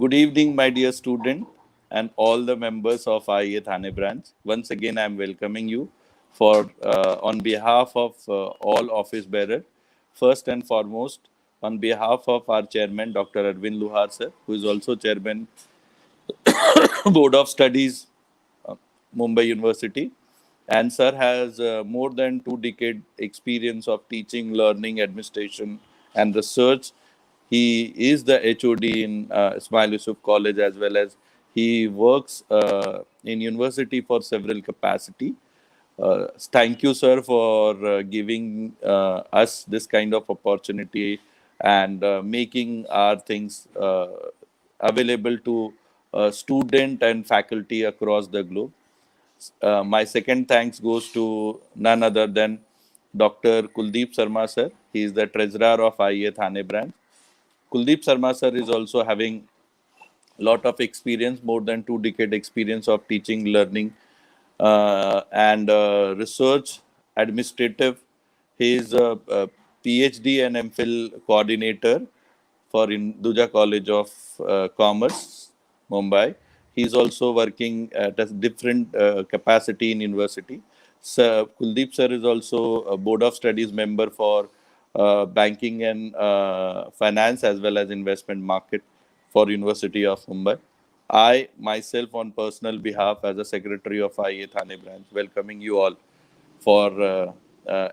Good evening, my dear student and all the members of IA Thane branch. Once again, I am welcoming you for on behalf of all office bearer. First and foremost, on behalf of our chairman, Dr. Arvind Luhar sir, who is also chairman Board of Studies, uh, Mumbai University. And sir has more than 2 decade experience of teaching, learning, administration, and research. He is the HOD in Ismail Yusuf College as well as he works in university for several capacity. Thank you, sir, for giving us this kind of opportunity and making our things available to student and faculty across the globe. My second thanks goes to none other than Dr. Kuldeep Sarma sir. He is the treasurer of IA Thane branch. Kuldeep Sarma sir is also having lot of experience, more than 2 decade experience of teaching, learning, and research, administrative. He is a PhD and MPhil coordinator for Hinduja College of Commerce, Mumbai. He is also working at a different capacity in university. Sir, Kuldeep sir is also a Board of Studies member for banking and finance as well as investment market for University of Mumbai. I myself, on personal behalf, as a secretary of IA Thane branch, welcoming you all for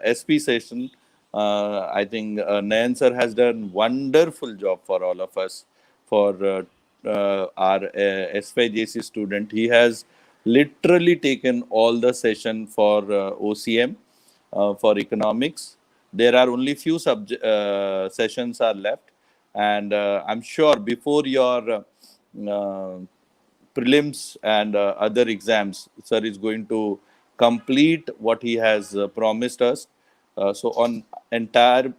SP session. I think Nayan sir has done wonderful job for all of us for our SYJC student. He has literally taken all the session for OCM for economics. There are only few sessions are left, and I'm sure before your prelims and other exams, sir is going to complete what he has promised us. So on entire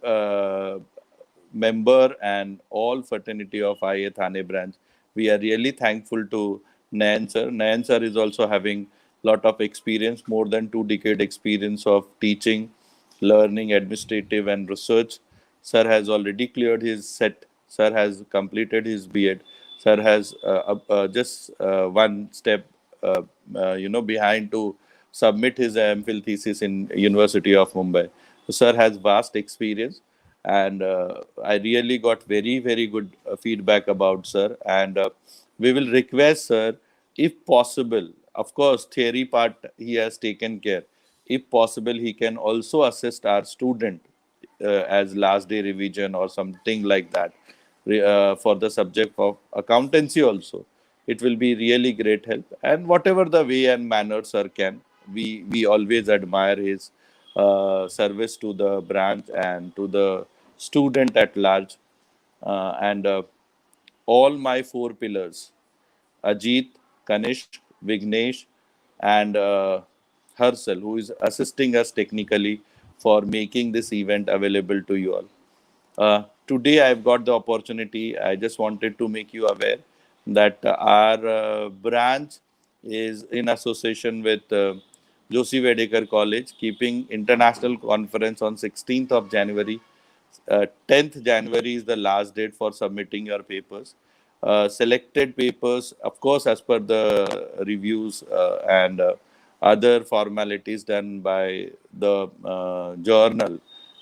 member and all fraternity of IA Thane branch, we are really thankful to Nayan sir. Nayan sir is also having lot of experience, more than 2 decade experience of teaching, learning, administrative and research. Sir has already cleared his set. Sir has completed his B.Ed. Sir has just one step, behind to submit his MPhil thesis in University of Mumbai. So sir has vast experience, and I really got very, very good feedback about sir. And we will request sir, if possible, of course, theory part he has taken care. If possible, he can also assist our student as last day revision or something like that for the subject of accountancy also. It will be really great help. And whatever the way and manner sir can, we always admire his service to the branch and to the student at large. And all my four pillars, Ajit, Kanishk, Vignesh, and Harsal, who is assisting us technically for making this event available to you all. Today, I've got the opportunity. I just wanted to make you aware that our branch is in association with Joshi Vedekar College, keeping international conference on 16th of January. 10th January is the last date for submitting your papers. Selected papers, of course, as per the reviews and other formalities done by the journal,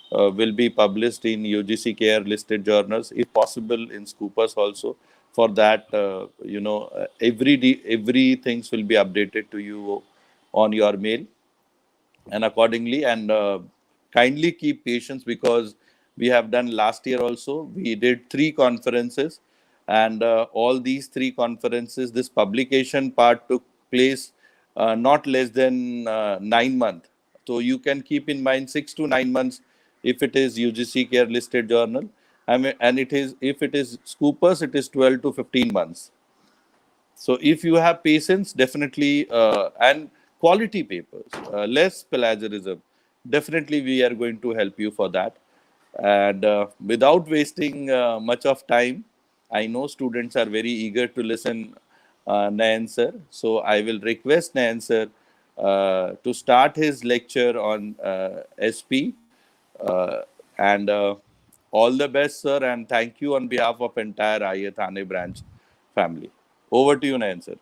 will be published in UGC Care listed journals, if possible in Scoopers also. For that, every things will be updated to you on your mail, and accordingly, and kindly keep patience, because we have done last year also. We did 3 conferences, and all these 3 conferences, this publication part took place not less than 9 months. So you can keep in mind 6 to 9 months if it is UGC Care listed journal. I mean, and it is, if it is Scoopers, it is 12 to 15 months. So if you have patience, definitely, and quality papers, less plagiarism, definitely we are going to help you for that. And without wasting much of time, I know students are very eager to listen Nayan sir. So I will request Nayan sir to start his lecture on SP. Uh, and all the best, sir, and thank you on behalf of entire IA Thane branch family. Over to you, Nayan sir.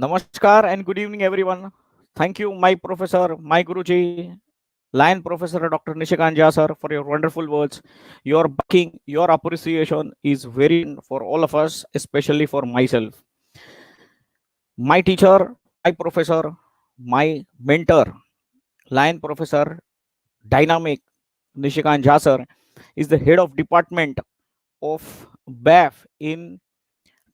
Namaskar and good evening, everyone. Thank you, my professor, my Guruji, Lion Professor Dr. Nishikant Jha sir, for your wonderful words. Your backing, your appreciation is very for all of us, especially for myself. My teacher, my professor, my mentor, Lion Professor Dynamic Nishikant Jha sir, is the head of department of BAF in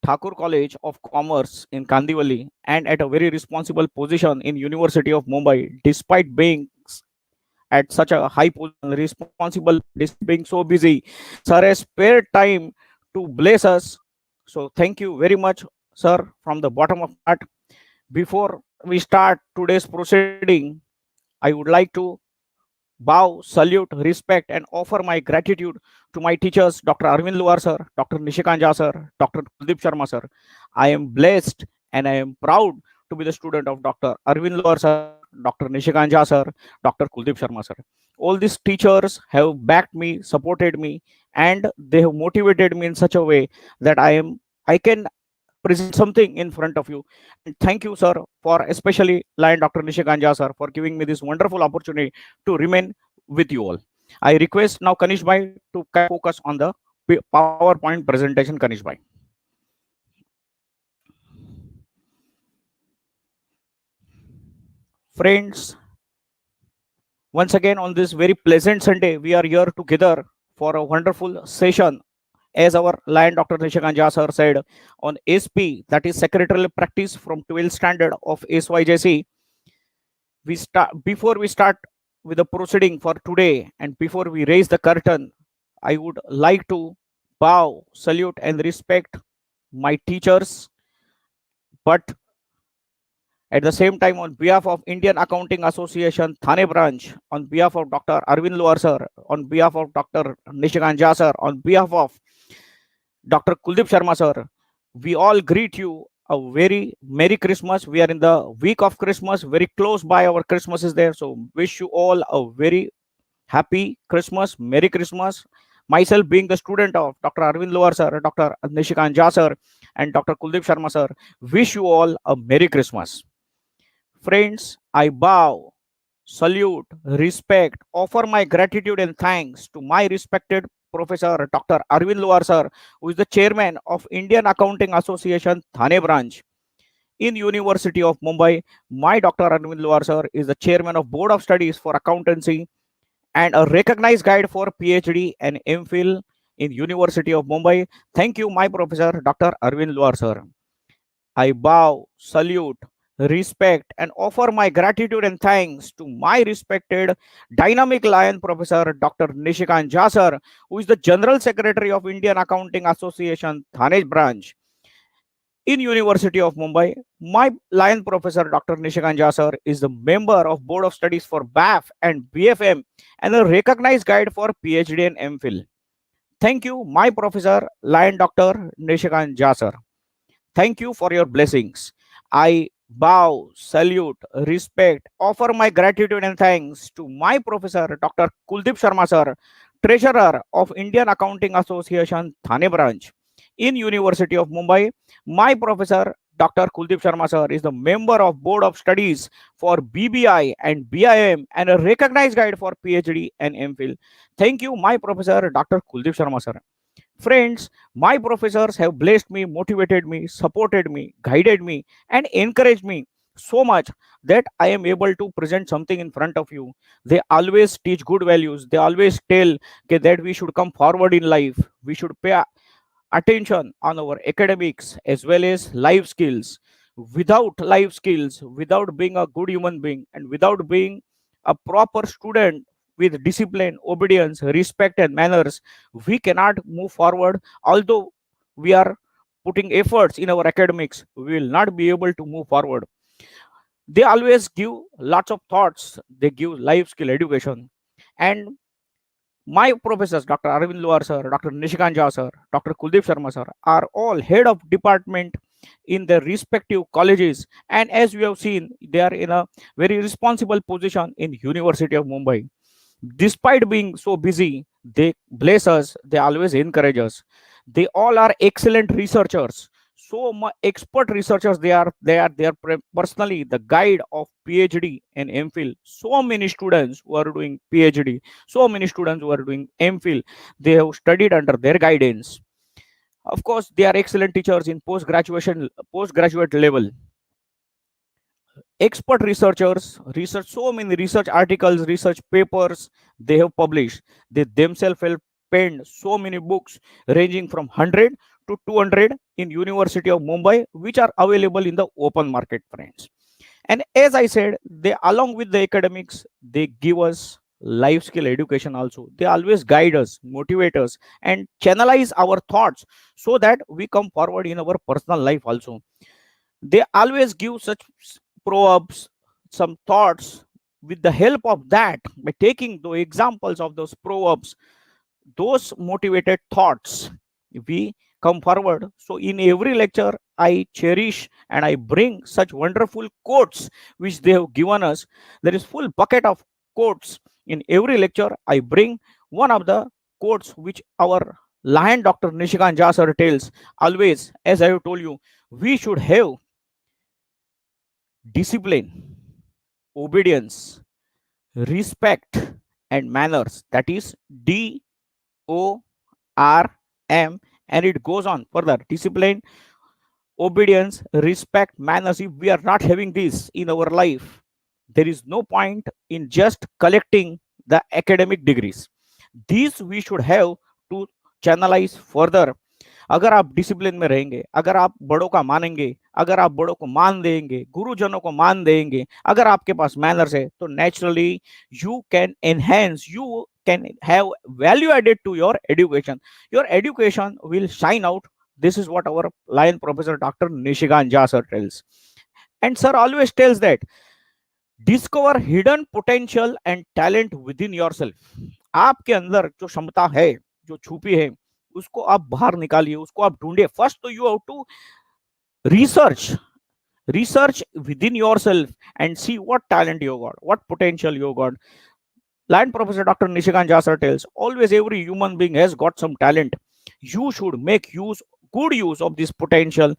Thakur College of Commerce in Kandivali and at a very responsible position in University of Mumbai, despite being at such a high position, responsible, despite being so busy. Sir has spared time to bless us. So thank you very much, sir, from the bottom of my heart. Before we start today's proceeding, I would like to bow, salute, respect, and offer my gratitude to my teachers, Dr. Arvind Luar sir, Dr. Nishikant Jha sir, Dr. Kuldeep Sharma sir. I am blessed and I am proud to be the student of Dr. Arvind Luar sir, Dr. Nishikant Jha sir, Dr. Kuldeep Sharma sir. All these teachers have backed me, supported me, and they have motivated me in such a way that I can present something in front of you. And thank you, sir, for especially Lion Dr. Nishikant sir, for giving me this wonderful opportunity to remain with you all. I request now Kanish Bhai to focus on the PowerPoint presentation. Kanish Bhai. Friends, once again on this very pleasant Sunday, we are here together for a wonderful session. As our Lion Dr. Nishikant Jha sir said, on SP, that is Secretarial Practice from 12th Standard of SYJC, before we start with the proceeding for today and before we raise the curtain, I would like to bow, salute, and respect my teachers, but at the same time, on behalf of Indian Accounting Association Thane branch, on behalf of Dr. Arvind Luar sir, on behalf of Dr. Nishikant Jha sir, on behalf of Dr. Kuldeep Sharma sir, we all greet you a very Merry Christmas. We are in the week of Christmas, very close by our Christmas is there. So wish you all a very happy Christmas, Merry Christmas. Myself being the student of Dr. Arvind Luar sir, Dr. Nishikant Jha sir, and Dr. Kuldeep Sharma sir, wish you all a Merry Christmas. Friends, I bow, salute, respect, offer my gratitude and thanks to my respected Professor Dr. Arvind Luar sir, who is the chairman of Indian Accounting Association Thane branch in University of Mumbai. My Dr. Arvind Luar sir is the chairman of Board of Studies for Accountancy and a recognized guide for PhD and MPhil in University of Mumbai. Thank you, my Professor Dr. Arvind Luar sir. I bow, salute, respect, and offer my gratitude and thanks to my respected dynamic Lion Professor Dr. Nishikant Jha sir, who is the General Secretary of Indian Accounting Association Thane branch in University of Mumbai. My Lion Professor Dr. Nishikant Jha sir is the member of Board of Studies for BAF and BFM and a recognized guide for PhD and MPhil. Thank you, my Professor Lion Dr. Nishikant Jha sir. Thank you for your blessings. I bow, salute, respect, offer my gratitude and thanks to my Professor Dr. Kuldeep Sharma sir, Treasurer of Indian Accounting Association Thane branch in University of Mumbai. My Professor Dr. Kuldeep Sharma sir is the member of Board of Studies for BBI and BIM and a recognized guide for PhD and MPhil. Thank you, my Professor Dr. Kuldeep Sharma sir. Friends, my professors have blessed me, motivated me, supported me, guided me, and encouraged me so much that I am able to present something in front of you. They always teach good values. They always tell that we should come forward in life. We should pay attention on our academics as well as life skills. Without life skills, without being a good human being, and without being a proper student with discipline, obedience, respect, and manners, we cannot move forward. Although we are putting efforts in our academics, we will not be able to move forward. They always give lots of thoughts, they give life skill education. And my professors, Dr. Arvind Luar sir, Dr. Nishikant Jha sir, Dr. Kuldeep Sharma sir, are all head of department in their respective colleges. And as we have seen, they are in a very responsible position in University of Mumbai. Despite being so busy, they bless us, they always encourage us. They all are excellent researchers, so expert researchers. They are personally the guide of PhD and MPhil. So many students who are doing PhD, so many students who are doing MPhil, they have studied under their guidance. Of course, they are excellent teachers in postgraduate level. Expert researchers research so many research articles, research papers they have published. They themselves have penned so many books ranging from 100 to 200 in University of Mumbai, which are available in the open market, friends. And as I said, they, along with the academics, they give us life skill education also. They always guide us, motivate us, and channelize our thoughts so that we come forward in our personal life also. They always give such proverbs, some thoughts. With the help of that, by taking the examples of those proverbs, those motivated thoughts, we come forward. So in every lecture, I cherish and I bring such wonderful quotes which they have given us. There is full bucket of quotes in every lecture. I bring one of the quotes which our lion Dr. Nishikant Jha sir tells always. As I have told you, we should have discipline, obedience, respect, and manners. That is DORM. And it goes on further: discipline, obedience, respect, manners. If we are not having this in our life, there is no point in just collecting the academic degrees. These we should have to channelize further. अगर आप discipline में रहेंगे, अगर आप बड़ों का मानेंगे, अगर आप बड़ों को मान देंगे, गुरुजनों को मान देंगे, अगर आपके पास मैनर्स है, तो naturally you can enhance, you can have value added to your education. Your education will shine out. This is what our lion professor Dr. Nishikant Jha sir tells. And sir always tells that discover hidden potential and talent within yourself. आपके अंदर जो क्षमता है, जो छुपी है, उसको आप बाहर निकालिए, उसको आप ढूंढिए. फर्स्ट तो you have to research within yourself and see what talent you got, what potential you got. Lion professor Dr. Nishikant Jha sir tells always every human being has got some talent. You should make good use of this potential,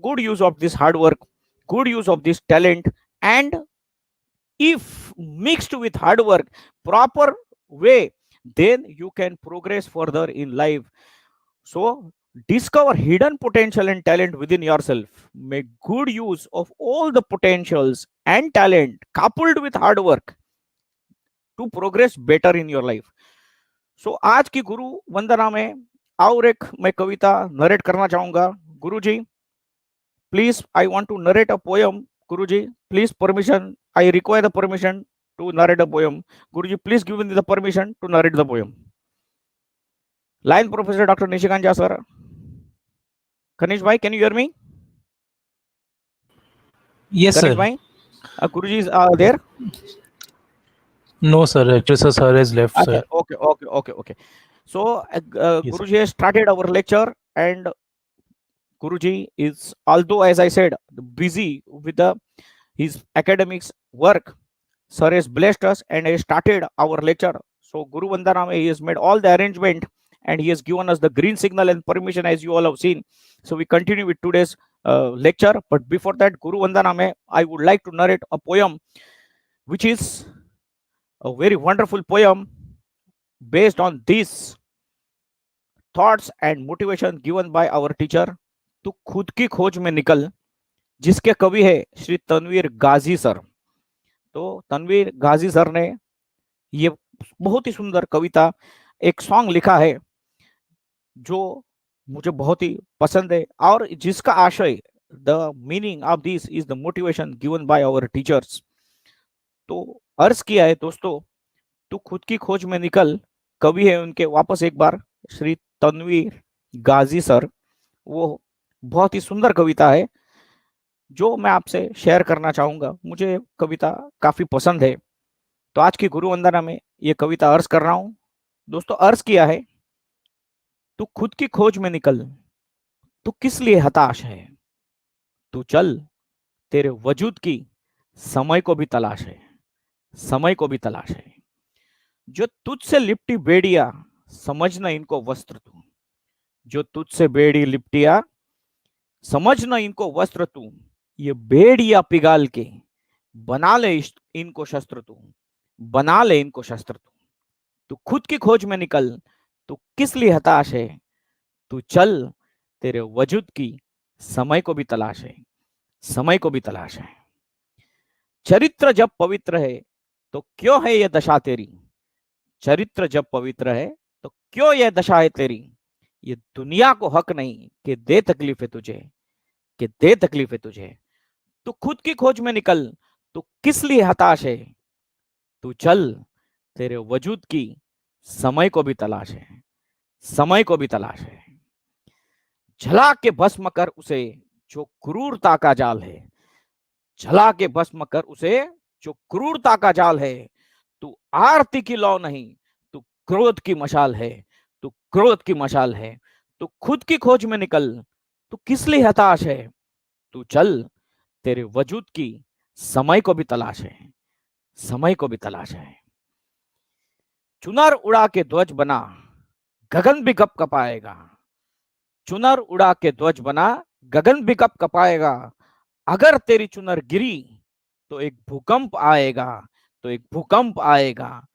good use of this hard work, good use of this talent. And if mixed with hard work, proper way, then you can progress further in life. So discover hidden potential and talent within yourself. Make good use of all the potentials and talent coupled with hard work to progress better in your life. So आज की गुरु वंदना में और एक मैं कविता narrate करना चाहूंगा. Guru ji, please, I want to narrate a poem. Guru ji, please permission. I require the permission to narrate a poem. Guruji, please give me the permission to narrate the poem. Lion Professor Dr. Nishikant Jha sir. Kanish bhai, can you hear me? Yes, Kanish sir. bhai, Guruji is there? No, sir. Actually, sir has left, sir. Okay. So Yes, Guruji has started our lecture, and Guruji is, although as I said, busy with his academics work, sir has blessed us and has started our lecture. So Guru Vandana, he has made all the arrangement and he has given us the green signal and permission, as you all have seen. So we continue with today's lecture. But before that, Guru Vandana, I would like to narrate a poem which is a very wonderful poem based on these thoughts and motivation given by our teacher. तू खुद की खोज में निकल, जिसके कवि है श्री तनवीर गाजी sir. तो तनवीर गाजी सर ने ये बहुत ही सुंदर कविता, एक सॉन्ग लिखा है जो मुझे बहुत ही पसंद है, और जिसका आशय, the meaning of this is the motivation given by our teachers. तो अर्ज किया है दोस्तों, तू खुद की खोज में निकल. कवि है उनके वापस एक बार श्री तनवीर गाजी सर. वो बहुत ही सुंदर कविता है जो मैं आपसे शेयर करना चाहूंगा. मुझे कविता काफी पसंद है, तो आज की गुरु वंदना में ये कविता अर्ज कर रहा हूं. दोस्तों, अर्ज किया है, तू खुद की खोज में निकल, तू किस लिए हताश है, तू चल, तेरे वजूद की समय को भी तलाश है, समय को भी तलाश है. जो तुझसे लिपटी बेड़िया समझ न इनको वस्त्र तू, जो तुझसे बेड़ी लिपटिया समझ न इनको वस्त्र तू, ये बेड़िया पिघाल के बना ले इनको शस्त्र तू, बना ले इनको शस्त्र तू। तू खुद की खोज में निकल, तू किस लिए हताश है, तू चल, तेरे वजूद की समय को भी तलाश है, समय को भी तलाश है। चरित्र जब पवित्र है तो क्यों है यह दशा तेरी, चरित्र जब पवित्र है तो क्यों यह दशा है तेरी। ये दुनिया को हक नहीं कि दे तकलीफें तुझे, कि दे तकलीफें तुझे। तू खुद की खोज में निकल, तू किस लिए हताश है, तू चल, तेरे वजूद की समय को भी तलाश है, समय को भी तलाश है। जला के भस्म कर उसे जो क्रूरता का जाल है, जला के भस्म कर उसे जो क्रूरता का जाल है। तू आरती की लौ नहीं, तू क्रोध की मशाल है, तू क्रोध की मशाल है। तू खुद की खोज में निकल, तू किस लिए हताश है, तू चल, तेरे वजूद की समय को भी तलाश है, समय को भी तलाश है। चुनर उड़ा के ध्वज बना गगन भी कप कपाएगा, चुनर उड़ा के ध्वज बना गगन भी कप कपाएगा। अगर तेरी चुनर गिरी तो एक भूकंप आएगा, तो एक भूकंप आएगा।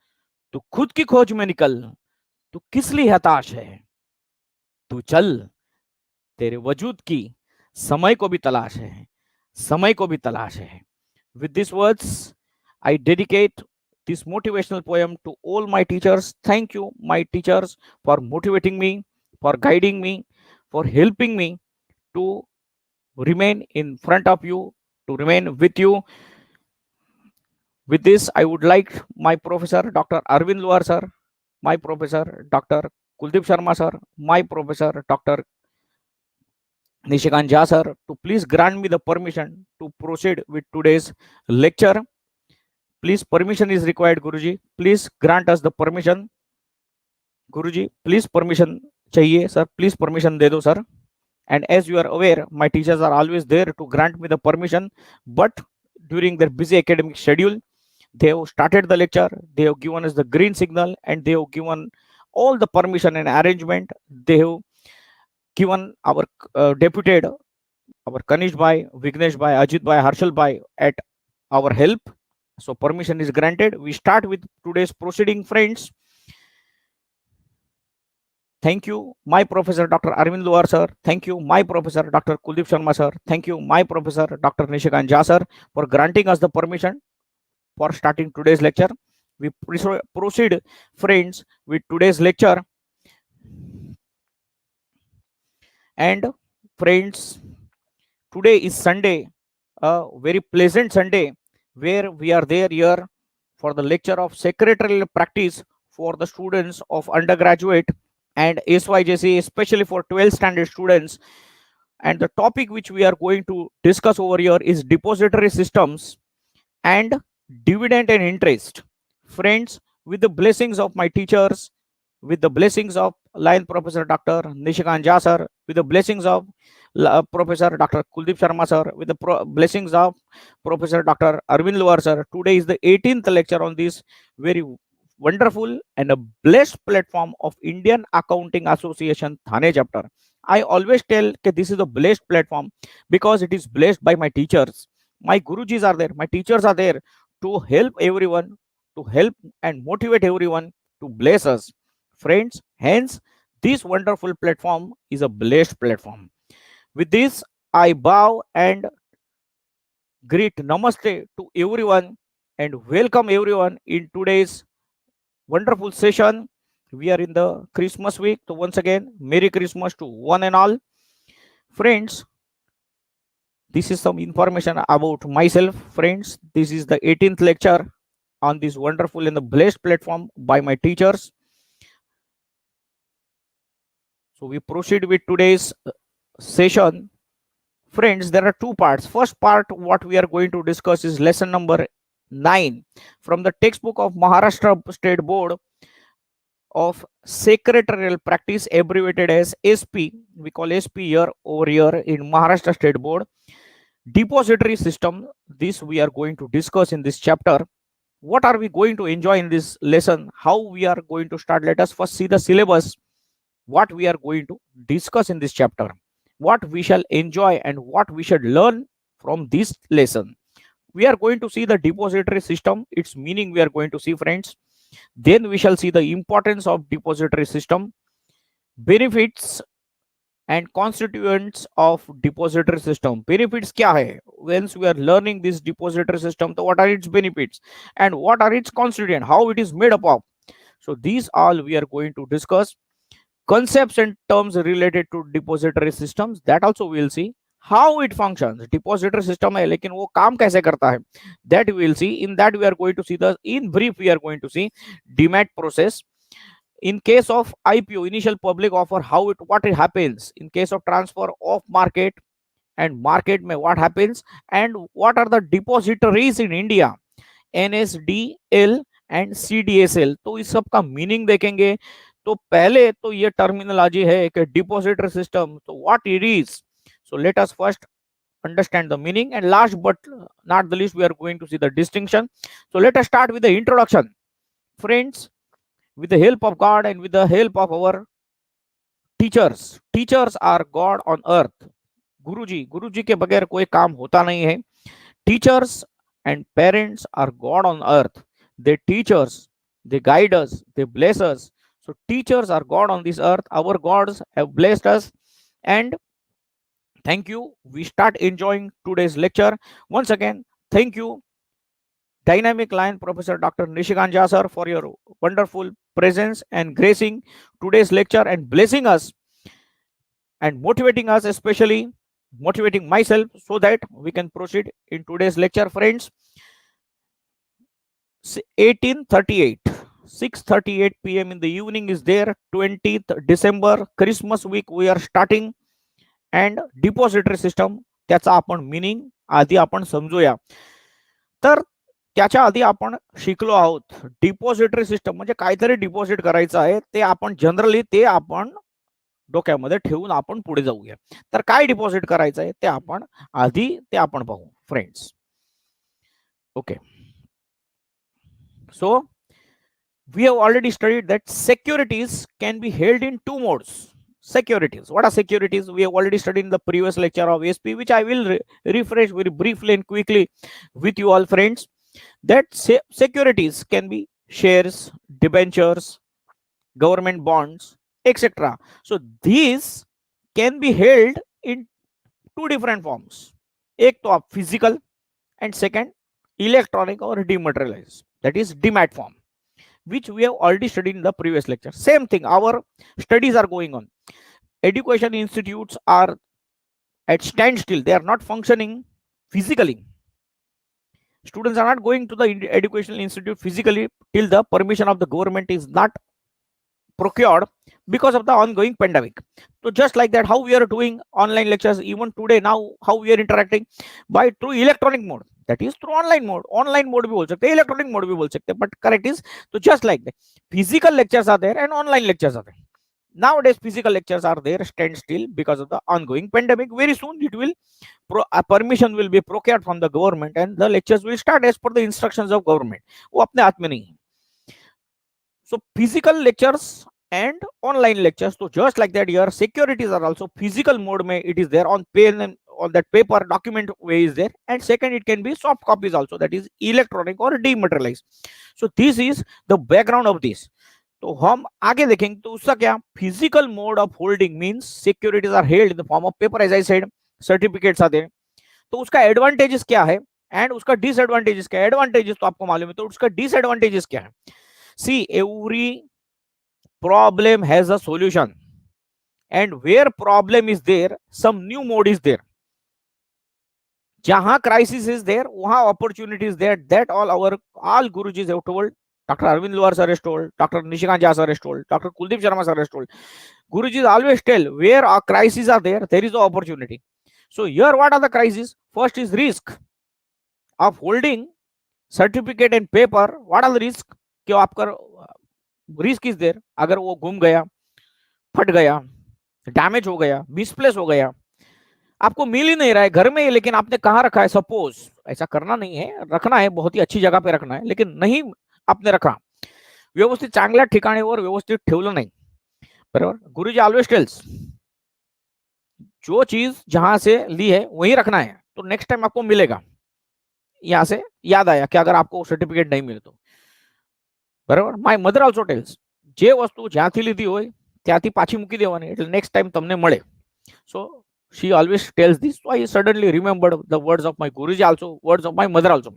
तू खुद की खोज में निकल, तू किस लिए हताश है, तू चल, तेरे वजूद की समय को भी तलाश है, समय को भी तलाश है। With these words, I dedicate this motivational poem to all my teachers. Thank you, my teachers, for motivating me, for guiding me, for helping me to remain in front of you, to remain with you. With this, I would like my professor, Dr. Arvind Luar sir, my professor, Dr. Kuldeep Sharma sir, my professor, Dr. Nishikant Jha sir, to please grant me the permission to proceed with today's lecture. Please, permission is required, Guruji. Please grant us the permission. Guruji, please permission चाहिए sir. Please permission दे दो sir. And as you are aware, my teachers are always there to grant me the permission. But during their busy academic schedule, they have started the lecture. They have given us the green signal, and they have given all the permission and arrangement. They have given our deputed, our Kanish Bhai, Vignesh Bhai, Ajit Bhai, Harshal Bhai at our help. So permission is granted. We start with today's proceeding, friends. Thank you, my professor, Dr. Arvind Luar sir. Thank you, my professor, Dr. Kuldeep Sharma sir. Thank you, my professor, Dr. Nishikant Jha sir, for granting us the permission for starting today's lecture. We proceed, friends, with today's lecture. And friends, today is Sunday, a very pleasant Sunday, where we are there here for the lecture of secretarial practice for the students of undergraduate and SYJC, especially for 12th standard students. And the topic which we are going to discuss over here is depository systems and dividend and interest. Friends, with the blessings of my teachers, with the blessings of line Professor Dr. Nishikant Jha sir, with the blessings of Professor Dr. Kuldeep Sharma sir, with the blessings of Professor Dr. Arvind Luar sir, today is the 18th lecture on this very wonderful and a blessed platform of Indian Accounting Association Thane chapter. I always tell that this is a blessed platform because it is blessed by my teachers. My Gurujis are there, my teachers are there to help everyone, to help and motivate everyone, to bless us. Friends, hence this wonderful platform is a blessed platform. With this, I bow and greet namaste to everyone and welcome everyone in today's wonderful session. We are in the Christmas week. So once again, Merry Christmas to one and all. Friends, this is some information about myself. Friends, this is the 18th lecture on this wonderful and the blessed platform by my teachers. So we proceed with today's session. Friends, there are two parts. First part, what we are going to discuss is lesson number 9 from the textbook of Maharashtra State Board of Secretarial Practice, abbreviated as SP. We call SP here over here in Maharashtra State Board. Depository system, this we are going to discuss in this chapter. what are we going to enjoy in this lesson, how we are going to start. Let us first see the syllabus, what we are going to discuss in this chapter, what we shall enjoy and what we should learn from this lesson. We are going to see the depository system, its meaning we are going to see, friends. Then we shall see the importance of depository system, benefits and constituents of depository system. Benefits kya hai? Once we are learning this depository system, so what are its benefits and what are its constituent, how it is made up of. So these all we are going to discuss. Concepts and terms related to depository systems, that also we will see. How it functions, depository system hai lekin wo kaam kaise karta hai, that we will see. In that we are going to see the, in brief we are going to see demat process. In case of IPO, initial public offer, how it, what it happens. In case of transfer of market and market mein what happens, and what are the depositories in India, NSDL and CDSL. तो इस सब का meaning देखेंगे. तो पहले तो ये terminology है कि डिपॉजिटरी सिस्टम, तो what it is. So let us first understand the meaning, and last but not the least we are going to see the distinction. So let us start with the introduction, friends. With the help of God and with the help of our teachers, teachers are God on earth. गुरुजी के बगैर कोई काम होता नहीं है. Teachers and parents are God on earth. They teach us, they guide us, they bless us. So teachers are God on this earth. Our gods have blessed us, and thank you. We start enjoying today's lecture. Once again, thank you, Dynamic Line Professor Dr. Nishikant Jha sir, for your wonderful presence and gracing today's lecture and blessing us and motivating us, especially motivating myself, so that we can proceed in today's lecture, friends. 1838, 6:38 p.m. in the evening is there. 20th December, Christmas week we are starting. And depository system, त्याचा आपण meaning आधी आपण समजूया. तर त्याच्या आधी आपण शिकलो आहोत डिपॉझिटरी सिस्टम म्हणजे काहीतरी डिपॉझिट करायचं आहे, ते आपण जनरली ते आपण डोक्यामध्ये ठेवून आपण पुढे जाऊया. तर काय डिपॉझिट करायचं आहे ते आपण आधी ते आपण पाहू, friends. Okay, so we have already studied that securities can be held in two modes. Securities, what are securities? We have already studied in the previous lecture of SP, which I will refresh very briefly and quickly with you all, friends. That securities can be shares, debentures, government bonds, etc. So these can be held in two different forms. एक तो आप physical and second electronic or dematerialized, that is demat form, which we have already studied in the previous lecture. Same thing, our studies are going on. Education institutes are at standstill, they are not functioning physically. Students are not going to the educational institute physically till the permission of the government is not procured because of the ongoing pandemic. So just like that, how we are doing online lectures even today, now how we are interacting by through electronic mode, that is through online mode. Online mode भी बोल सकते हैं, electronic mode भी बोल सकते हैं, but correct is, so just like that, physical lectures are there and online lectures are there. Nowadays physical lectures are there stand still because of the ongoing pandemic. Very soon it will permission will be procured from the government and the lectures will start as per the instructions of government. वो अपने हाथ में नहीं है. So physical lectures and online lectures, so just like that here securities are also physical mode mein it is there on pen and on that paper document way is there, and second it can be soft copies also, that is electronic or dematerialized. So this is the background of this. तो हम आगे देखेंगे तो उसका क्या, physical mode of holding means securities are held in the form of paper, as I said, certificates आते हैं. तो उसका एडवांटेजेस क्या है एंड उसका डिसएडवांटेजेस क्या है. एडवांटेजेस तो आपको मालूम है, तो उसका डिसएडवांटेजेस क्या है. See, every problem has a solution, and where problem is there some new mode is there. जहां क्राइसिस इज देयर वहां opportunity is there. That all guruji have told. Dr. Arvind Luar sir has told, Dr. Nishikant Jha sir has told, Dr. Kuldeep Sharma sir has told. Guruji always tell where our crises are there is the opportunity. So here what are the crises? First is risk of holding certificate and paper. What are the risk? कि आपका risk is there, अगर वो गुम गया, फट गया, damage हो गया, मिसप्लेस हो गया, आपको मिल ही नहीं रहा है, घर में ही, लेकिन आपने कहाँ रखा है? सपोज ऐसा करना नहीं है, रखना है बहुत ही अच्छी जगह पे रखना है, लेकिन नहीं आपने रखा, व्यवस्थित चांगल्या ठिकाणी वर व्यवस्थित ठेवलं नाही, बरोबर. गुरुजी ऑलवेज टेल्स, जो चीज जहां से ली है वहीं रखना है, तो नेक्स्ट टाइम आपको मिलेगा. यहां से याद आया कि अगर आपको सर्टिफिकेट नहीं मिले तो, बराबर. માય મધર ઓલ્સો ટેલ્સ, જે વસ્તુ જ્યાંથી લીધી હોય ત્યાંથી પાછી મૂકી દેવાની, એટલે નેક્સ્ટ ટાઈમ તમને મળે. સો she always tells this, so I suddenly remembered the words of my guruji also, words of my mother also.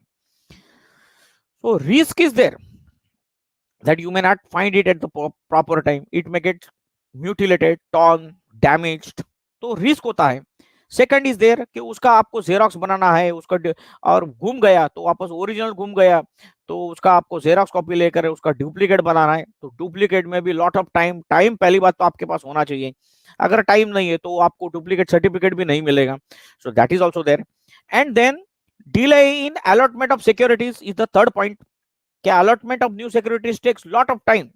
So risk is there that you may not find it at the proper time, it may get mutilated, torn, damaged, तो risk होता है. Second is there कि उसका आपको xerox बनाना है, उसका और घूम गया तो वापस ओरिजिनल घूम गया, तो उसका आपको जेरोक्स कॉपी लेकर उसका डुप्लीकेट बनाना है, तो डुप्लीकेट में भी लॉट ऑफ टाइम. टाइम पहली बात तो आपके पास होना चाहिए, अगर टाइम नहीं है तो आपको डुप्लीकेट सर्टिफिकेट भी नहीं मिलेगा. So that is also there. And then delay in allotment of securities is the third point. क्या allotment of new securities takes lot of time.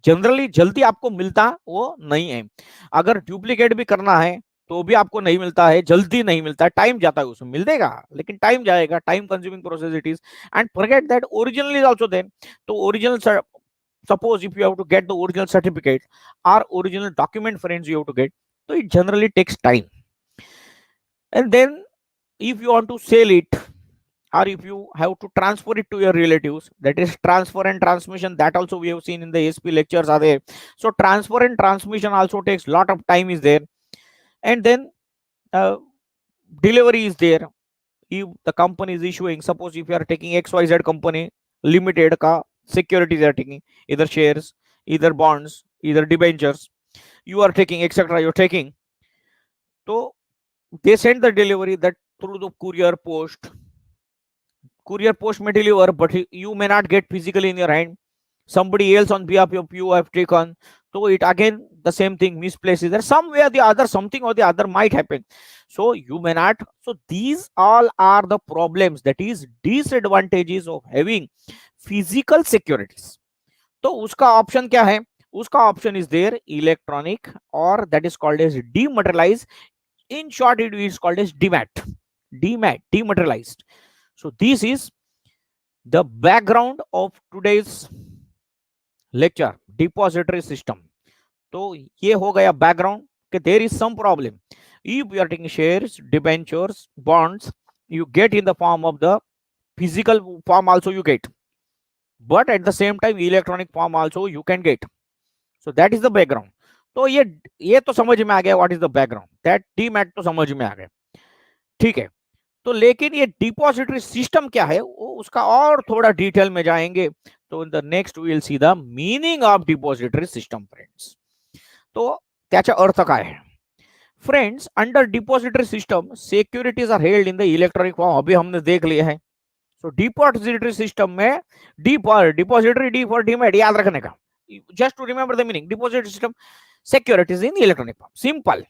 Generally जल्दी आपको मिलता वो नहीं है. अगर डुप्लीकेट भी करना है तो भी आपको नहीं मिलता है, जल्दी नहीं मिलता है, टाइम जाता है. उसमें मिल देगा लेकिन टाइम जाएगा, time consuming process it is. And forget that original is also there. तो original, suppose if you have to get the original certificate or original document, friends, you have to get, so it generally takes time. And then if you want to sell it or if you have to transfer it to your relatives, that is transfer and transmission, that also we have seen in the SP lectures are there. So transfer and transmission also takes lot of time is there. And then delivery is there. If the company is issuing, suppose if you are taking XYZ company limited ka securities are taking, either shares, either bonds, either debentures, you are taking, etc., you're taking, so they send the delivery that through the courier post. Courier post may deliver, but you may not get physically in your hand. Somebody else on behalf of you have taken, so it again the same thing, misplaces there somewhere the other, something or the other might happen, so you may not. So these all are the problems, that is disadvantages of having physical securities. तो उसका option क्या है? उसका option is there electronic, और that is called as dematerialise. in short it is called as dematerialized. So this is the background of today's lecture, depository system. तो ये हो गया background कि there is some problem. If you are taking shares, debentures, bonds, you get in the form of the physical form also you get, but at the same time electronic form also you can get. So that is the background. तो ये तो समझ में आ गया what is the background, that demat तो समझ में आ गया, ठीक है. तो लेकिन ये डिपॉजिटरी सिस्टम क्या है वो उसका और थोड़ा डिटेल में जाएंगे. तो in the next we will see the meaning of depository system, friends. तो त्याचा अर्थ काय आहे? Friends, under depository system securities are held in the electronic form, अभी हमने देख लिया है. तो डिपॉजिटरी सिस्टम में D for depository, D for demat, याद रखने का, just to remember the meaning. Depository system, securities in electronic form, simple.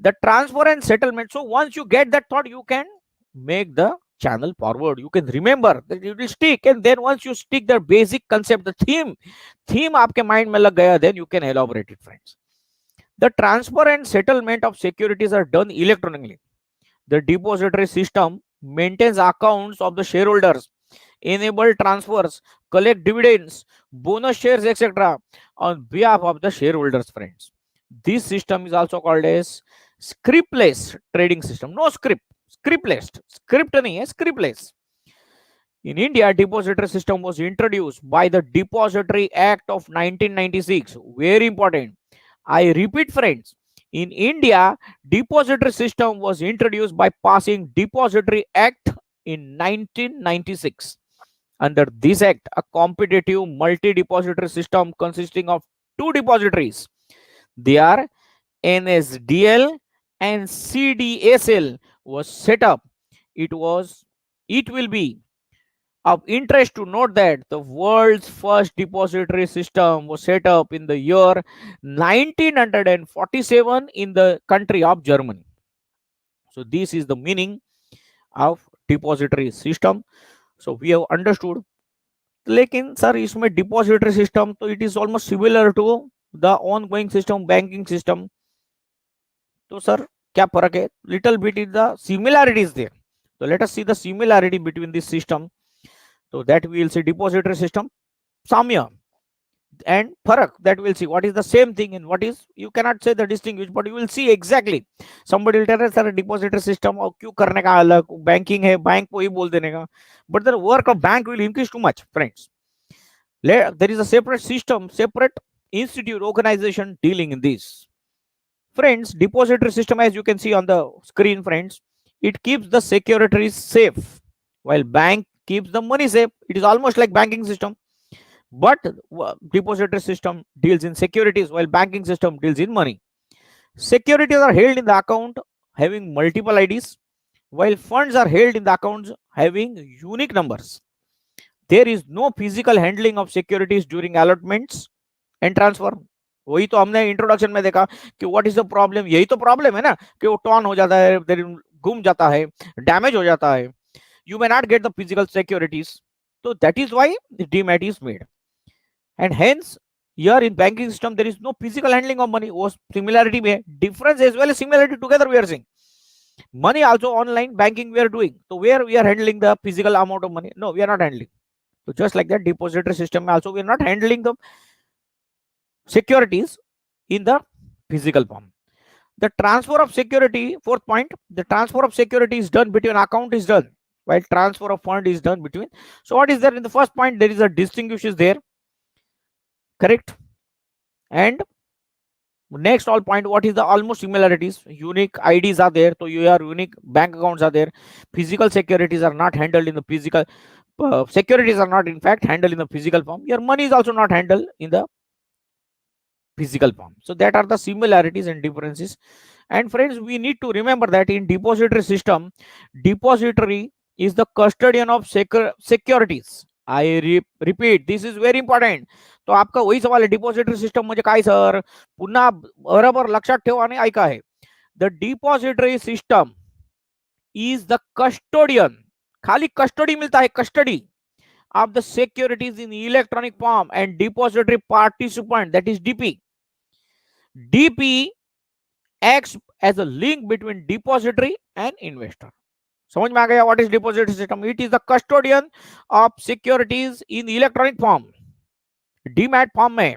The transfer and settlement, so once you get that thought you can make the channel forward, you can remember that it will stick, and then once you stick the basic concept, the theme आपके mind में लग गया, then you can elaborate it, friends. The transfer and settlement of securities are done electronically. The depository system maintains accounts of the shareholders, enable transfers, collect dividends, bonus shares, etc. on behalf of the shareholders, friends. This system is also called as scriptless trading system. No script, scriptless. Script nahi hai, scriptless. In India, depository system was introduced by the Depository Act of 1996. Very important. I repeat, friends. In India, depository system was introduced by passing Depository Act in 1996. Under this act, a competitive multi-depository system consisting of two depositories, they are NSDL and CDSL, was set up. It will be of interest to note that the world's first depository system was set up in the year 1947 in the country of Germany. So this is the meaning of depository system. So we have understood. लेकिन sir इसमें depository system तो it is almost similar to the ongoing system, banking system. तो sir क्या फर्क है? Little bit is the similarity is there. So let us see the similarity between this system. So that we will see depository system, samya, and farak, that we'll see what is the same thing and what is, you cannot say the distinguish, but you will see exactly. Somebody will tell us sir depository system और क्यों करने का अलग, banking है bank को ही बोल देने का, but the work of bank will increase too much, friends. There is a separate system, separate institute, organization dealing in this. Friends, depository system, as you can see on the screen, friends, it keeps the securities safe while bank keeps the money safe. It is almost like banking system, but depository system deals in securities while banking system deals in money. Securities are held in the account having multiple IDs, while funds are held in the accounts having unique numbers. There is no physical handling of securities during allotments and transfer. वही तो हमने introduction में देखा कि what is the problem. यही तो problem है ना कि वो टॉर्न हो जाता है, गुम जाता है, डैमेज हो जाता है. You may not get the physical securities. तो that is why demat is made. And hence here in banking system there is no physical handling of money. वो सिमिलरिटी में difference as well as similarity together we are seeing. money also online banking we are doing, so where we are handling the physical amount of money? No, we are not handling. So just like that depository system also we are not handling the securities in the physical form. The transfer of security, fourth point, the transfer of security is done between account is done while transfer of fund is done between. So what is there in the first point? There is a distinguish is there, correct? And next all point, what is the almost similarities? Unique IDs are there, so your unique bank accounts are there. Physical securities are not handled in the physical securities are not in fact handled in the physical form. Your money is also not handled in the physical form. So that are the similarities and differences. And friends, we need to remember that in depository system, depository is the custodian of securities. I repeat, this is very important. तो आपका वही सवाल है, depository system म्हणजे काय sir? पुन्हा बरोबर लक्षात ठेवा आणि ऐका आहे. The depository system is the custodian. खाली कस्टडी मिलता है, custody of the securities in electronic form and depository participant, that is DP. DP acts as a link between depository and investor. समझ में आ गया? What is depository system? It is the custodian of securities in electronic form, demat form में.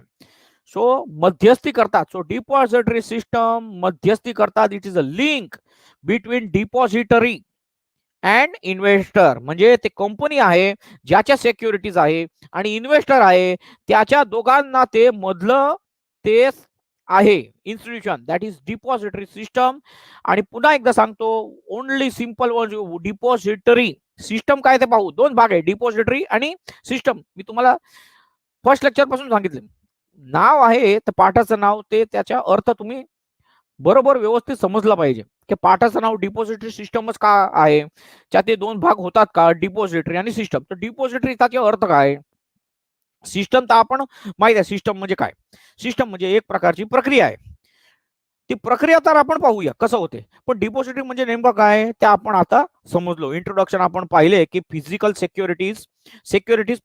सो मध्यस्थी करतात. सो depository system मध्यस्थी करतात. It is a link between depository and investor. म्हणजे ते कंपनी आहे ज्याच्या सिक्युरिटीज आहे आणि इन्व्हेस्टर आहे त्याच्या दोघांना ते मधलं ते आहे institution, that is depository system. आणि पुन्हा एकदा सांगतो, ओनली सिंपल डिपॉझिटरी सिस्टम काय ते पाहू. दोन भाग आहे, डिपॉझिटरी आणि सिस्टम. मी तुम्हाला फर्स्ट लेक्चर पासून सांगितले. नाव आहे तर पाठाचं नाव, ते त्याचा अर्थ तुम्ही बरोबर व्यवस्थित समजला पाहिजे की पाठाचं नाव डिपॉझिटरी सिस्टमच का आहे, त्यात दोन भाग होतात का, डिपॉझिटरी आणि सिस्टम. तर डिपॉझिटरी त्याचा अर्थ काय, सिस्टम तर आपण माहिती आहे. सिस्टम म्हणजे काय? सिस्टम म्हणजे एक प्रकारची प्रक्रिया आहे. ती प्रक्रिया तर आपण पाहूया कसं होते, पण डिपॉझिटरी म्हणजे नेमकं काय ते आपण आता समजलो. इंट्रोडक्शन आपण पाहिले की फिजिकल सिक्युरिटीज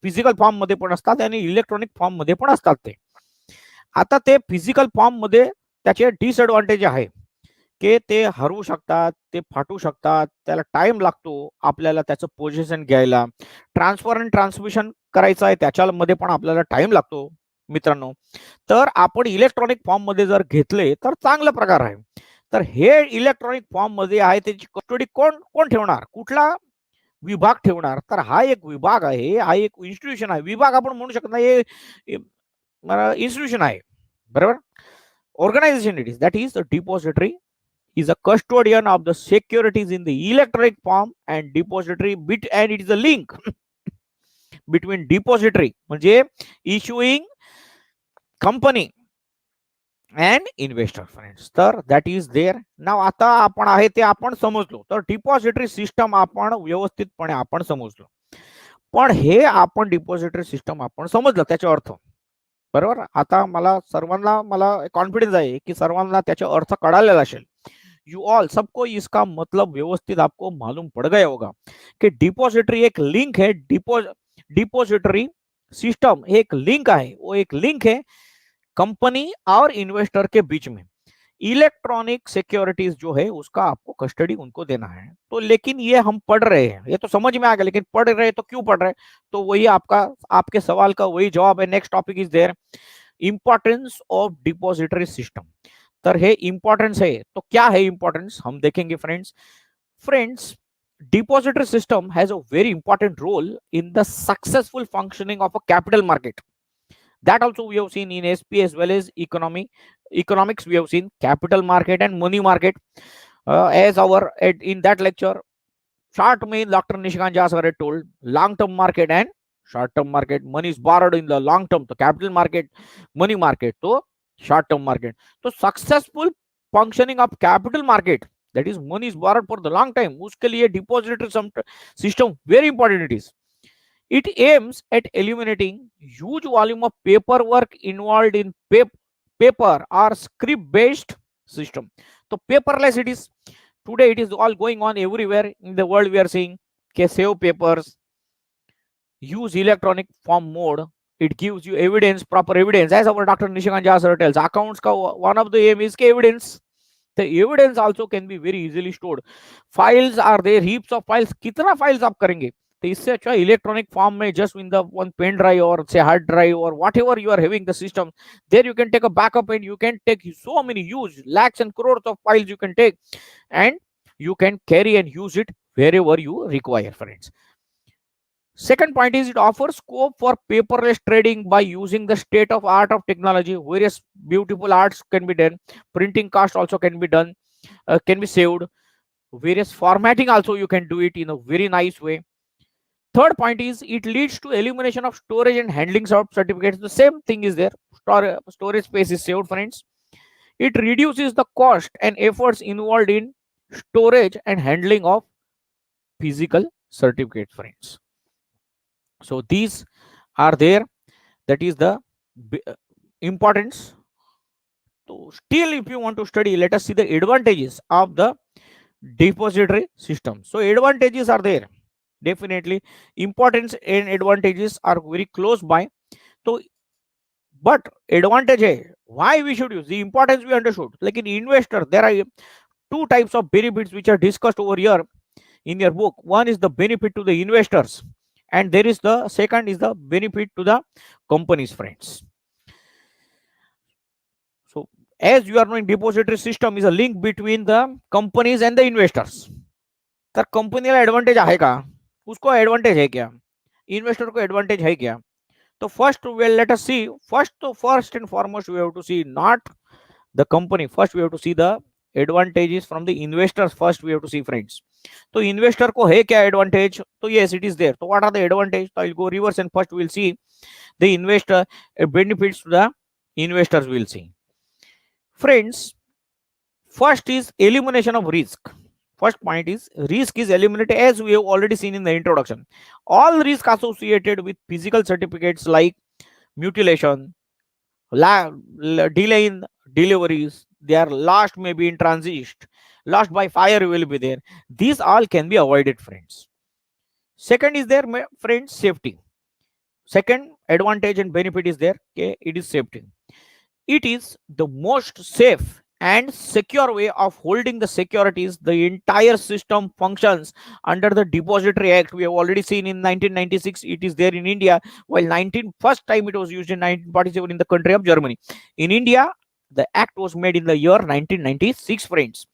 फिजिकल फॉर्म मध्ये पण असतात आणि इलेक्ट्रॉनिक फॉर्म मध्ये पण असतात. ते आता ते फिजिकल फॉर्म मध्ये त्याचे डिसएडव्हान्टेज आहे की ते हरवू शकतात, ते फाटू शकतात, त्याला टाइम लागतो आपल्याला त्याचं पोझिशन घ्यायला. ट्रान्सफर आणि ट्रान्समिशन करायचं आहे त्याच्यामध्ये पण आपल्याला टाइम लागतो मित्रांनो. तर आपण इलेक्ट्रॉनिक फॉर्म मध्ये जर घेतले तर चांगला प्रकार आहे. तर हे इलेक्ट्रॉनिक फॉर्म मध्ये आहे, त्याची कस्टडी कोण ठेवणार, कुठला विभाग ठेवणार? तर हा एक विभाग आहे, हा एक इन्स्टिट्यूशन आहे. विभाग आपण म्हणू शकत नाही, इन्स्टिट्यूशन आहे, बरोबर. Organisation it is, that is the depository is a custodian of the securities in the electronic form and depository and it is a link between depository म्हणजे issuing company and investor, friends. तर that is there. now आता आपण आहे ते आपण समजलो. तर depository system आपण व्यवस्थितपणे आपण समजलो. पण हे आपण डिपॉझिटरी सिस्टम आपण समजलं त्याचा अर्थ, बरोबर. आता मला कॉन्फिडन्स आहे की सर्वांना त्याचा अर्थ कळालेला असेल. यू ऑल सबको इसका मतलब व्यवस्थित आपको मालूम पड़ गया होगा कि डिपॉजिटरी एक लिंक है. डिपॉजिटरी सिस्टम एक लिंक है, वो एक लिंक है कंपनी और इन्वेस्टर के बीच में. इलेक्ट्रॉनिक सिक्योरिटीज जो है उसका आपको कस्टडी उनको देना है। तो लेकिन ये हम पढ़ रहे हैं, ये तो समझ में आ गया, लेकिन पढ़ रहे हैं तो क्यों पढ़ रहे हैं? तो वही आपका, आपके सवाल का वही जवाब है। Next topic is there, importance of depository system. तर है इंपॉर्टेंस है, तो क्या है इंपॉर्टेंस हम देखेंगे friends. Friends, depository system has a very important role in the successful functioning of a capital market. That also we have seen in SP as well as economics. We have seen capital market and money market. As our in that lecture, short main Dr. Nishikant Jha sir had told, long term market and short term market. Money is borrowed in the long term, the capital market, money market, to short term market. So successful functioning of capital market, that is money is borrowed for the long time, uske liye depository system very important it is. It aims at eliminating huge volume of paperwork involved in paper or script based system. So paperless it is. Today it is all going on everywhere in the world. We are seeing save papers, use electronic form mode. It gives you evidence, proper evidence. As our Dr. Nishikant Jha sir tells, accounts ka one of the aim is evidence. The evidence also can be very easily stored. Files are there, heaps of files. कितना files आप करेंगे? तो इससे अच्छा electronic form में just in the one pen drive or say hard drive or whatever you are having the system, there you can take a backup and you can take so many huge lakhs and crores of files you can take, and you can carry and use it wherever you require, friends. Second point is it offers scope for paperless trading by using the state of art of technology. Various beautiful arts can be done. Printing cost also can be done, can be saved. Various formatting also you can do it in a very nice way. Third point is it leads to elimination of storage and handling of certificates. The same thing is there. Storage space is saved, friends. It reduces the cost and efforts involved in storage and handling of physical certificates, friends. So these are there. That is the importance. So still, if you want to study, let us see the advantages of the depository system. So advantages are there, definitely. Importance and advantages are very close by. So but advantage hai, why we should use the importance we understood. Like in investor, there are two types of benefits which are discussed over here in your book. One is the benefit to the investors, and there is the second is the benefit to the companies, friends. So as you are knowing, depository system is a link between the companies and the investors. तर कंपनीला advantage आहे का, उसको advantage है क्या, investor को advantage है क्या? तो first well let us see. First and foremost we have to see not the company. First we have to see the advantages from the investors. First we have to see, friends. तो investor को है क्या advantage? तो yes, it is there. तो what are the advantage? So I'll go reverse and first we will see the investor benefits to the investors. We will see, friends. First is elimination of risk. First point is risk is eliminated, as we have already seen in the introduction. All risk associated with physical certificates like mutilation, delay in deliveries, they are lost maybe in transit, lost by fire will be there. These all can be avoided, friends. Second is there, friends, safety. Second advantage and benefit is there. Okay, it is safety. It is the most safe and secure way of holding the securities. The entire system functions under the Depository Act. We have already seen in 1996 it is there in India, while first time it was used in 1947 in the country of Germany. In India, the act was made in the year 1996, friends.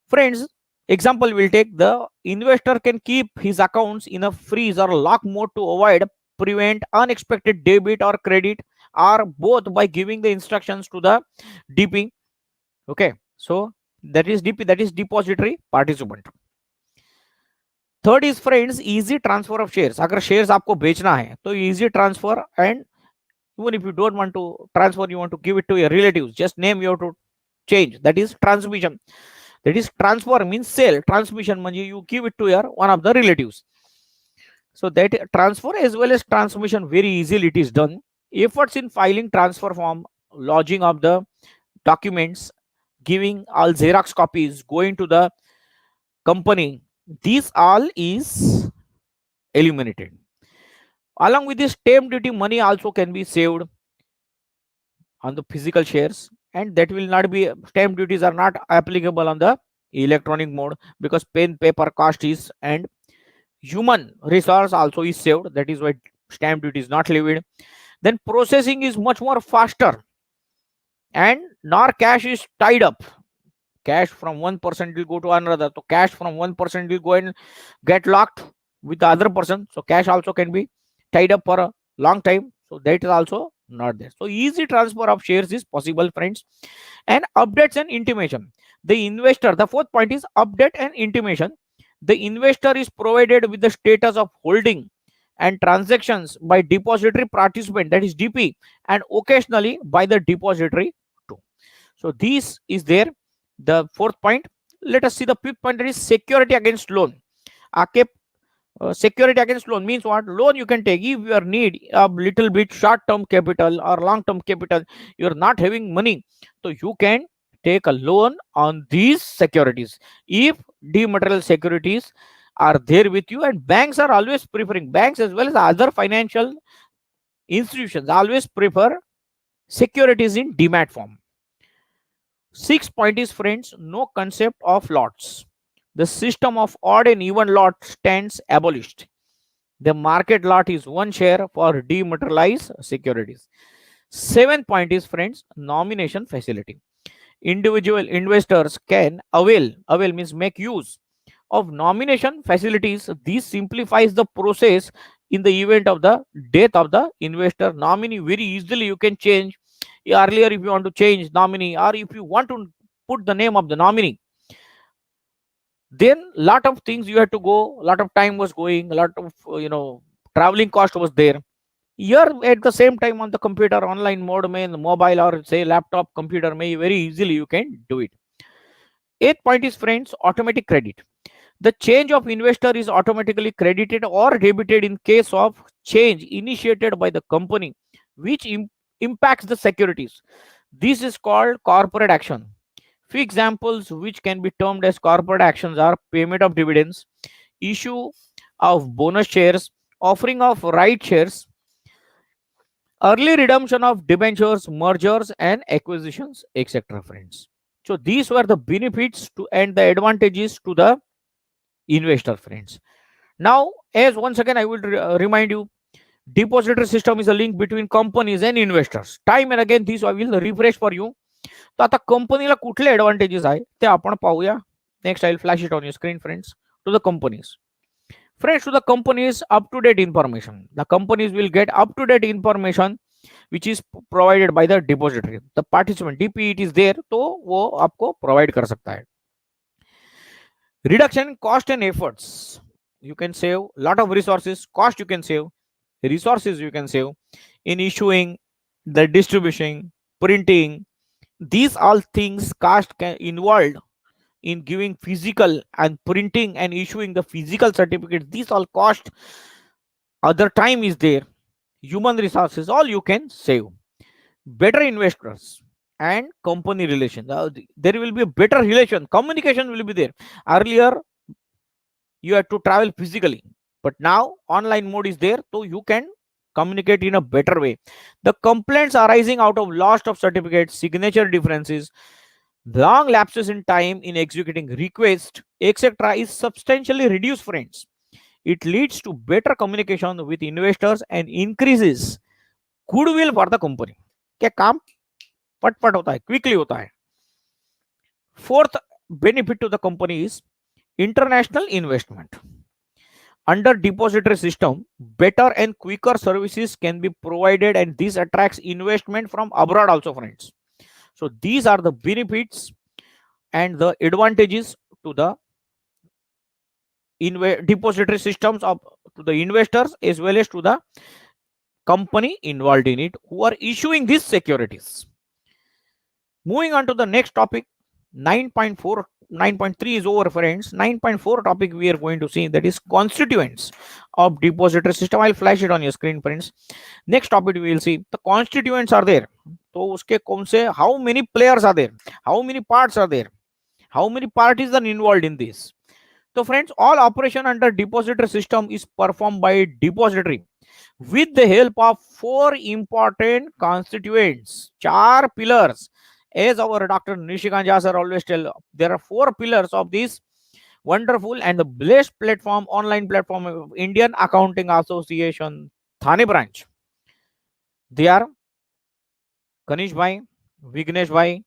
Friends, example will take, the investor can keep his accounts in a freeze or lock mode to prevent unexpected debit or credit, or both by giving the instructions to the DP. Okay, so that is DP, that is depository participant. Third is, friends, easy transfer of shares. अगर shares आपको बेचना है तो easy transfer, and even if you don't want to transfer, you want to give it to your relatives, just name you have to change. That is transmission. That is transfer means sale. Transmission means you give it to your one of the relatives. So that transfer as well as transmission very easily it is done. Efforts in filing transfer form, lodging of the documents, giving all Xerox copies, going to the company, these all is eliminated. Along with this, stamp duty money also can be saved on the physical shares. and that will not be, stamp duties are not applicable on the electronic mode, because pen paper cost is and human resource also is saved. That is why stamp duty is not levied. Then processing is much more faster, and nor cash is tied up. Cash from one person will go to another, so cash from one person will go and get locked with the other person, so cash also can be tied up for a long time, so that is also not there. So easy transfer of shares is possible, friends. And updates and intimation, the investor, the fourth point is update and intimation. The investor is provided with the status of holding and transactions by depository participant, that is DP, and occasionally by the depository too. So this is there, the fourth point. Let us see the fifth point, that is security against loan. आपके security against loan means what? Loan you can take if you are need a little bit short term capital or long term capital, you are not having money, so you can take a loan on these securities if dematerial securities are there with you. And banks are always preferring, banks as well as other financial institutions always prefer securities in demat form. Sixth point is, friends, no concept of lots. The system of odd and even lot stands abolished. The market lot is one share for dematerialized securities. Seventh point is, friends, nomination facility. Individual investors can avail means make use of nomination facilities. This simplifies the process in the event of the death of the investor. Nominee very easily you can change. Earlier, if you want to change nominee, or if you want to put the name of the nominee, then lot of things you had to go, lot of time was going, a lot of traveling cost was there. Here at the same time on the computer online mode may, mobile or say laptop computer may, very easily you can do it. Eighth point is, friends, automatic credit. The change of investor is automatically credited or debited in case of change initiated by the company which impacts the securities. This is called corporate action. Few examples which can be termed as corporate actions are payment of dividends, issue of bonus shares, offering of right shares, early redemption of debentures, mergers and acquisitions, etc. Friends. So these were the benefits to and the advantages to the investor, friends. Now, as once again I will remind you, depository system is a link between companies and investors. Time and again this I will refresh for you. तर आता कंपनीला कुठले advantages आहे ते आपण पाहूया. Next I will flash it on your screen, friends. To the companies, friends, to the companies up to date information, the companies will get up to date information which is provided by the depository. The participant DP it is there, तो वो आपको provide कर सकता है. Reduction in cost and efforts, you can save lot of resources. Cost you can save, resources you can save in issuing, the distribution, printing. These all things cost can involved in giving physical and printing and issuing the physical certificate. These all cost, other time is there, human resources, all you can save. Better investors and company relation, there will be a better relation, communication will be there. Earlier you had to travel physically, but now online mode is there, so you can communicate in a better way. The complaints arising out of loss of certificates, signature differences, long lapses in time in executing request, etc. is substantially reduced, friends. It leads to better communication with investors and increases goodwill for the company. क्या काम पटपट होता है, quickly होता है. Fourth benefit to the company is international investment. Under depository system, better and quicker services can be provided, and this attracts investment from abroad also, friends. So these are the benefits and the advantages to the depository systems of to the investors as well as to the company involved in it who are issuing these securities. Moving on to the next topic, 9.4, 9.3 is over, friends. 9.4 topic we are going to see, that is constituents of depository system. I'll flash it on your screen, friends. Next topic we will see the constituents are there. तो उसके कौन से, how many players are there, how many parts are there, how many parties are involved in this. So friends, all operation under depository system is performed by depository with the help of four important constituents, चार pillars As our Dr. Nishikant Jha sir always tell, there are 4 pillars of this wonderful and the best platform, online platform of Indian Accounting Association, Thane branch. They are Kanish Bhai, Vignesh Bhai,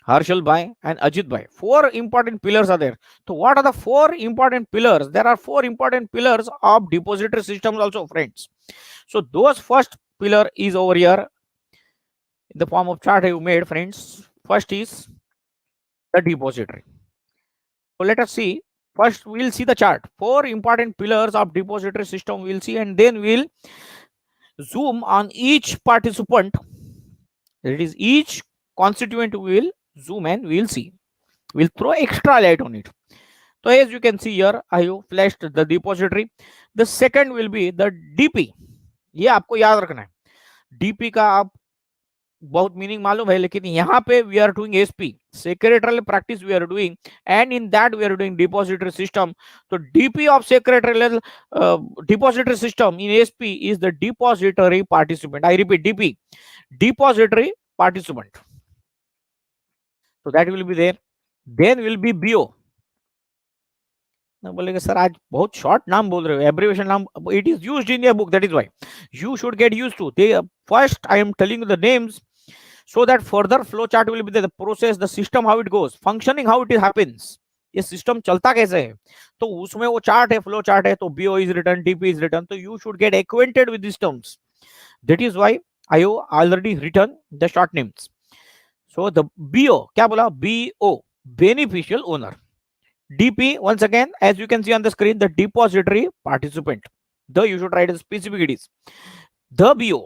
Harshal Bhai, and Ajit Bhai. 4 important pillars are there. So, what are the 4 important pillars? There are 4 important pillars of depository systems, also, friends. So, those first pillar is over here in the form of chart I have made, friends. First is the depository. So, let us see. First, we'll see the chart. 4 important pillars of depository system we'll see, and then we'll zoom on each participant. That is, each constituent will zoom and we'll see. We'll throw extra light on it. So as you can see here, I have flashed the depository. The second will be the DP. ये आपको याद रखना है. DP का आप बहुत meaning मालूम है, लेकिन यहाँ पे we are doing SP, secretarial practice we are doing, and in that we are doing depository system. तो DP of secretarial depository system in SP is the depository participant. I repeat, DP, depository participant. So that will be there. Then will be BO. बोलेगा sir आज बहुत short नाम बोल रहे हो, abbreviation नाम. It is used in your book, that is why you should get used to. First I am telling you the names so that further flow chart will be there, the process, the system, how it goes, functioning, how it happens. ये system चलता कैसे है, तो उसमें वो chart है, flow chart है. तो BO is written, DP is written. तो you should get acquainted with these terms. That is why I have already written the short names. So the BO, क्या बोला, BO, beneficial owner. DP, once again, as you can see on the screen, the depository participant. The you should write the specificities. The BO,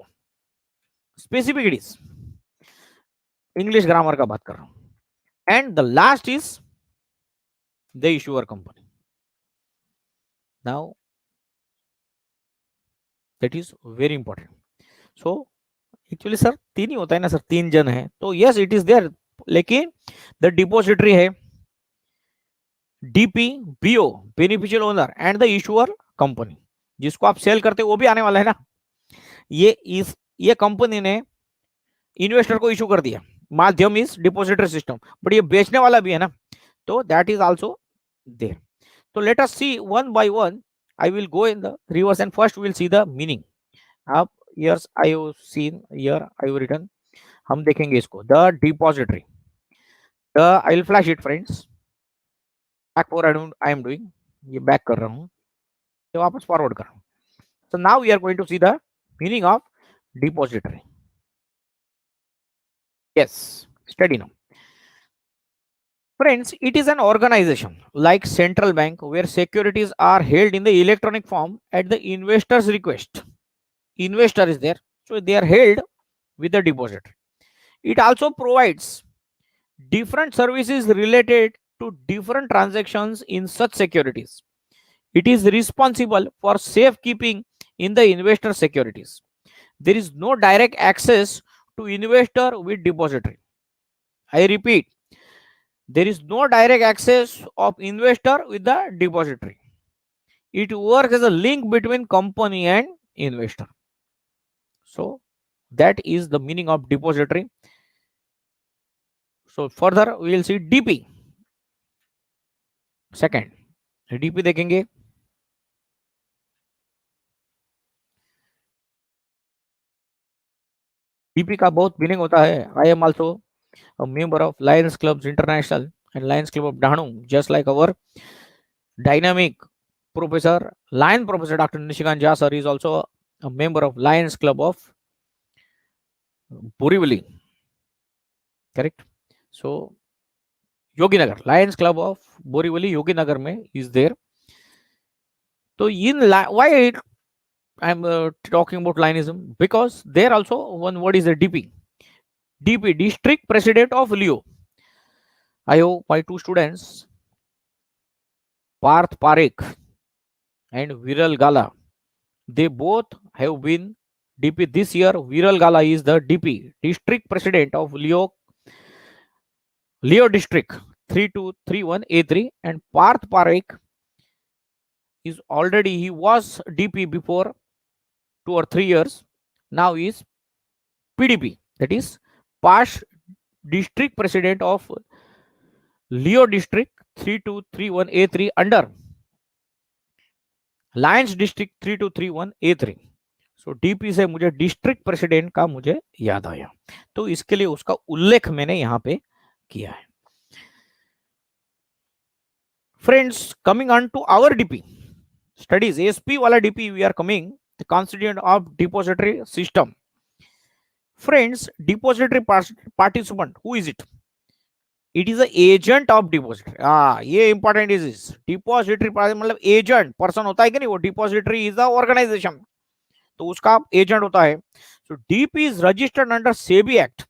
specificities. English grammar का बात कर रहा हूं. And the last is the issuer company. Now that is very important. So actually sir 3 ही होता है ना sir, 3 जन है तो यस इट इज देयर, लेकिन द डिपॉजिटरी है DP, BO, beneficial owner, and the issuer company. जिसको आप सेल करते हो वो भी आने वाला है ना. ये कंपनी ने इन्वेस्टर को इशू कर दिया, माध्यम इज डिपॉजिटरी सिस्टम, बट ये बेचने वाला भी है ना, तो दैट इज आल्सो देयर. तो let us see one by one. I will go in the reverse and first will see the meaning. आप years I have seen here, I have written. हम देखेंगे इसको, the depository. I will flash it, friends. Back forward I am doing. ये back कर रहा हूँ, ये वापस forward कर रहा हूँ. So now we are going to see the meaning of depository. Yes, study now. Friends, it is an organization like central bank where securities are held in the electronic form at the investor's request. Investor is there, so they are held with the depository. It also provides different services related to different transactions in such securities. It is responsible for safekeeping in the investor securities. There is no direct access to investor with depository. I repeat, there is no direct access of investor with the depository. It works as a link between company and investor. So that is the meaning of depository. So further we will see DP. Second, DP देखेंगे. DP का बहुत meaning होता है. I am also a member of Lions Clubs International and Lions Club of Dahanu, just like our dynamic professor, Lion Professor Dr. Nishikant Jha sir is also a member of Lions Club of Borivali. Correct. So Yoginagar, Lions Club of Borivali, Yoginagar में is there. So in why I'm talking about Lionism, because there also one word is a DP. DP, District President of Leo. I have my 2 students, Parth Parekh and Viral Gala. They both have been DP this year. Viral Gala is the DP, District President of Leo District 3231A3, and Parth Parekh is already, he was DP before 2 or 3 years. Now is PDP, that is past district president of Leo district 3231A3 under Lions district 3231A3. So DP से मुझे district president का मुझे याद आया, तो इसके लिए उसका उल्लेख मैंने यहां पे किया है. Friends, coming on to our DP studies, SP वाला DP we are coming the constituent of depository system. Friends, depository participant, who is it? It is agent of depository. ये इंपॉर्टेंट इज इस डिपॉजिटरी मतलब agent person होता है कि नहीं, वो depository is the organisation, तो उसका एजेंट होता है. So DP is registered under SEBI act.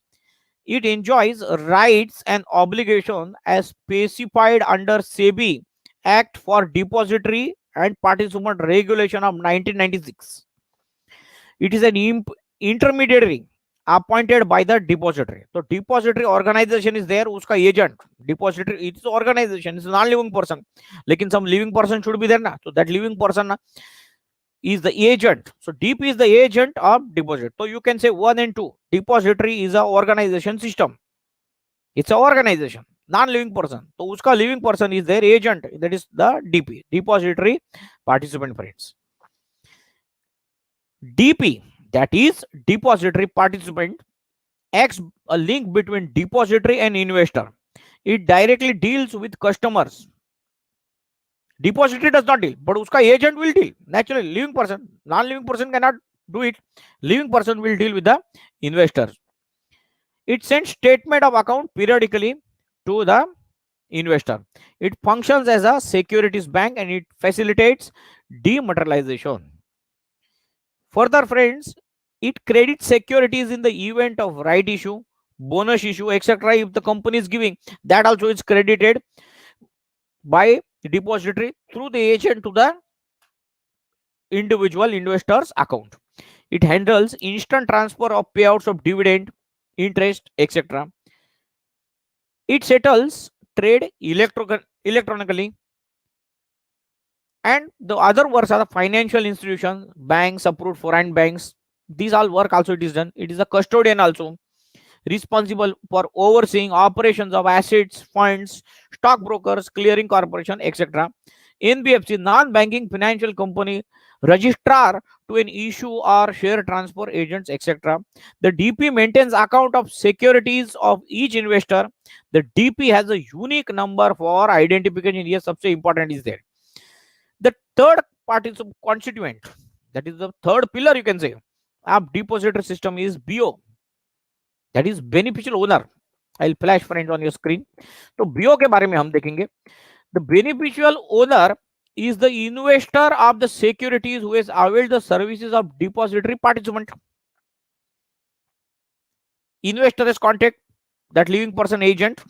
It enjoys rights and obligation as specified under SEBI act for depository and participant regulation of 1996. It is an intermediary appointed by the depository. So depository organization is there, uska agent. Depository, it is organization, it's non-living person, lekin some living person should be there na, so that living person is the agent. So DP is the agent of deposit. So you can say 1 and 2. Depository is a organization system, it's a organization, non-living person, so uska living person is their agent, that is the DP, depository participant. Friends, DP, that is depository participant, acts a link between depository and investor. It directly deals with customers. Depository does not deal, but uska agent will deal. Naturally, living person, non-living person cannot do it. Living person will deal with the investors. It sends statement of account periodically to the investor. It functions as a securities bank and it facilitates dematerialization. Further, friends, it credits securities in the event of right issue, bonus issue, etc. If the company is giving, that also is credited by the depository through the agent to the individual investor's account. It handles instant transfer of payouts of dividend, interest, etc. It settles trade electronically. And the other works are the financial institutions, banks, approved foreign banks. These all work also it is done. It is a custodian also, responsible for overseeing operations of assets, funds, stockbrokers, clearing corporation, etc. NBFC, non-banking financial company, registrar to an issue or share transfer agents, etc. The DP maintains account of securities of each investor. The DP has a unique number for identification. Yes, सबसे important is there. The third participant constituent, that is the third pillar you can say of depository system, is BO, that is beneficial owner. I'll flash friends on your screen. तो BO के बारे में हम देखेंगे. The beneficial owner is the investor of the securities who has availed the services of depository participant. Investor has contact that living person agent.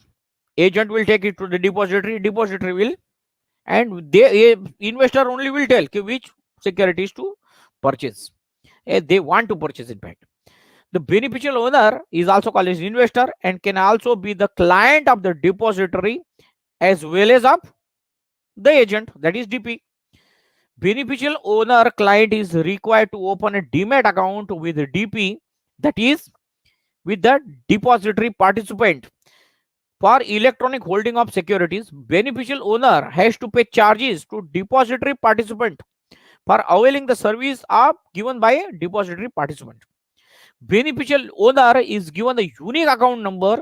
Agent will take it to the depository. Depository will, and they investor only will tell which securities to purchase. They want to purchase in fact. The beneficial owner is also called as investor and can also be the client of the depository as well as of the agent, that is DP. Beneficial owner client is required to open a demat account with DP, that is with the depository participant. For electronic holding of securities, beneficial owner has to pay charges to depository participant for availing the service of given by a depository participant. Beneficial owner is given a unique account number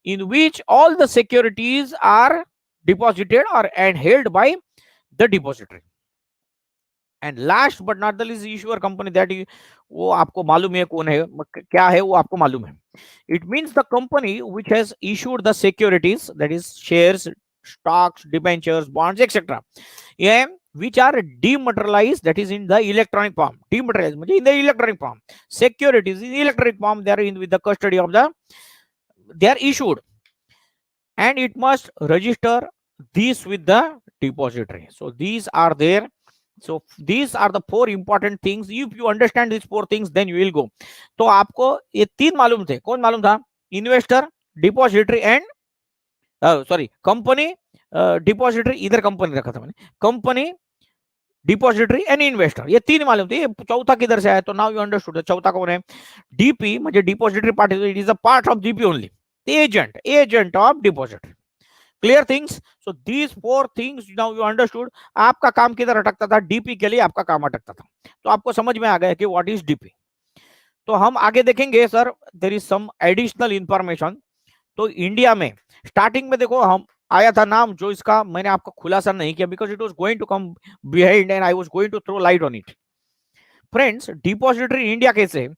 in which all the securities are deposited or and held by the depository. And last but not the least, issuer company, that is, वो आपको मालूम है कौन है क्या है, वो आपको मालूम है. It means the company which has issued the securities, that is shares, stocks, debentures, bonds, etc. Yeah, which are dematerialized, that is in the electronic form. Dematerialized means in the electronic form. Securities in electronic form, they are in with the custody of the, they are issued, and it must register these with the depository. So these are there. So these are the four important things. If you understand these four things, then you will go. तो आपको ये तीन मालूम थे. कौन मालूम था? Investor, depository and sorry company, depository इधर कंपनी रखा था मैंने, कंपनी, डिपॉजिटरी एंड इन्वेस्टर, ये तीन मालूम थे. ये चौथा किधर से आया? तो नाउ यू अंडरस्टूड. चौथा कौन है? डीपी म्हणजे depository party, it is a part of DP only. agent of depository. Clear things? So these four things now you understood. आपका काम किधर अटकता था? डीपी के लिए आपका काम अटकता था, तो आपको समझ में आ गया कि व्हाट इज डीपी. तो हम आगे देखेंगे sir, there is some additional information. तो इंडिया में स्टार्टिंग में देखो हम आया था नाम, जो इसका मैंने आपको खुलासा नहीं किया because it was going to come behind and I was going to throw light on it. Friends, depository India कैसे?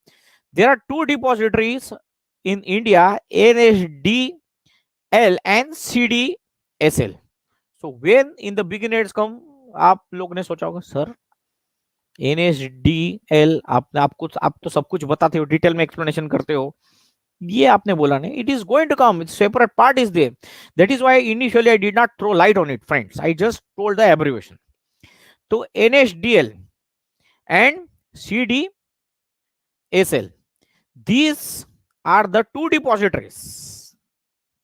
There are two depositories in India, NSDL and CDSL. So when in the beginners come, आप लोग ने सोचा होगा sir NSDL, आप तो सब कुछ बताते हो, डिटेल में एक्सप्लेनेशन करते हो, ये आपने बोला नहीं. It is going to come, separate part is there. That is why initially I did not throw light on it friends, I just told the abbreviation. तो NSDL and CDSL, these are the two depositories.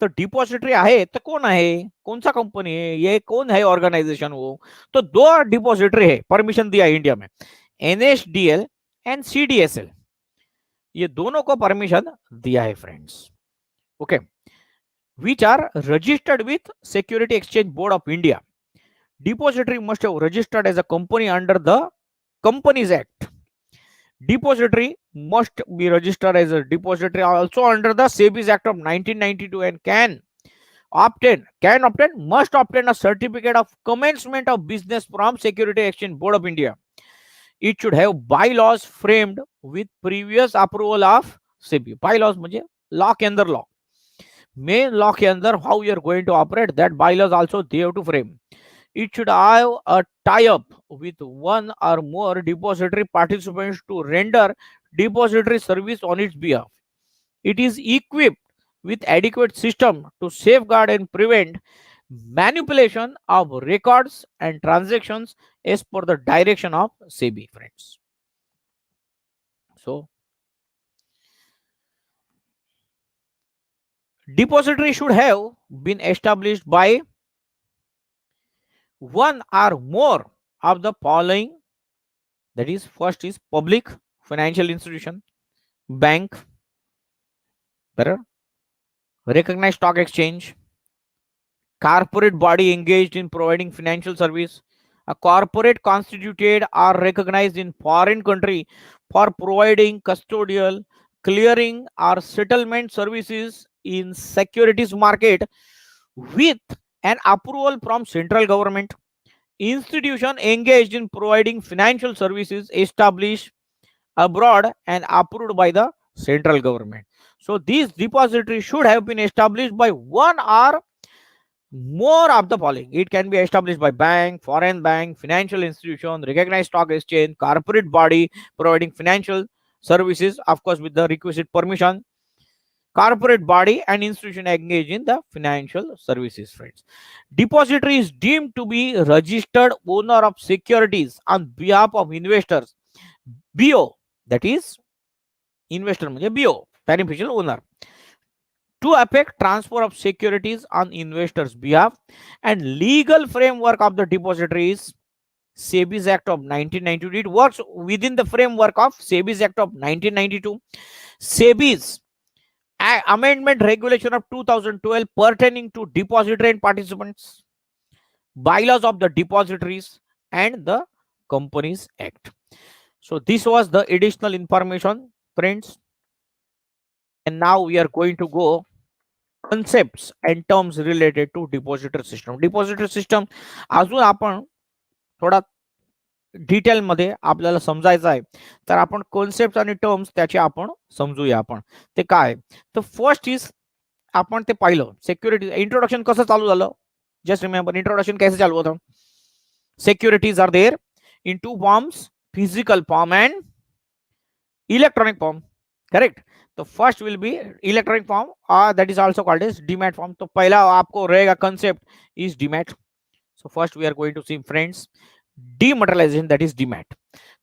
तो depository आहे तर कोण आहे, कोणसा company आहे, ये कोण है ऑर्गेनाइजेशन वो? तो दो डिपॉजिटरी है, परमिशन दिया इंडिया में, NSDL एंड CDSL, ये दोनों को परमिशन दिया है friends. Okay, which are registered with Security Exchange Board of India. Depository must have registered as a company under the Companies Act. Depository must be registered as a depository also under the SEBI's Act of 1992 and must obtain a certificate of commencement of business from Security Exchange Board of India. It should have bylaws framed with previous approval of SEBI. Bylaws म्हणजे law के अंदर law, main law के अंदर how you are going to operate, that bylaws also they have to frame. It should have a tie-up with one or more depository participants to render depository service on its behalf. It is equipped with adequate system to safeguard and prevent manipulation of records and transactions as per the direction of SEBI, friends. So, depository should have been established by one or more of the following. That is, first is public financial institution, bank, recognized stock exchange, corporate body engaged in providing financial service, a corporate constituted or recognized in foreign country for providing custodial, clearing or settlement services in securities market with an approval from central government, institution engaged in providing financial services established abroad and approved by the central government. So these depositories should have been established by one or more of the following. It can be established by bank, foreign bank, financial institution, recognized stock exchange, corporate body providing financial services, of course with the requisite permission, corporate body and institution engaged in the financial services, friends. Depository is deemed to be registered owner of securities on behalf of investors, BO, that is investor म्हणजे BO, beneficial owner, to effect transfer of securities on investors behalf, and legal framework of the depository is SEBI's Act of 1992. It works within the framework of SEBI's Act of 1992, SEBI's amendment regulation of 2012 pertaining to depository and participants, bylaws of the depositories, and the Companies Act. So this was the additional information, friends. And now we are going to go concepts and terms related to depository system. Depository system अजून आपण थोडा detail मध्ये आपल्याला समजायचं आहे, तर आपण concept आणि टर्म्स त्याचे आपण समजूया. आपण ते काय, तर फर्स्ट इज आपण ते पाहिलं सिक्युरिटी. इंट्रोडक्शन कसं चालू झालं, जस्ट रिमेंबर इंट्रोडक्शन कैसे चालू होतं. Securities are there in two forms, physical form and electronic form, correct. तो first will be electronic form, that is also called as demat form. तो पहला आपको रहेगा concept is demat. So first we are going to see friends dematerialization, that is demat.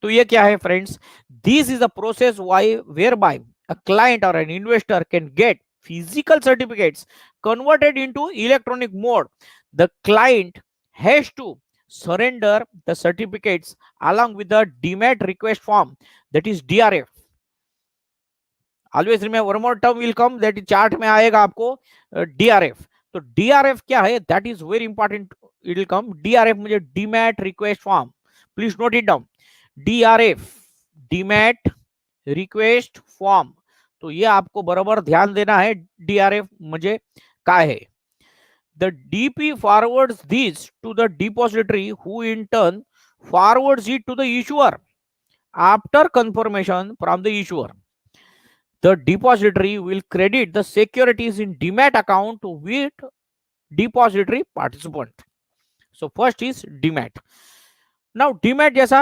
तो ये क्या है friends, this is a process whereby a client or an investor can get physical certificates converted into electronic mode. The client has to surrender the certificates along with the demat request form, that is DRF, always remember one more term will come, that chart में आएगा आपको DRF. तो DRF क्या है, that is very important, it will come DRF, मुझे demat request form, please note it down, DRF demat request form. तो ये आपको बराबर ध्यान देना है, डीआरएफ मुझे का है। The DP forwards these to the depository, who in turn forwards it to the issuer after confirmation from the issuer. The depository will credit the securities in demat account with depository participant. So first is demat. Now demat जैसा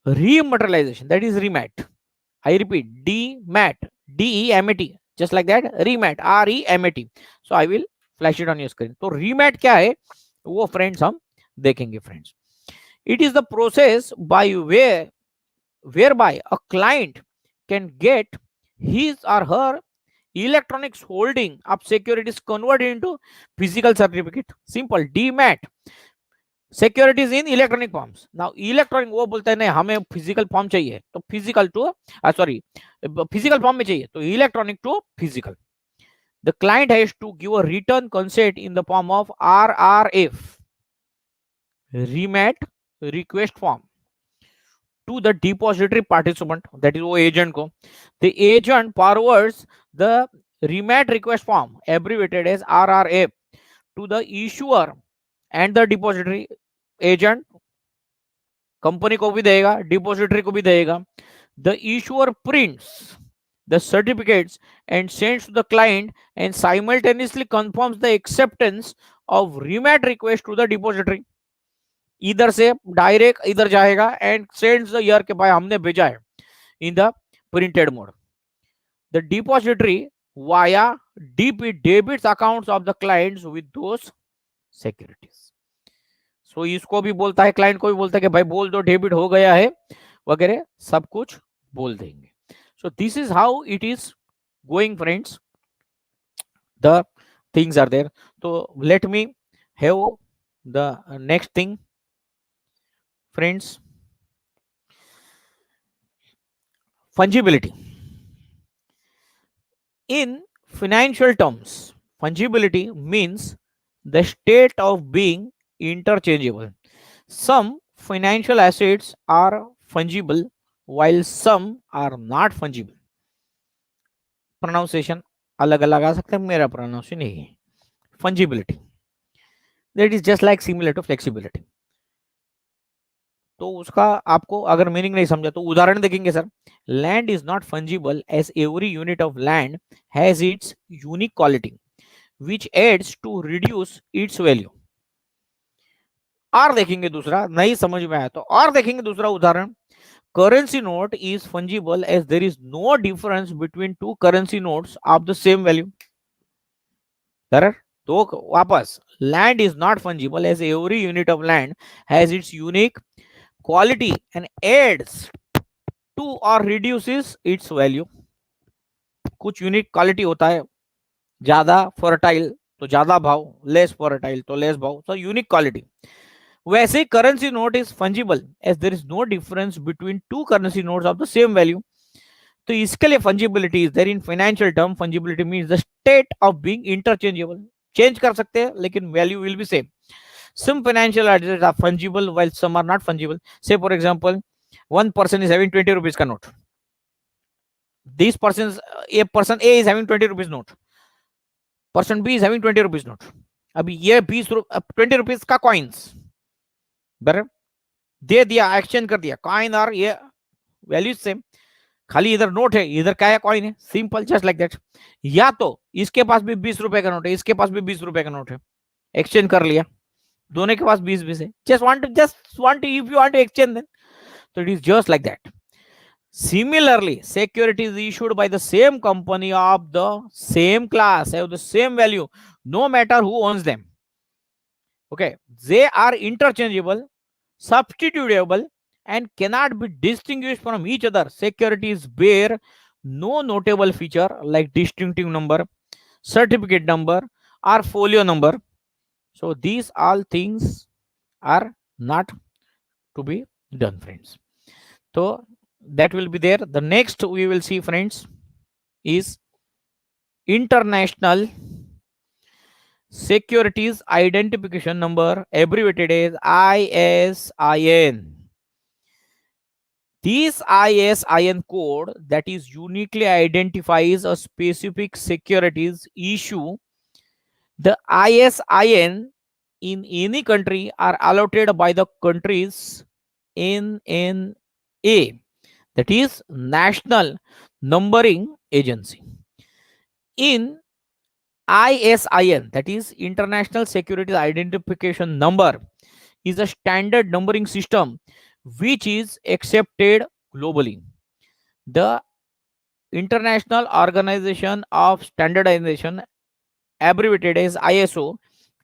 rematerialization, that is remat. I repeat, demat, DEMAT, just like that, remat, REMAT. So I will flash it on your screen. तो remat क्या है वो friends हम देखेंगे friends. It is the process by whereby a client can get his or her electronics holding of securities converted into physical certificate. Simple, demat securities in electronic forms. Now electronic वो बोलते हैं नहीं हमें physical form चाहिए, तो physical to sorry physical form में चाहिए, तो electronic to physical. The client has to give a return consent in the form of RRF, remat request form, to the depository participant, that is वो एजेंट को। The agent forwards the remat request form abbreviated as RRF to the issuer and the depository. Agent company को भी देगा, डिपॉजिटरी को भी देगा। The issuer prints the certificates and sends to the client and simultaneously confirms the acceptance of remat request to the depository. इधर से direct इधर जाएगा एंड सेंड्स द ईयर के भाई हमने भेजा है in the printed mode. The depository via DP debits accounts of the clients with those securities. So इसको भी बोलता है, क्लाइंट को भी बोलता है कि भाई बोल दो डेबिट हो गया है वगैरह सब कुछ बोल देंगे। So this is how it is going friends, the things are there. तो let me have the next thing friends, fungibility. In financial terms, fungibility means the state of being interchangeable. Some financial assets are fungible while some are not fungible. Pronunciation अलग अलग आ सकते हैं, मेरा pronunciation नहीं है। Fungibility, that is just like similar to flexibility. तो उसका आपको अगर मीनिंग नहीं समझा तो उदाहरण देखेंगे sir. Land is not fungible as every unit of land has its unique quality which adds to reduce its value. और देखेंगे दूसरा, नहीं समझ में आया तो और देखेंगे दूसरा उदाहरण। Currency note is fungible as there is no difference between two currency notes of the same value. तो वापस, land is not fungible as every unit of land has its unique quality and adds to or reduces its value. कुछ unique quality होता है, ज्यादा fertile तो ज्यादा भाव, less fertile तो लेस भाव, तो यूनिक क्वालिटी। वैसे currency note is fungible as there is no difference between two currency notes of the same value. तो इसके लिए fungibility is there in financial term. Fungibility means the state of being interchangeable, change कर सकते हैं लेकिन value will be same. Some financial assets are fungible while some are not fungible. Say for example, one person is having 20 rupees ka note. This person A is having 20 rupees note. Person B is having 20 rupees note. अभी ये 20 rupees का coins बराबर दे दिया, exchange कर दिया, coin और ये value same, खाली इधर नोट है इधर क्या है कॉइन है, सिंपल जस्ट लाइक दैट। या तो इसके पास भी 20 रुपए का नोट है, इसके पास भी 20 रुपए का नोट है, एक्सचेंज कर लिया, दोनों के पास 20 है, just want to if you want to exchange then, so it is just like that. Similarly, securities issued by the same company of the same class have the same value no matter who owns them. Okay, they are interchangeable, substitutable and cannot be distinguished from each other. Securities bear no notable feature like distinctive number, certificate number or folio number. So these all things are not to be done friends. So that will be there. The next we will see friends, is International Securities Identification Number, abbreviated as ISIN. This ISIN code that is uniquely identifies a specific securities issue. The ISIN in any country are allotted by the country's NNA, that is National Numbering Agency. In ISIN, that is International Securities Identification Number, is a standard numbering system which is accepted globally. The International Organization of Standardization, abbreviated as ISO,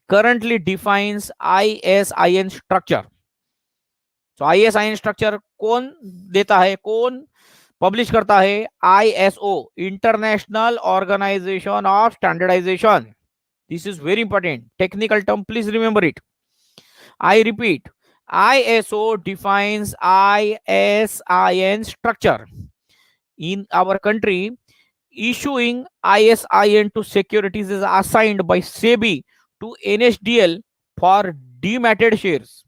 currently defines ISIN structure. So ISIN structure कौन देता है, कौन publish करता है? ISO, International Organization of Standardization. This is very important technical term, please remember it. I repeat, ISO defines ISIN structure. In our country, issuing ISIN to securities is assigned by SEBI to NSDL for dematted shares.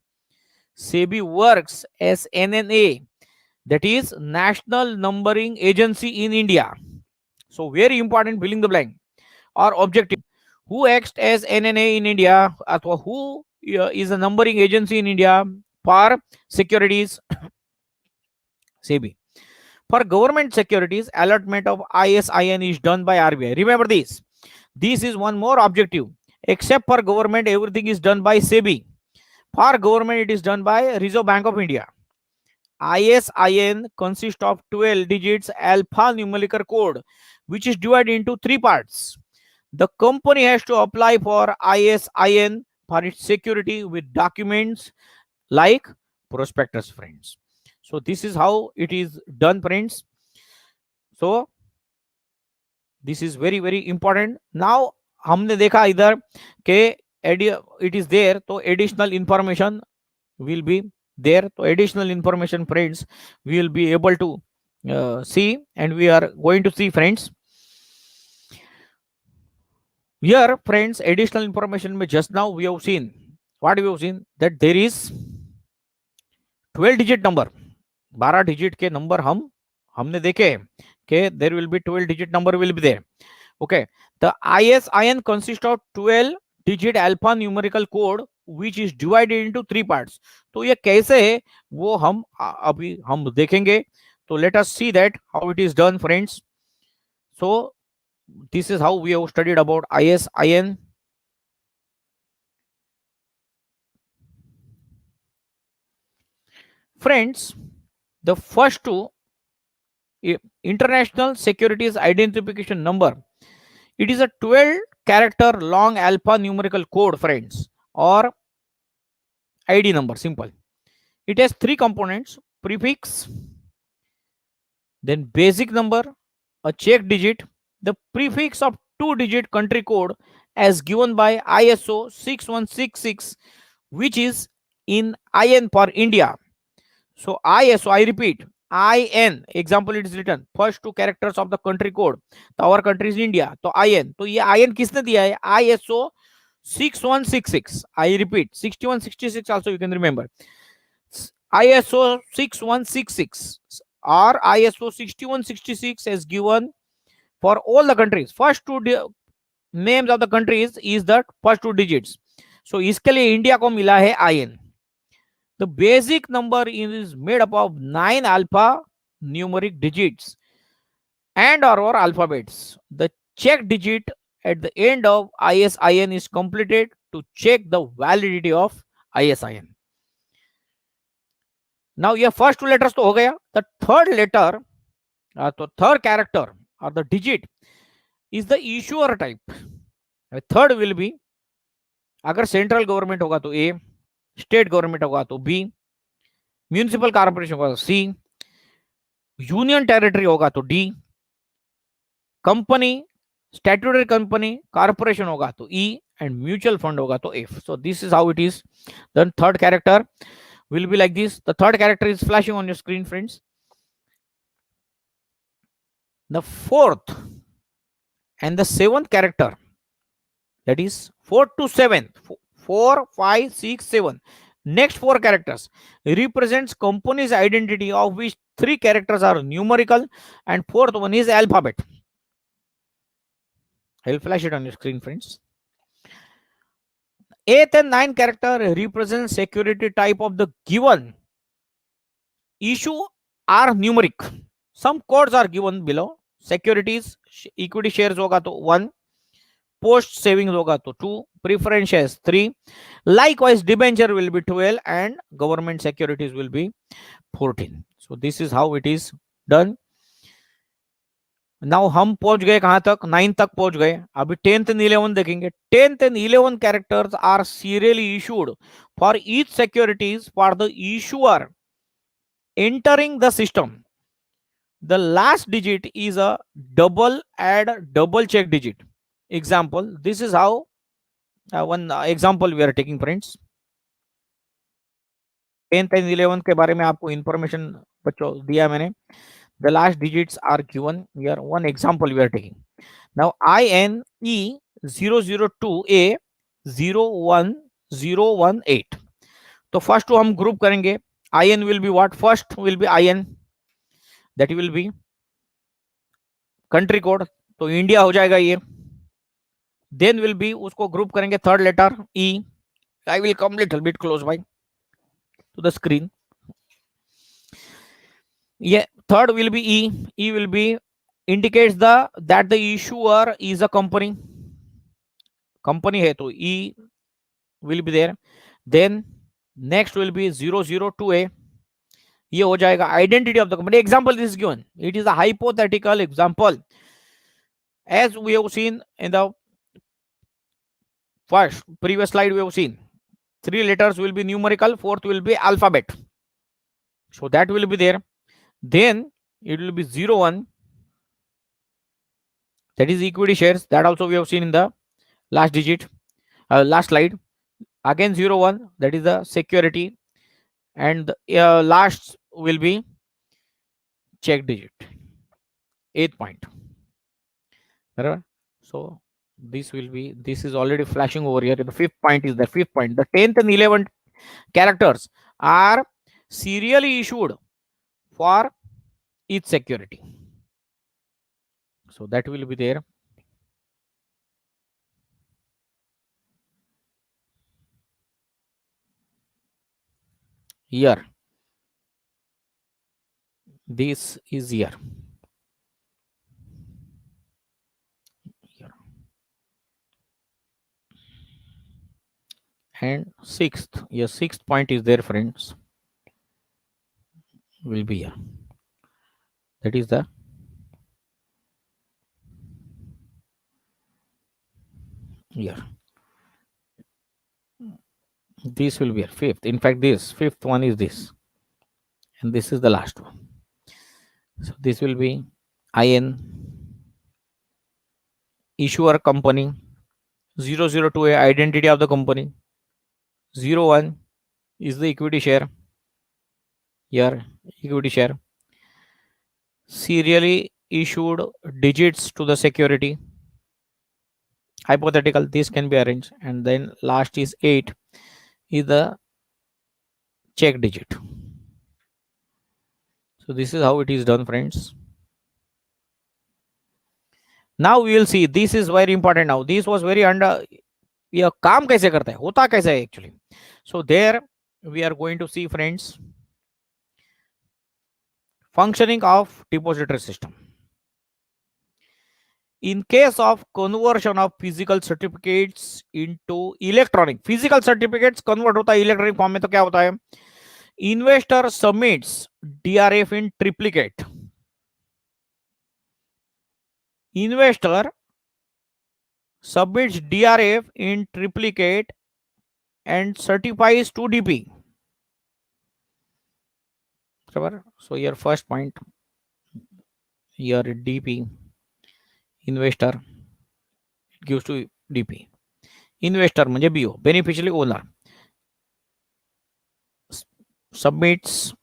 SEBI works as NNA, that is National Numbering Agency in India. So very important, filling the blank or objective. Who acts as NNA in India? अथवा who is a numbering agency in India for securities? SEBI. For government securities, allotment of ISIN is done by RBI. Remember this. This is one more objective. Except for government, everything is done by SEBI. For government, it is done by Reserve Bank of India. ISIN consists of 12 digits alphanumeric code, which is divided into 3 parts. The company has to apply for ISIN for its security with documents like prospectus, friends. So this is how it is done, friends. So this is very very important. Now हमने देखा इधर के it is there, तो additional information will be there. So additional information, friends, we will be able to see, and we are going to see, friends. Here, friends, additional information, just now we have seen, what we have seen, that there is 12 digit number, 12 digit के number हमने देखे कि there will be 12 digit number will be there. Okay, the ISIN consists of 12 digit alphanumerical code which is divided into 3 parts. तो ये कैसे है वो हम अभी हम देखेंगे. So let us see that how it is done, friends. So this is how we have studied about ISIN. Friends, the first two, International Securities Identification Number, it is a 12 character long alphanumerical code, friends, or ID number, simple. It has 3 components: prefix, then basic number, a check digit. The prefix of 2-digit country code as given by ISO 6166, which is in IN for India. So ISO, I repeat, IN, example it is written first 2 characters of the country code. तो our country is India, तो IN. तो ये IN किसने दिया है? ISO 6166. I repeat, 6166 also you can remember. ISO 6166 or ISO 6166 is given for all the countries. First 2 names of the countries is the first 2 digits. So इसके लिए India को मिला है IN. The basic number is made up of 9 alphanumeric digits and or alphabets. The check digit at the end of ISIN is completed to check the validity of ISIN. Now ये first 2 letters तो हो गया. The third letter, तो third character or the digit is the issuer type. Third will be, अगर central government होगा तो A, state government होगा तो B, म्यूनिसिपल कॉर्पोरेशन होगा तो C, यूनियन टेरिटरी होगा तो D, company, statutory company, corporation होगा तो E, and mutual fund होगा तो F. So this is how it is. Then third character will be like this. The third character is flashing on your screen, friends. The fourth and the seventh character, that is 4 to 7, 4, 5, 6, 7, next four characters represents company's identity, of which three characters are numerical and fourth one is alphabet. I will flash it on your screen, friends. Eighth and ninth character represents security type of the given issue are numeric. Some codes are given below. Securities, equity shares होगा तो 1, post savings होगा तो 2, preference shares 3, likewise debenture will be 12 and government securities will be 14. So this is how it is done. Now हम पहुंच गए कहां तक, 9 तक पहुंच गए. अभी 10th and 11 देखेंगे. 10th and 11 characters are serially issued for each securities for the issuer entering the system. The last digit is a double add double check digit. Example, this is how one example we are taking, friends. 10th and 11th के बारे में आपको information बच्चों दिया मैंने. The last digits are given here. One example we are taking. Now INE 002A 01018. तो first तो हम ग्रुप करेंगे. IN will be what? First will be IN, that will be country code, तो इंडिया हो जाएगा ये. देन विल बी, उसको group करेंगे third letter E. I will come little bit close by to the screen. ये third will be E. E will be indicates that the issuer is a company. Company है तो E will be there. Then next will be 002A. ये हो जाएगा identity of the company. Example this is given. It is a hypothetical example. As we have seen in the first previous slide, we have seen 3 letters will be numerical, fourth will be alphabet. So that will be there. Then it will be 01, that is equity shares. That also we have seen in the last digit, last slide. Again 01, that is the security, and last will be check digit, 8th point. Right? So this will be, this is already flashing over here. The fifth point is the fifth point. The 10th and 11th characters are serially issued for each security. So that will be there. Here, this is here. And sixth, yes, sixth point is there, friends, will be here. That is the here. This will be here, fifth. In fact, this fifth one is this, and this is the last one. So this will be IN, issuer company, 002A identity of the company, 01 is the equity share. Here equity share, serially issued digits to the security, hypothetical, this can be arranged, and then last is 8 is the check digit. So this is how it is done, friends. Now we will see, this is very important. Now this was very under, ये काम कैसे करता है, होता कैसे है actually. So there we are going to see, friends, functioning of depository system. In case of conversion of physical certificates into electronic, physical certificates convert होता है electronic form में, तो क्या होता है? Investor submits DRF in triplicate. Investor submits DRF in triplicate and certifies to DP. So your first point, your DP, investor gives to DP. Investor म्हणजे BO, beneficially owner, submits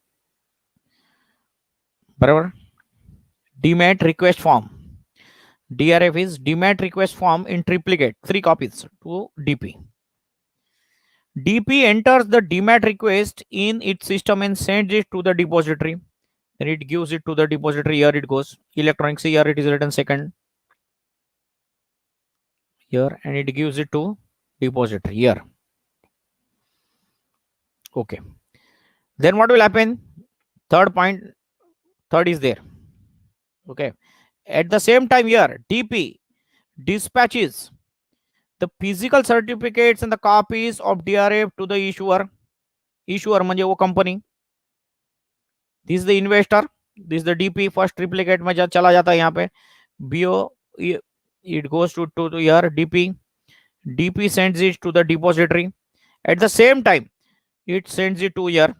बराबर demat request form. DRF is demat request form in triplicate, 3 copies to DP. DP enters the demat request in its system and sends it to the depository. Then it gives it to the depository. Here it goes. Electronic. See, here it is written second. Here, and it gives it to depository. Here. Okay. Then what will happen? Third point. Third is there. Okay. At the same time, here DP dispatches the physical certificates and the copies of DRF to the issuer. Issuer म्हणजे वो company. This is the investor. This is the DP. First triplicate में चला जाता है यहाँ पे. BO it goes to here DP. DP sends it to the depository. At the same time, it sends it to here.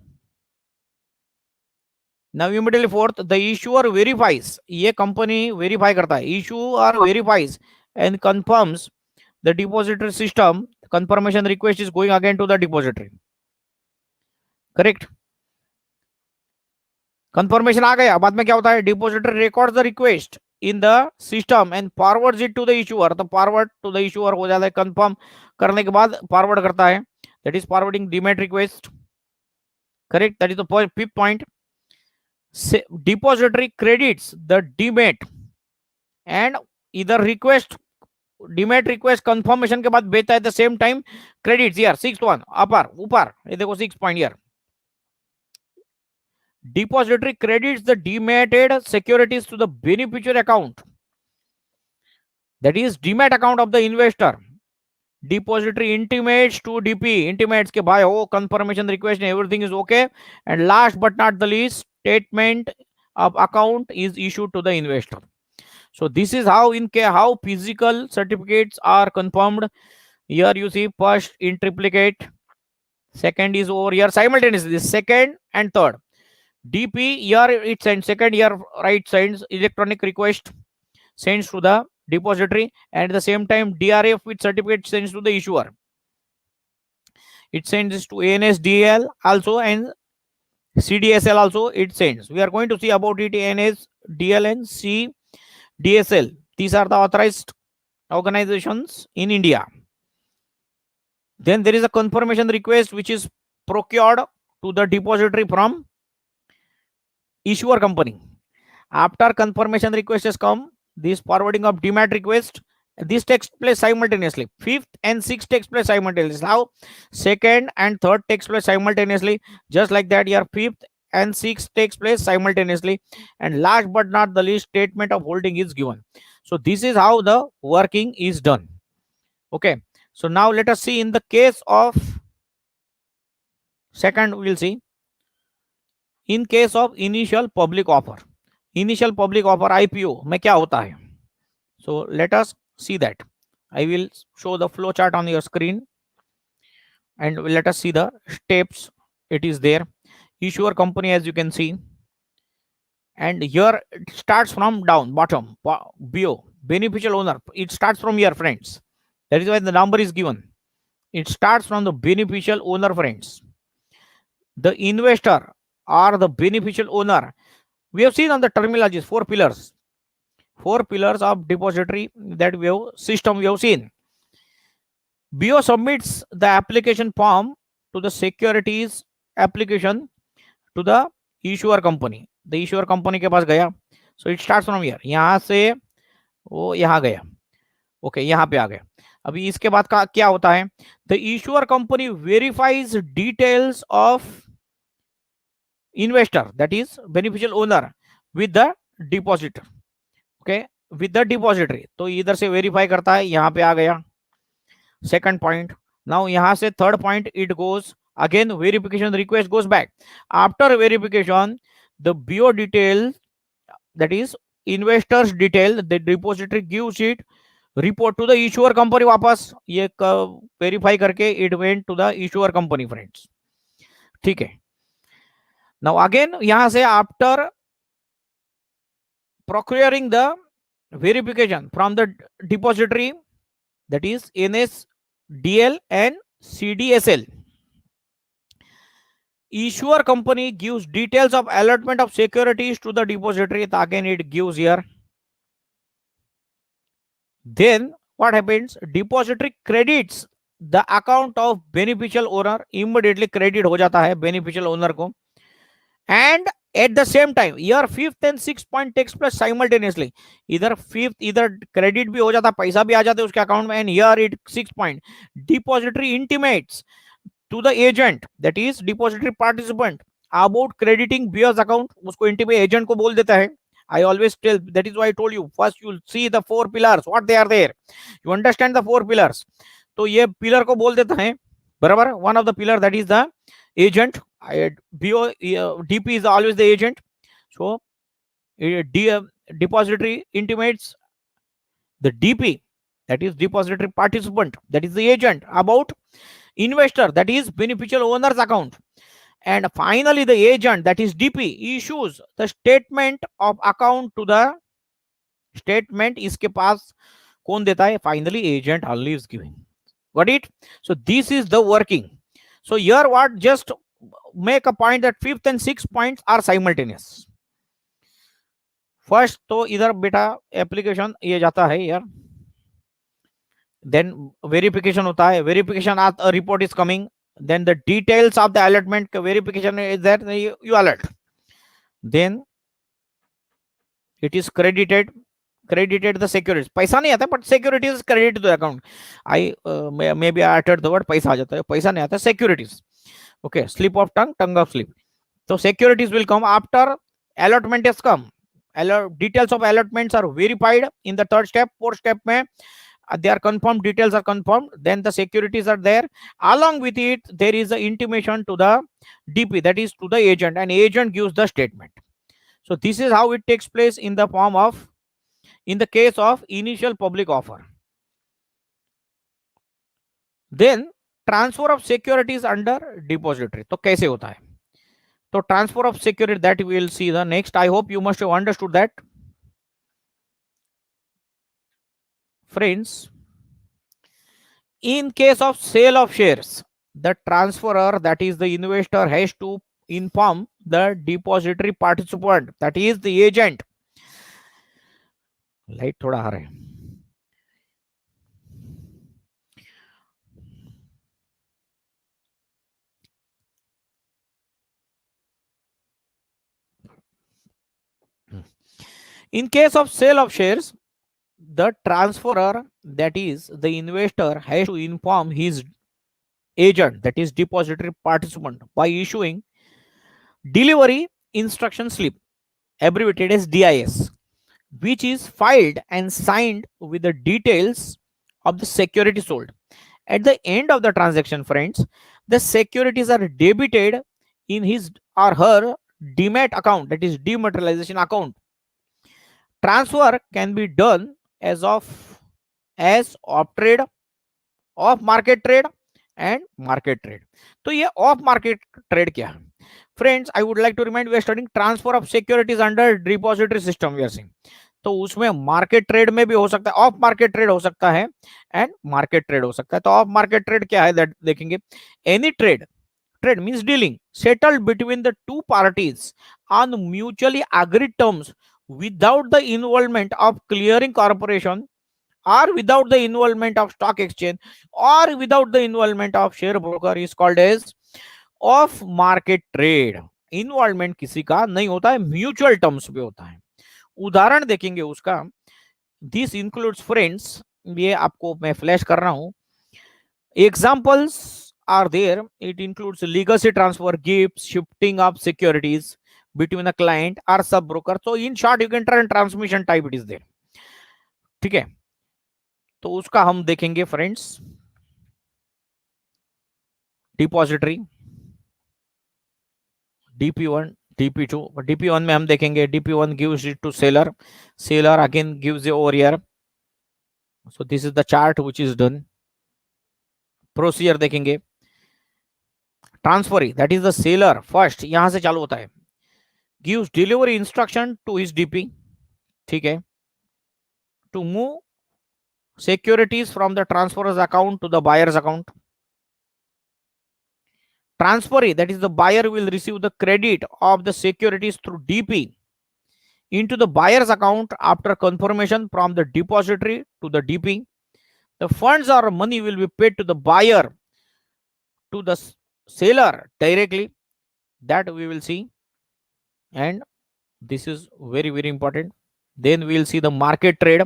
Now immediately fourth, the issuer verifies. ये company verify करता है. Issuer verifies and confirms the depository system. Confirmation request is going again to the depository. Correct. Confirmation आ गया. बाद में क्या होता है? Depository records the request in the system and forwards it to the issuer. तो forward to the issuer हो जाता है. Confirm करने के बाद forward करता है. That is forwarding demat request. Correct. That is the fifth point. Depository credits the demat and either request demat request confirmation के बाद भेजता है. At the same time credits here. Sixth one ऊपर ये देखो 6 point here. Depository credits the dematted securities to the beneficiary account. That is demat account of the investor. Depository intimates to DP. Intimates के भाई हो confirmation request and everything is okay. And last but not the least, statement of account is issued to the investor. So this is how how physical certificates are confirmed. Here you see first in triplicate, second is over here simultaneously. This second and third. DP here it sends second, here right sends electronic request, sends to the depository, and at the same time DRF with certificate sends to the issuer. It sends to ANSDL also and CDSL also it sends. We are going to see about it. ANSDL and CDSL. These are the authorized organizations in India. Then there is a confirmation request which is procured to the depository from issuer company. After confirmation request has come, this forwarding of demat request, this takes place simultaneously. Fifth and sixth takes place simultaneously. Now second and third takes place simultaneously. Just like that, here fifth and sixth takes place simultaneously. And last but not the least, statement of holding is given. So this is how the working is done. Okay. So now let us see in the case of second, we will see in case of initial public offer. Initial public offer IPO में क्या होता है? So let us see that. I will show the flow chart on your screen and let us see the steps. It is there. Issuer company, as you can see, and here it starts from down bottom. BO, beneficial owner. It starts from here, friends. That is why the number is given. It starts from the beneficial owner, friends. The investor or the beneficial owner. We have seen on the terminologies 4 pillars. 4 pillars of depository that we have system we have seen. BO submits the application form to the securities application to the issuer company. The issuer company के पास गया. So it starts from here. यहाँ से वो यहाँ गया. Okay, यहाँ पे आ गया. अभी इसके बाद का क्या होता है? The issuer company verifies details of investor, that is beneficial owner, with the depositor. Okay, with the depository. तो इधर से verify करता है. यहाँ पे आ गया. Second point. Now यहाँ से third point it goes again. Verification request goes back. After verification, the BO detail, that is investors detail, the depository gives it report to the issuer company. वापस ये verify करके it went to the issuer company, friends. ठीक है. Now again यहाँ से after procuring the verification from the depository, that is NSDL and CDSL, issuer company gives details of allotment of securities to the depository. Again it gives here Then what happens? Depository credits the account of beneficial owner, immediately credit हो जाता है beneficial owner को, and at the same time here fifth and sixth point takes place simultaneously. इधर fifth इधर credit भी हो जाता, पैसा भी आ जाता है उसके account में, and here it sixth point depository intimates to the agent, that is depository participant, about crediting bear's account. उसको intimate agent को बोल देता है. I always tell, that is why I told you first you'll see the four pillars what they are there, you understand the four pillars. तो ये pillar को बोल देता है बराबर. one of the pillar, that is the agent. DP is always the agent. So depository intimates the DP, that is depository participant, that is the agent, about investor, that is beneficial owner's account. And finally the agent, that is DP, issues the statement of account to the statement. इसके पास कौन देता है? Finally agent only is giving. Got it? So this is the working. So here what, just make a point that fifth and sixth points are simultaneous. First तो इधर बेटा application ये जाता है यार, then verification होता है, verification a report is coming, then the details of the allotment verification is there, you alert, then it is credited the securities. पैसा नहीं आता but securities is credited to the account. I maybe I uttered the word पैसा आ जाता है, पैसा नहीं आता, securities. Okay, slip of tongue, tongue of slip. So securities will come after allotment has come. Details of allotments are verified in the third step. Fourth step mein they are confirmed, details are confirmed, then the securities are there. Along with it there is an intimation to the DP, that is to the agent, and agent gives the statement. So this is how it takes place in the form of, in the case of initial public offer. Then transfer of securities under depository. तो कैसे होता है? तो transfer of security, that we will see the next. I hope you must have understood that. Friends, in case of sale of shares, the transferor, that is the investor, has to inform the depository participant, that is the agent. Light थोड़ा आ रहा है. In case of sale of shares, the transferor, that is the investor, has to inform his agent, that is depository participant, by issuing delivery instruction slip, abbreviated as DIS, which is filed and signed with the details of the security sold. At the end of the transaction, friends, the securities are debited in his or her demat account, that is dematerialization account. Transfer can be done as off trade, off market trade and market trade. तो ये off market trade क्या है? Friends, I would like to remind, we are studying transfer of securities under depository system we are seeing. तो उसमें market trade में भी हो सकता है, ऑफ मार्केट ट्रेड हो सकता है एंड मार्केट ट्रेड हो सकता है. तो ऑफ मार्केट ट्रेड क्या है दैट देखेंगे. Any trade means dealing settled between the two parties on mutually agreed terms without the involvement of clearing corporation, or without the involvement of stock exchange, or without the involvement of share broker, is called as off market trade. Involvement किसी का नहीं होता है, mutual terms पे होता है. उदाहरण देखेंगे उसका. दिस इंक्लूड्स फ्रेंड्स, ये आपको मैं फ्लैश कर रहा हूं. Examples are there. It includes legacy transfer, gifts, shifting of securities between a client or sub broker. So in short you can try transmission type it is there. ठीक है, तो उसका हम देखेंगे friends. Depository DP1, DP2, DP1 में हम देखेंगे DP1 gives it to seller, seller again gives it over here. So this is the chart which is done. Procedure देखेंगे. Transferee, that is the seller, first यहां से चालू होता है, gives delivery instruction to his DP, ठीक है, to move securities from the transferor's account to the buyer's account. Transferee, that is the buyer, will receive the credit of the securities through DP into the buyer's account after confirmation from the depository to the DP. The funds or money will be paid to the buyer to the seller directly. That we will see, and this is very very important. Then we will see the market trade.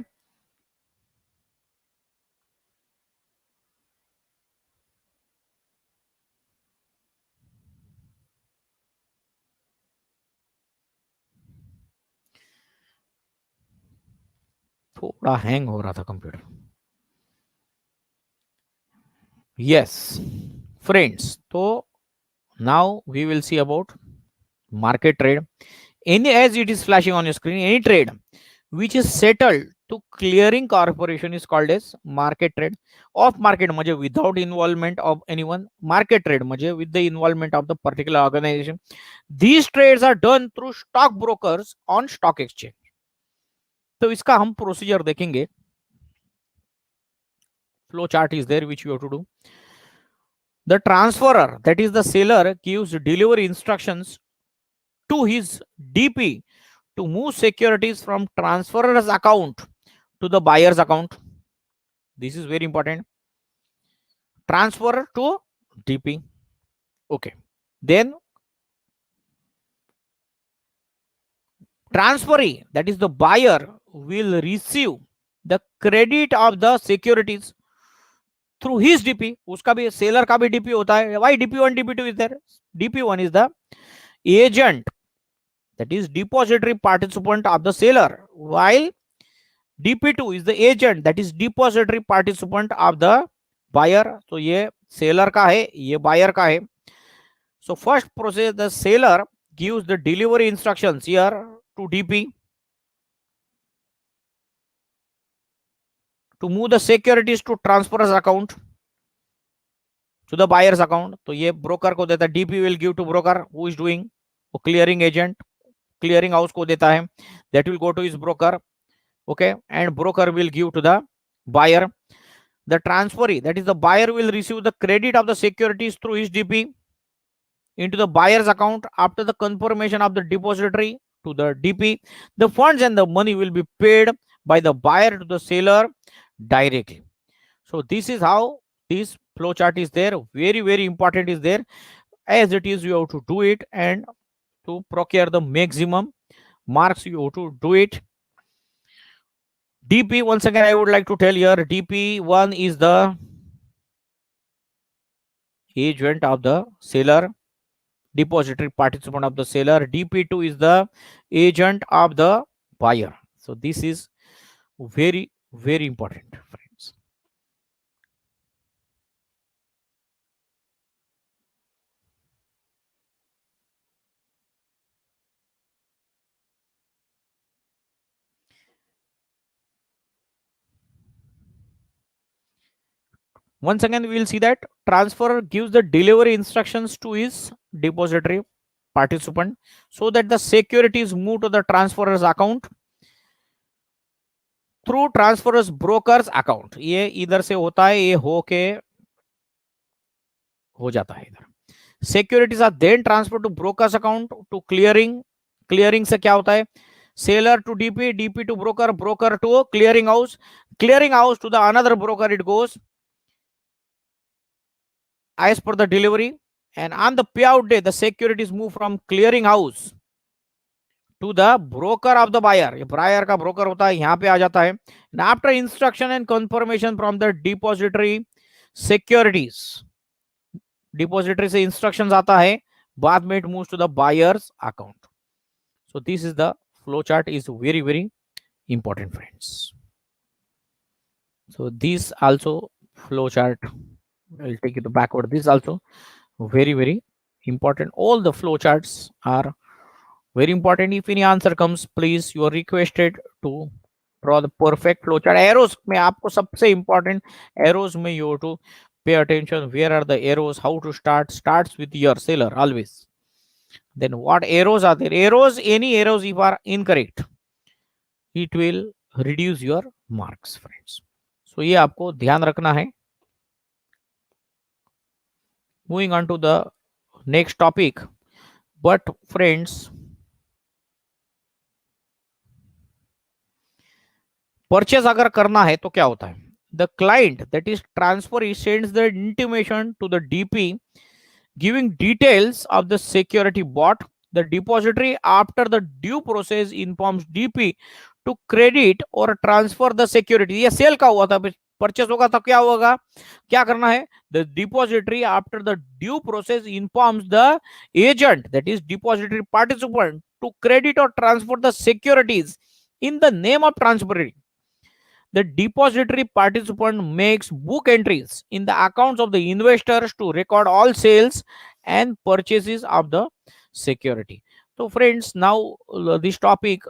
थोड़ा hang हो रहा था computer. Yes, friends, so now we will see about market trade. Any, as it is flashing on your screen, any trade which is settled to clearing corporation is called as market trade. Off market म्हणजे without involvement of anyone. Market trade म्हणजे with the involvement of the particular organization. These trades are done through stock brokers on stock exchange. तो इसका हम procedure देखेंगे. Flow chart is there which you have to do. The transferer, that is the seller, gives delivery instructions to his DP to move securities from transferer's account to the buyer's account. This is very important. Transfer to DP. Okay. Then transferee, that is the buyer, will receive the credit of the securities through his DP. उसका भी seller का भी DP होता है. Why DP1, DP2 is there? DP1 is the agent, that is depository participant of the seller, while DP2 is the agent, that is depository participant of the buyer. So ये seller का है, ये buyer का है. So first process, the seller gives the delivery instructions here to DP to move the securities to transfer's account to the buyer's account. तो ये broker को देता है. DP will give to broker who is doing, वो clearing agent, clearing house को देता है. That will go to his broker. Okay, and broker will give to the buyer. The transferee, that is the buyer, will receive the credit of the securities through his DP into the buyer's account after the confirmation of the depository to the DP. The funds and the money will be paid by the buyer to the seller directly. So this is how this flow chart is there. Very very important is there. As it is, you have to do it, and to procure the maximum marks you have to do it. DP, once again I would like to tell here, DP1 is the agent of the seller, depository participant of the seller. DP2 is the agent of the buyer. So this is very very important, friends. Once again we will see that transferor gives the delivery instructions to his depository participant so that the securities move to the transferor's account through transferor's broker's account. ये इधर से होता है, ये होके हो जाता है इधर. Securities are then transferred to broker's account to clearing. Clearing से क्या होता है? Seller to DP, DP to broker, broker to clearing house to the another broker it goes as per the delivery. And on the payout day, the securities move from clearing house to the broker of the buyer. ये buyer का broker होता है, यहाँ पे आ जाता है. And after instruction and confirmation from the depository securities, depository से instructions आता है, बाद में it moves to the buyer's account. So this is the flow chart, is very very important, friends. So this also flow chart, I'll take you to backward. This also very very important. All the flow charts are very important. If any answer comes, please, you are requested to draw the perfect flow chart. Arrows में आपको सबसे important, arrows में you have to pay attention. Where are the arrows? How to start? Starts with your seller always. Then what arrows are there? Arrows, any arrows if are incorrect, it will reduce your marks, friends. So ये आपको ध्यान रखना है. Moving on to the next topic, but friends, purchase अगर करना है तो क्या होता है, the client that is transfer sends the intimation to the DP giving details of the security bought. The depository, after the due process, informs DP to credit or transfer the security. ये cell का हुआ था, purchase होगा तो क्या होगा, क्या करना है, the depository after the due process informs the agent, that is depository participant, to credit or transfer the securities in the name of transferee. The depository participant makes book entries in the accounts of the investors to record all sales and purchases of the security. So friends, now this topic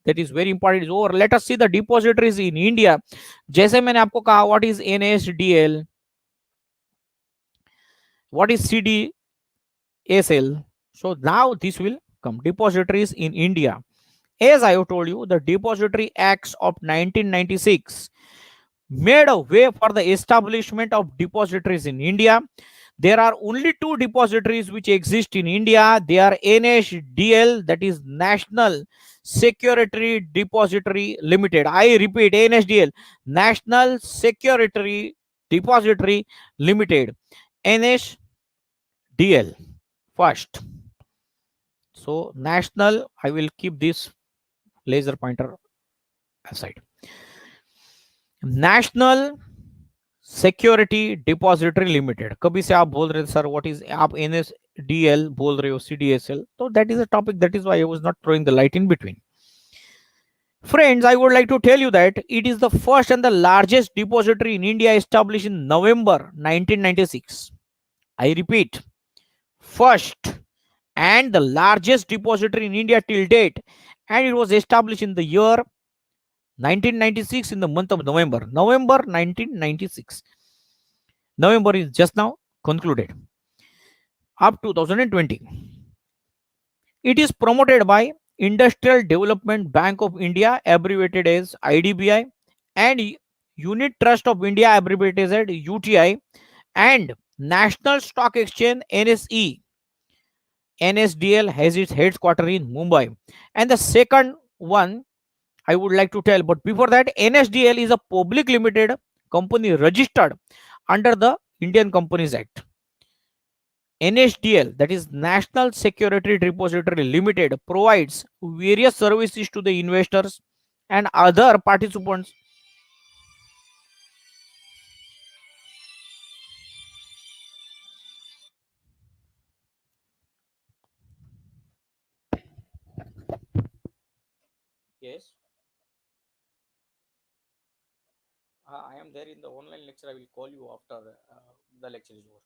that is very important is over. Let us see the depositories in India. जैसे मैंने आपको कहा, what is NASDL, what is CDSL. So now this will come, depositories in India. As I have told you, the Depository Acts of 1996 made a way for the establishment of depositories in India. There are only two depositories which exist in India. They are NSDL, that is National Security Depository Limited. I repeat, NSDL, National Security Depository Limited. NSDL first. So national, I will keep this laser pointer aside. National security depository limited. कभी से आप बोल रहे थे sir what is, आप NSDL बोल रहे हो, सीडीएसएल, तो that is a topic, that is why I was not throwing the light in between. Friends, I would like to tell you that it is the first and the largest depository in India, established in November 1996. I repeat, first and the largest depository in India till date, and it was established in the year 1996 in the month of November. November 1996. November is just now concluded. Up 2020. It is promoted by Industrial Development Bank of India, abbreviated as IDBI, and Unit Trust of India, abbreviated as UTI, and National Stock Exchange, NSE. NSDL has its headquarters in Mumbai. And the second one I would like to tell, but before that, NSDL is a public limited company registered under the Indian Companies Act. NSDL, that is National Security Depository Limited, provides various services to the investors and other participants. Yes. I am there in the online lecture. I will call you after the lecture is over.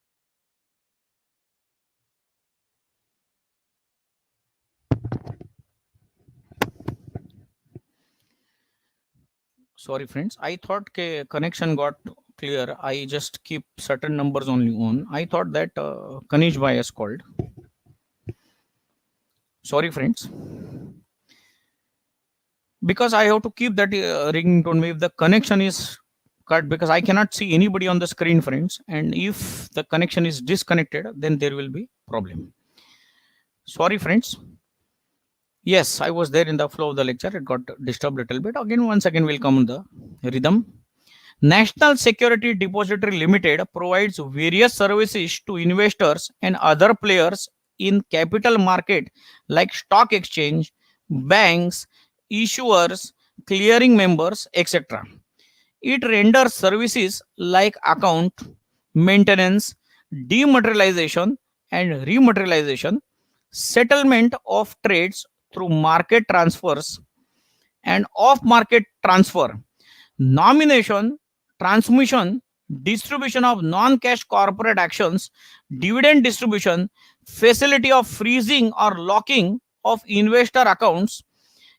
Sorry friends, I thought connection got clear. I just keep certain numbers only on. I thought that Kanish Bhai has called. Sorry friends, because I have to keep that ringing tone. If the connection is cut, because I cannot see anybody on the screen, friends, and if the connection is disconnected, then there will be problem. Sorry friends. Yes, I was there in the flow of the lecture. It got disturbed a little bit. Again, once again, we'll come on the rhythm. National Security Depository Limited provides various services to investors and other players in capital market like stock exchange, banks, issuers, clearing members, etc. It renders services like account maintenance, dematerialization and rematerialization, settlement of trades through market transfers and off-market transfer, nomination, transmission, distribution of non-cash corporate actions, dividend distribution, facility of freezing or locking of investor accounts,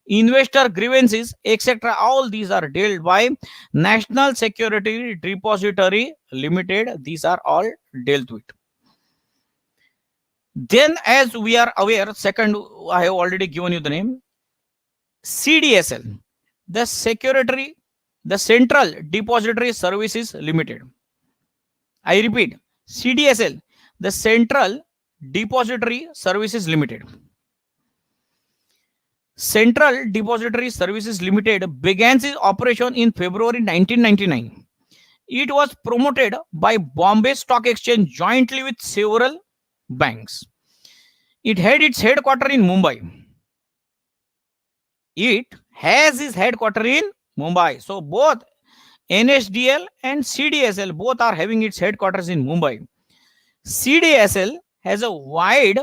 investor grievances, etc. All these are dealt by National Security Depository Limited. These are all dealt with. Then, as we are aware, second, I have already given you the name, CDSL, the Central Depository Services Limited. I repeat, CDSL, the Central Depository Services Limited. Central Depository Services Limited began its operation in February 1999. It was promoted by Bombay Stock Exchange jointly with several banks. It had its headquarters in Mumbai. It has its headquarters in Mumbai. So both NSDL and CDSL both are having its headquarters in Mumbai. CDSL has a wide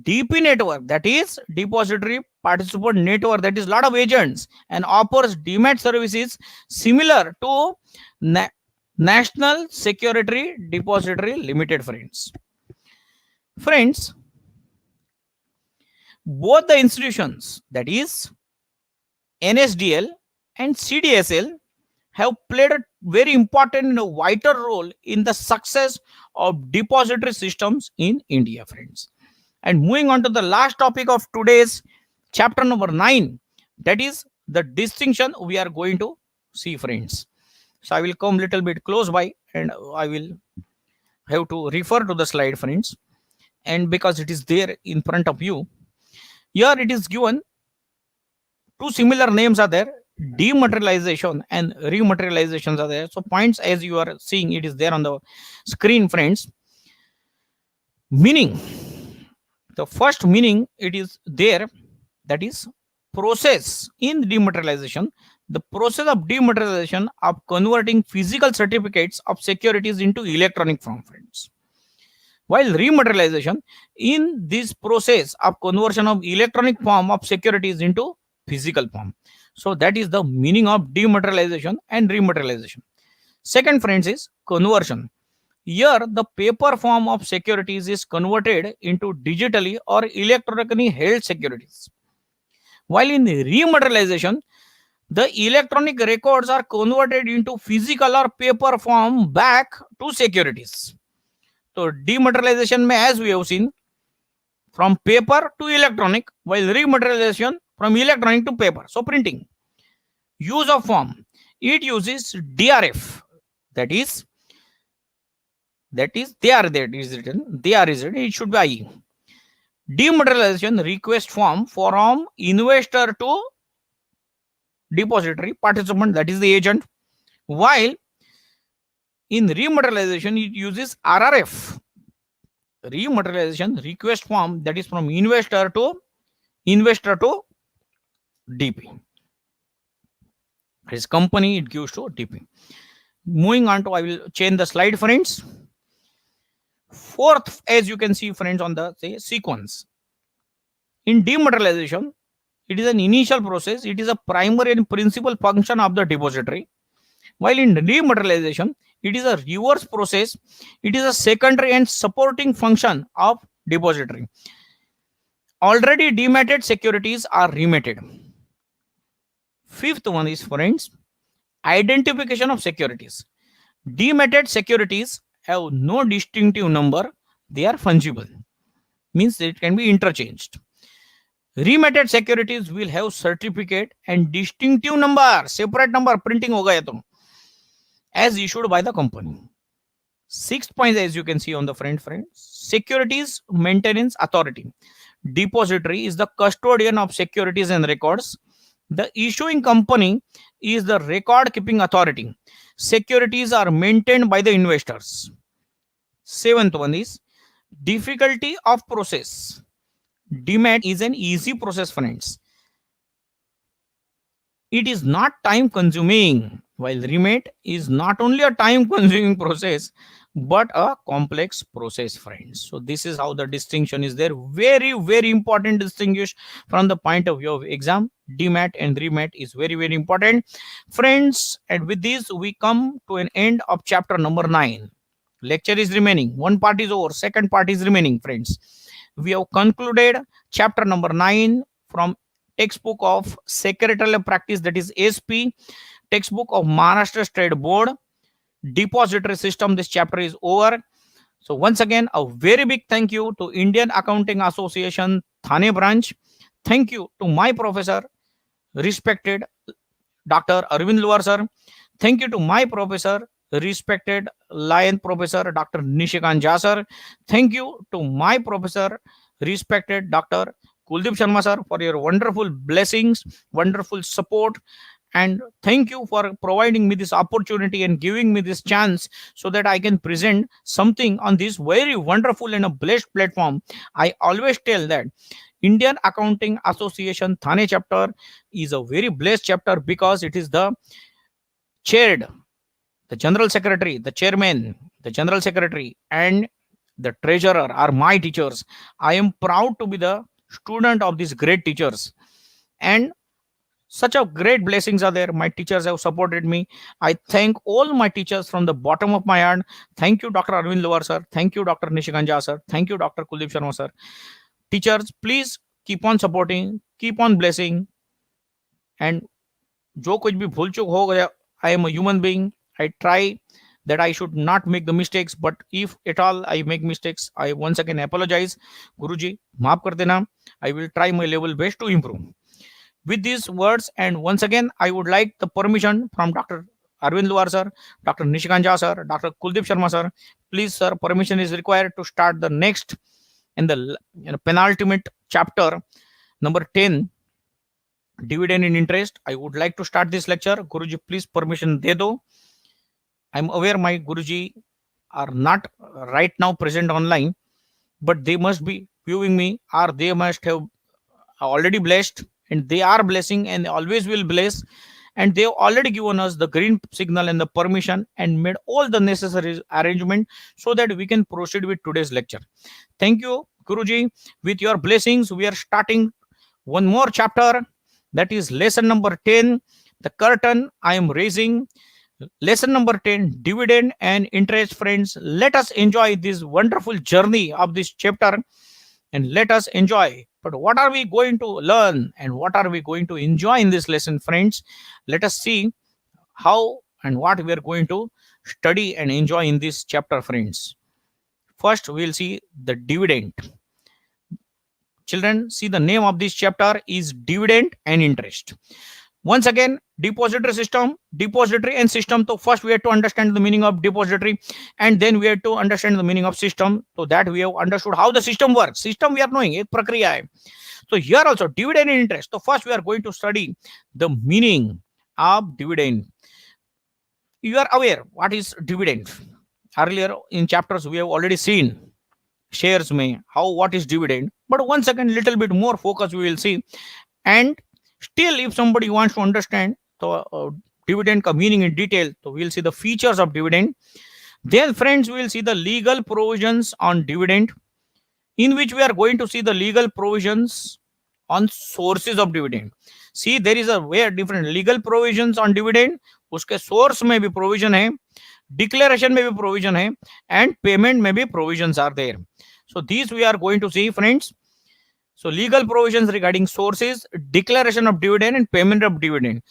DP network, that is Depository Participant Network, that is lot of agents, and offers demat services similar to National Security Depository Limited. Friends, both the institutions, that is NSDL and CDSL, have played a very important and a vital role in the success of depository systems in India, friends. And moving on to the last topic of today's chapter number 9, that is the distinction we are going to see, friends. So I will come little bit close by and I will have to refer to the slide, friends. And because it is there in front of you, here it is given two similar names are there. Dematerialization and rematerializations are there. So points as you are seeing, it is there on the screen, friends. Meaning, the first meaning it is there, that is process in dematerialization. The process of dematerialization of converting physical certificates of securities into electronic form, friends. While rematerialization, in this process of conversion of electronic form of securities into physical form. So that is the meaning of dematerialization and rematerialization. Second, friends, is conversion. Here, the paper form of securities is converted into digitally or electronically held securities. While in rematerialization, the electronic records are converted into physical or paper form back to securities. So dematerialization may, as we have seen, from paper to electronic, while rematerialization from electronic to paper. So printing. Use of form. It uses DRF. That is there is written. There is written. It should be IE. Dematerialization request form from investor to depository participant, that is the agent. While in rematerialization, it uses RRF. Rematerialization request form, that is from investor to DP. His company, it gives to DP. Moving on to, I will change the slide, friends. Fourth, as you can see, friends, on the sequence. In dematerialization, it is an initial process. It is a primary and principal function of the depository. While in rematerialization, it is a reverse process. It is a secondary and supporting function of depository. Already dematted securities are remitted. Fifth one is, friends, identification of securities. Dematted securities have no distinctive number. They are fungible. Means it can be interchanged. Remitted securities will have certificate and distinctive number, separate number, printing hoga hai to, as issued by the company. Sixth point, as you can see on the front, friends, securities maintenance authority. Depository is the custodian of securities and records. The issuing company is the record keeping authority. Securities are maintained by the investors. Seventh one is difficulty of process. Demat is an easy process, friends. It is not time consuming, while remit is not only a time consuming process but a complex process, friends. So this is how the distinction is there. Very, very important distinguish from the point of view of exam. Demat and remat is very, very important, friends. And with this, we come to an end of chapter number 9. Lecture is remaining. One part is over. Second part is remaining, friends. We have concluded chapter number 9 from textbook of Secretarial Practice, that is SP, textbook of Maharashtra State Board, depository system. This chapter is over. So once again, a very big thank you to Indian Accounting Association, Thane branch. Thank you to my professor, respected Dr. Arvind Luar sir. Thank you to my professor, respected Lion Professor Dr. Nishikant Jha sir. Thank you to my professor, respected Dr. Kuldeep Sharma sir, for your wonderful blessings, wonderful support, and thank you for providing me this opportunity and giving me this chance so that I can present something on this very wonderful and a blessed platform. I always tell that Indian Accounting Association Thane chapter is a very blessed chapter because it is the chaired, the general secretary, the chairman, the general secretary, and the treasurer are my teachers. I am proud to be the student of these great teachers, and such a great blessings are there. My teachers have supported me. I thank all my teachers from the bottom of my heart. Thank you, Dr. Arvind Lovar sir. Thank you, Dr. Nishikanja sir. Thank you, Dr. Kuldeep Sharma sir. Teachers, please keep on supporting, keep on blessing, and जो कुछ भी भूल चूक हो गया, I am a human being. I try that I should not make the mistakes, but if at all I make mistakes, I once again apologize. Guruji, maaf kar dena. I will try my level best to improve. With these words, and once again, I would like the permission from Dr. Arvind Luar sir, Dr. Nishikanja sir, Dr. Kuldeep Sharma sir. Please, sir, permission is required to start the next and the penultimate chapter, number 10, dividend and interest. I would like to start this lecture. Guruji, please permission de do. I'm aware my Guruji are not right now present online, but they must be viewing me, or they must have already blessed, and they are blessing and always will bless, and they've already given us the green signal and the permission and made all the necessary arrangement so that we can proceed with today's lecture. Thank you, Guruji. With your blessings, we are starting one more chapter, that is lesson number 10. The curtain I am raising. Lesson number 10, dividend and interest. Friends, let us enjoy this wonderful journey of this chapter, and let us enjoy. But what are we going to learn and what are we going to enjoy in this lesson, friends? Let us see how and what we are going to study and enjoy in this chapter, friends. First, we will see the dividend. Children, see, the name of this chapter is dividend and interest. Once again, depository system, depository and system. So first we have to understand the meaning of depository, and then we have to understand the meaning of system, so that we have understood how the system works. System we are knowing, एक प्रक्रिया है. So here also dividend and interest. So first we are going to study the meaning of dividend. You are aware what is dividend. Earlier in chapters we have already seen shares may how what is dividend, but once again little bit more focus we will see. And still, if somebody wants to understand the dividend meaning in detail, so we'll see the features of dividend. Then, friends, we'll see the legal provisions on dividend, in which we are going to see the legal provisions on sources of dividend. See, there is a way different legal provisions on dividend. उसके source में भी provision है, declaration में भी provision है, and payment में भी provisions are there. So these we are going to see, friends. So legal provisions regarding sources, declaration of dividend and payment of dividend.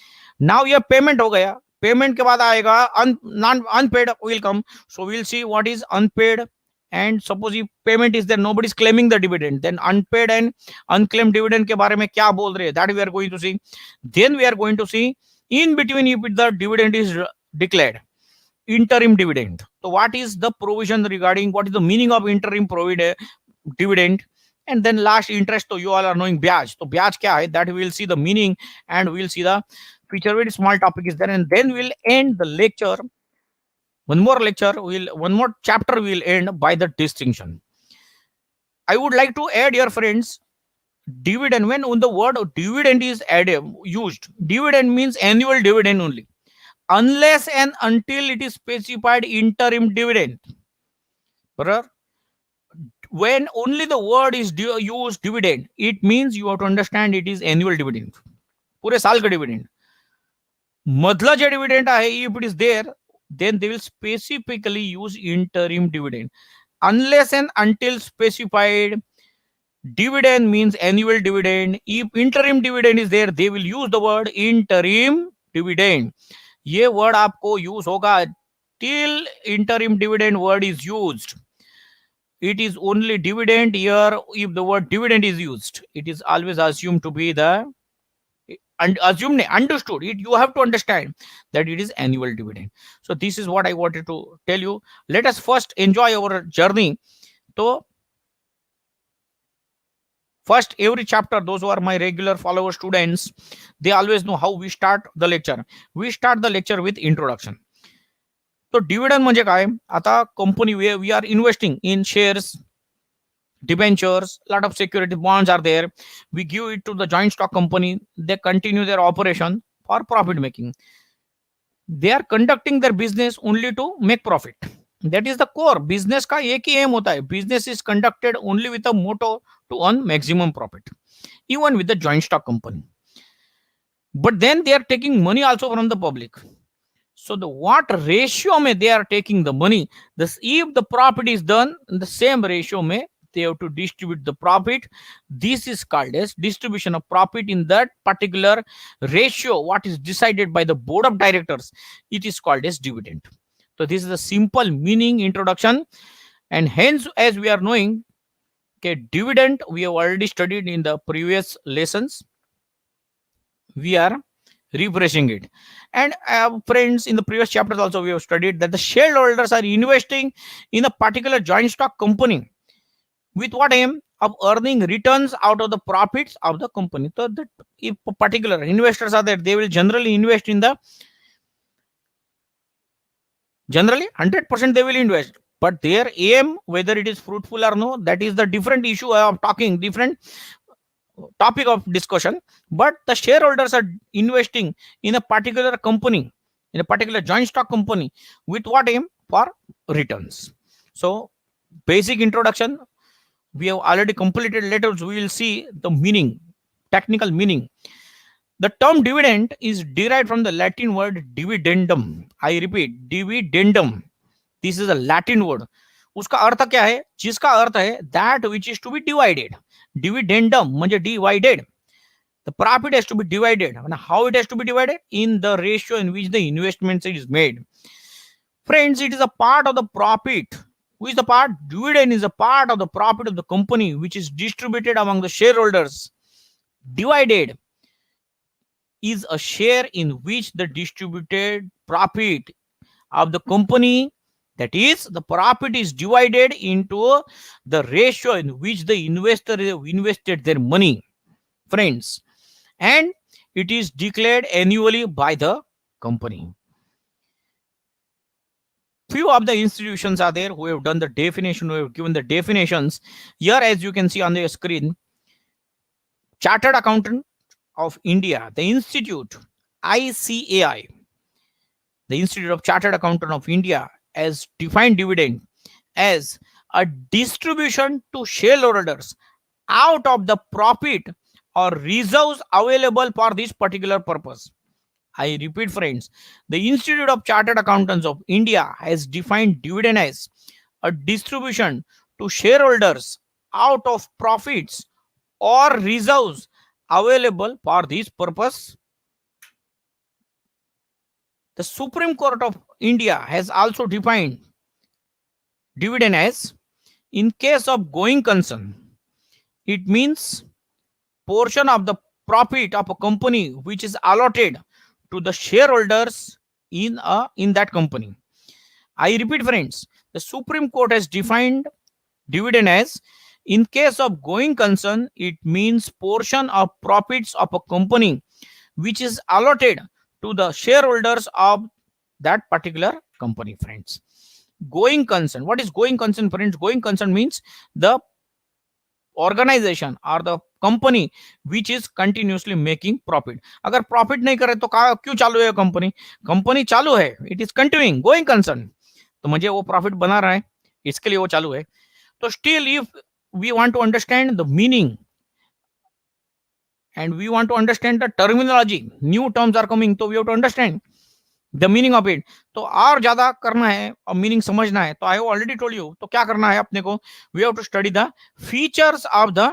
Now ये payment हो गया. Payment के बाद आएगा unpaid will come. So we'll see what is unpaid. And suppose if payment is there, nobody is claiming the dividend, then unpaid and unclaimed dividend के बारे में क्या बोल रहे हैं, that we are going to see. Then we are going to see in between if the dividend is declared, interim dividend. So what is the provision regarding what is the meaning of interim dividend? And then last, interest. So you all are knowing ब्याज. So ब्याज क्या है, that we will see the meaning and we will see the feature. Very small topic is there, and then we'll end the lecture. One more chapter will end by the distinction. I would like to add here, friends, dividend. When the word dividend is used, dividend means annual dividend only, unless and until it is specified interim dividend. Brother, when only the word is used dividend, it means you have to understand it is annual dividend, पूरे साल का dividend. मधला जो dividend है, if it is there, then they will specifically use interim dividend. Unless and until specified, dividend means annual dividend. If interim dividend is there, they will use the word interim dividend. ये word आपको use होगा till interim dividend word is used. It is only dividend here. If the word dividend is used, it is always assumed to be the understood. You have to understand that it is annual dividend. So this is what I wanted to tell you. Let us first enjoy our journey. So First, every chapter, those who are my regular follower students, they always know how we start the lecture. We start the lecture with introduction. So dividend म्हणजे काय? आता company we are investing in shares, debentures, lot of security bonds are there. We give it to the joint stock company. They continue their operation for profit making. They are conducting their business only to make profit. That is the core. Business का एक ही aim होता है. Business is conducted only with a motto to earn maximum profit, even with the joint stock company. But then they are taking money also from the public. So the what ratio may they are taking the money? This if the profit is done in the same ratio may they have to distribute the profit. This is called as distribution of profit in that particular ratio. What is decided by the board of directors? It is called as dividend. So this is a simple meaning introduction, and hence as we are knowing, okay, dividend we have already studied in the previous lessons. We are refreshing it. And friends, in the previous chapters also we have studied that the shareholders are investing in a particular joint stock company with what aim of earning returns out of the profits of the company. So that if particular investors are there, they will generally invest in the generally 100% they will invest, but their aim whether it is fruitful or no, that is the different issue of talking, different topic of discussion. But the shareholders are investing in a particular company, in a particular joint stock company with what aim? For returns. So basic introduction we have already completed. Later we will see the meaning, technical meaning. The term dividend is derived from the Latin word dividendum. I repeat, dividendum. This is a Latin word. उसका अर्थ क्या है? जिसका अर्थ है that which is to be divided. Dividendum म्हणजे divided. The profit has to be divided. And how it has to be divided? In the ratio in which the investment is made. Friends, it is a part of the profit. Who is the part? Dividend is a part of the profit of the company which is distributed among the shareholders. Divided is a share in which the distributed profit of the company, that is the profit is divided into the ratio in which the investor invested their money, friends, and it is declared annually by the company. Few of the institutions are there who have done the definition, who have given the definitions. Here, as you can see on the screen, Chartered Accountant of India, the Institute, ICAI, the Institute of Chartered Accountant of India, has defined dividend as a distribution to shareholders out of the profit or reserves available for this particular purpose. I repeat, friends, the Institute of Chartered Accountants of India has defined dividend as a distribution to shareholders out of profits or reserves available for this purpose. The Supreme Court of India has also defined dividend as, in case of going concern, it means portion of the profit of a company which is allotted to the shareholders in that company. I repeat, friends, the Supreme Court has defined dividend as, in case of going concern, it means portion of profits of a company which is allotted to the shareholders of that particular company, friends. Going concern. What is going concern, friends? Going concern means the organization or the company which is continuously making profit. अगर profit नहीं करे तो क्यों चालू है company? Company चालू है, it is continuing, going concern. तो मुझे वो profit बना रहा है, इसके लिए वो चालू है. तो still if we want to understand the meaning and we want to understand the terminology, new terms are coming, so we have to understand the meaning of it. तो और ज्यादा करना है और मीनिंग समझना है तो I have already told you, तो क्या करना है अपने को? We have to study the features of the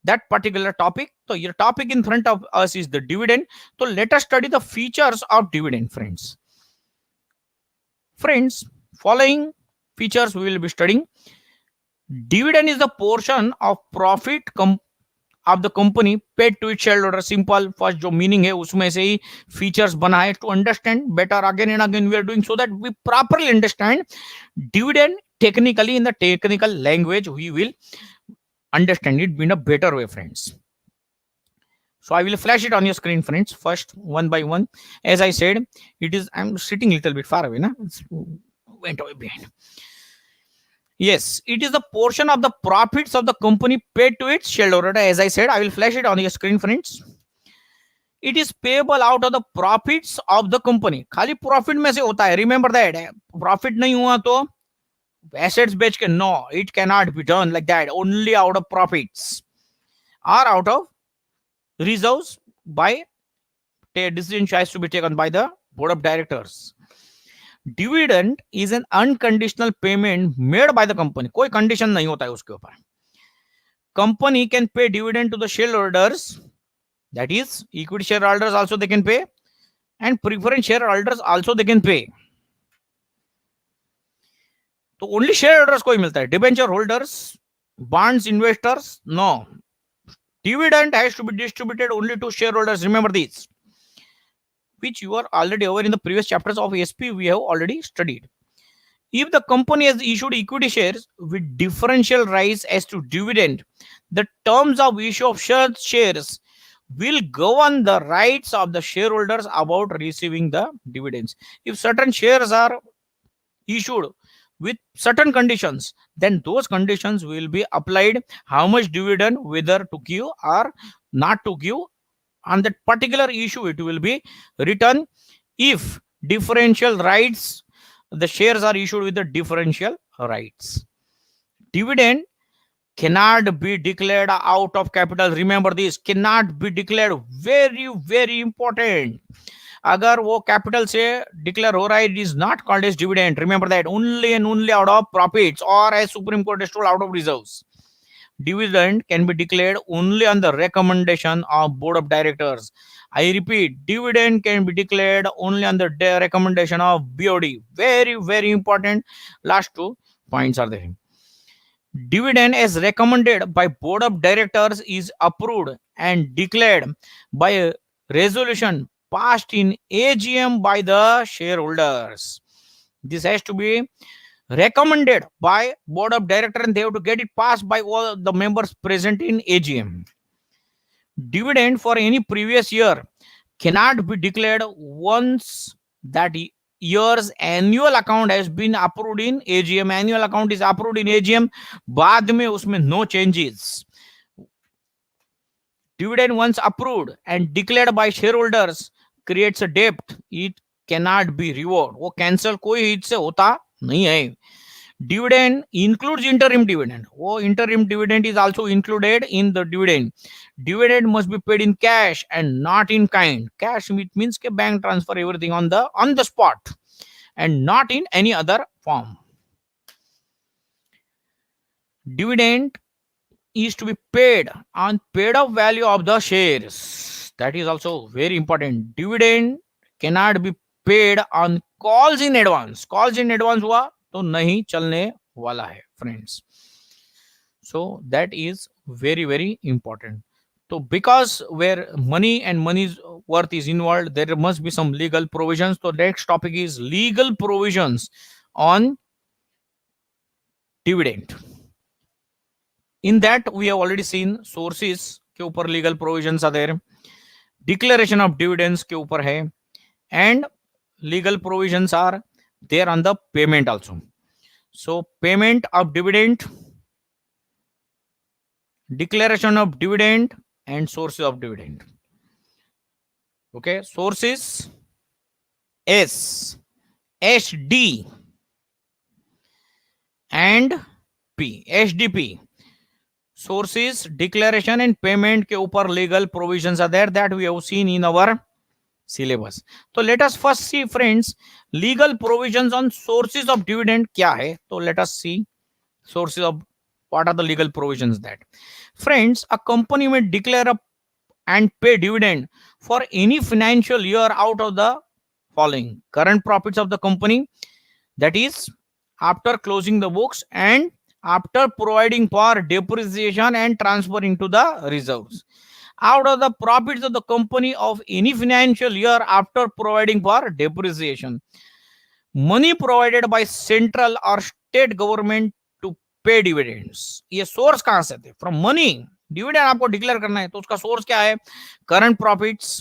that particular topic. So your topic in front of us is the dividend. So let us study the features of dividend, friends. Friends, following features we will be studying. Dividend is the portion of profit of the company paid to its shareholder. Simple first जो meaning है उसमें से ही features बना है to understand better. Again and again we are doing so that we properly understand dividend technically. In the technical language we will understand it in a better way, friends. So I will flash it on your screen, friends, first one by one. As I said, it is, I'm sitting a little bit far away, went away behind. Yes, it is the portion of the profits of the company paid to its shareholder. As I said, I will flash it on your screen, friends. It is payable out of the profits of the company. खाली profit में से होता है. Remember that. Profit नहीं हुआ तो assets बेच के, no, it cannot be done like that. Only out of profits or out of reserves by decision has to be taken by the board of directors. Dividend is an unconditional payment made by the company. कोई condition नहीं होता है उसके ऊपर. Company can pay dividend to the shareholders, that is equity shareholders also they can pay, and preference shareholders also they can pay. तो only shareholders को ही मिलता है. Debenture holders, bonds investors, no. Dividend has to be distributed only to shareholders. Remember this, which you are already aware in the previous chapters of SP we have already studied. If the company has issued equity shares with differential rights as to dividend, the terms of issue of shares will govern the rights of the shareholders about receiving the dividends. If certain shares are issued with certain conditions, then those conditions will be applied. How much dividend, whether to give or not to give, on that particular issue it will be written. If differential rights, the shares are issued with the differential rights. Dividend cannot be declared out of capital. Remember this, cannot be declared. Very very important. अगर वो capital से declare हो रहा है, it is not called as dividend. Remember that. Only and only out of profits, or as Supreme Court has told, out of reserves. Dividend can be declared only on the recommendation of board of directors. I repeat, dividend can be declared only on the recommendation of BOD. Very very important. Last 2 points are there. Dividend as recommended by board of directors is approved and declared by a resolution passed in AGM by the shareholders. This has to be recommended by board of directors and they have to get it passed by all the members present in AGM. Dividend for any previous year cannot be declared once that year's annual account has been approved in AGM. Annual account is approved in AGM, बाद में उसमें no changes. Dividend once approved and declared by shareholders creates a debt. It cannot be reward. वो cancel कोई हित से होता नहीं है. Dividend includes interim dividend. वो interim dividend is also included in the dividend. Dividend must be paid in cash and not in kind. Cash means के bank transfer everything on the spot and not in any other form. Dividend is to be paid on paid up value of the shares. That is also very important. Dividend cannot be paid on calls in advance. Calls in advance हुआ तो नहीं चलने वाला है, friends. So that is very very important. So because where money and money's worth is involved, there must be some legal provisions. So next topic is legal provisions on dividend. In that we have already seen sources के ऊपर legal provisions are there, declaration of dividends के ऊपर है, and legal provisions are there on the payment also. So payment of dividend, declaration of dividend, and sources of dividend. Okay, sources S, HD and P, HDP. Sources, declaration and payment के ऊपर legal provisions are there that we have seen in our syllabus. So let us first see, friends, legal provisions on sources of dividend क्या है. So let us see sources of, what are the legal provisions that. Friends, a company may declare and pay dividend for any financial year out of the following: current profits of the company, that is after closing the books and after providing for depreciation and transferring to the reserves, out of the profits of the company of any financial year after providing for depreciation, money provided by central or state government to पे dividends. ये source कहां से थे? From money. Dividend आपको declare करना है तो उसका सोर्स क्या है? Current profits,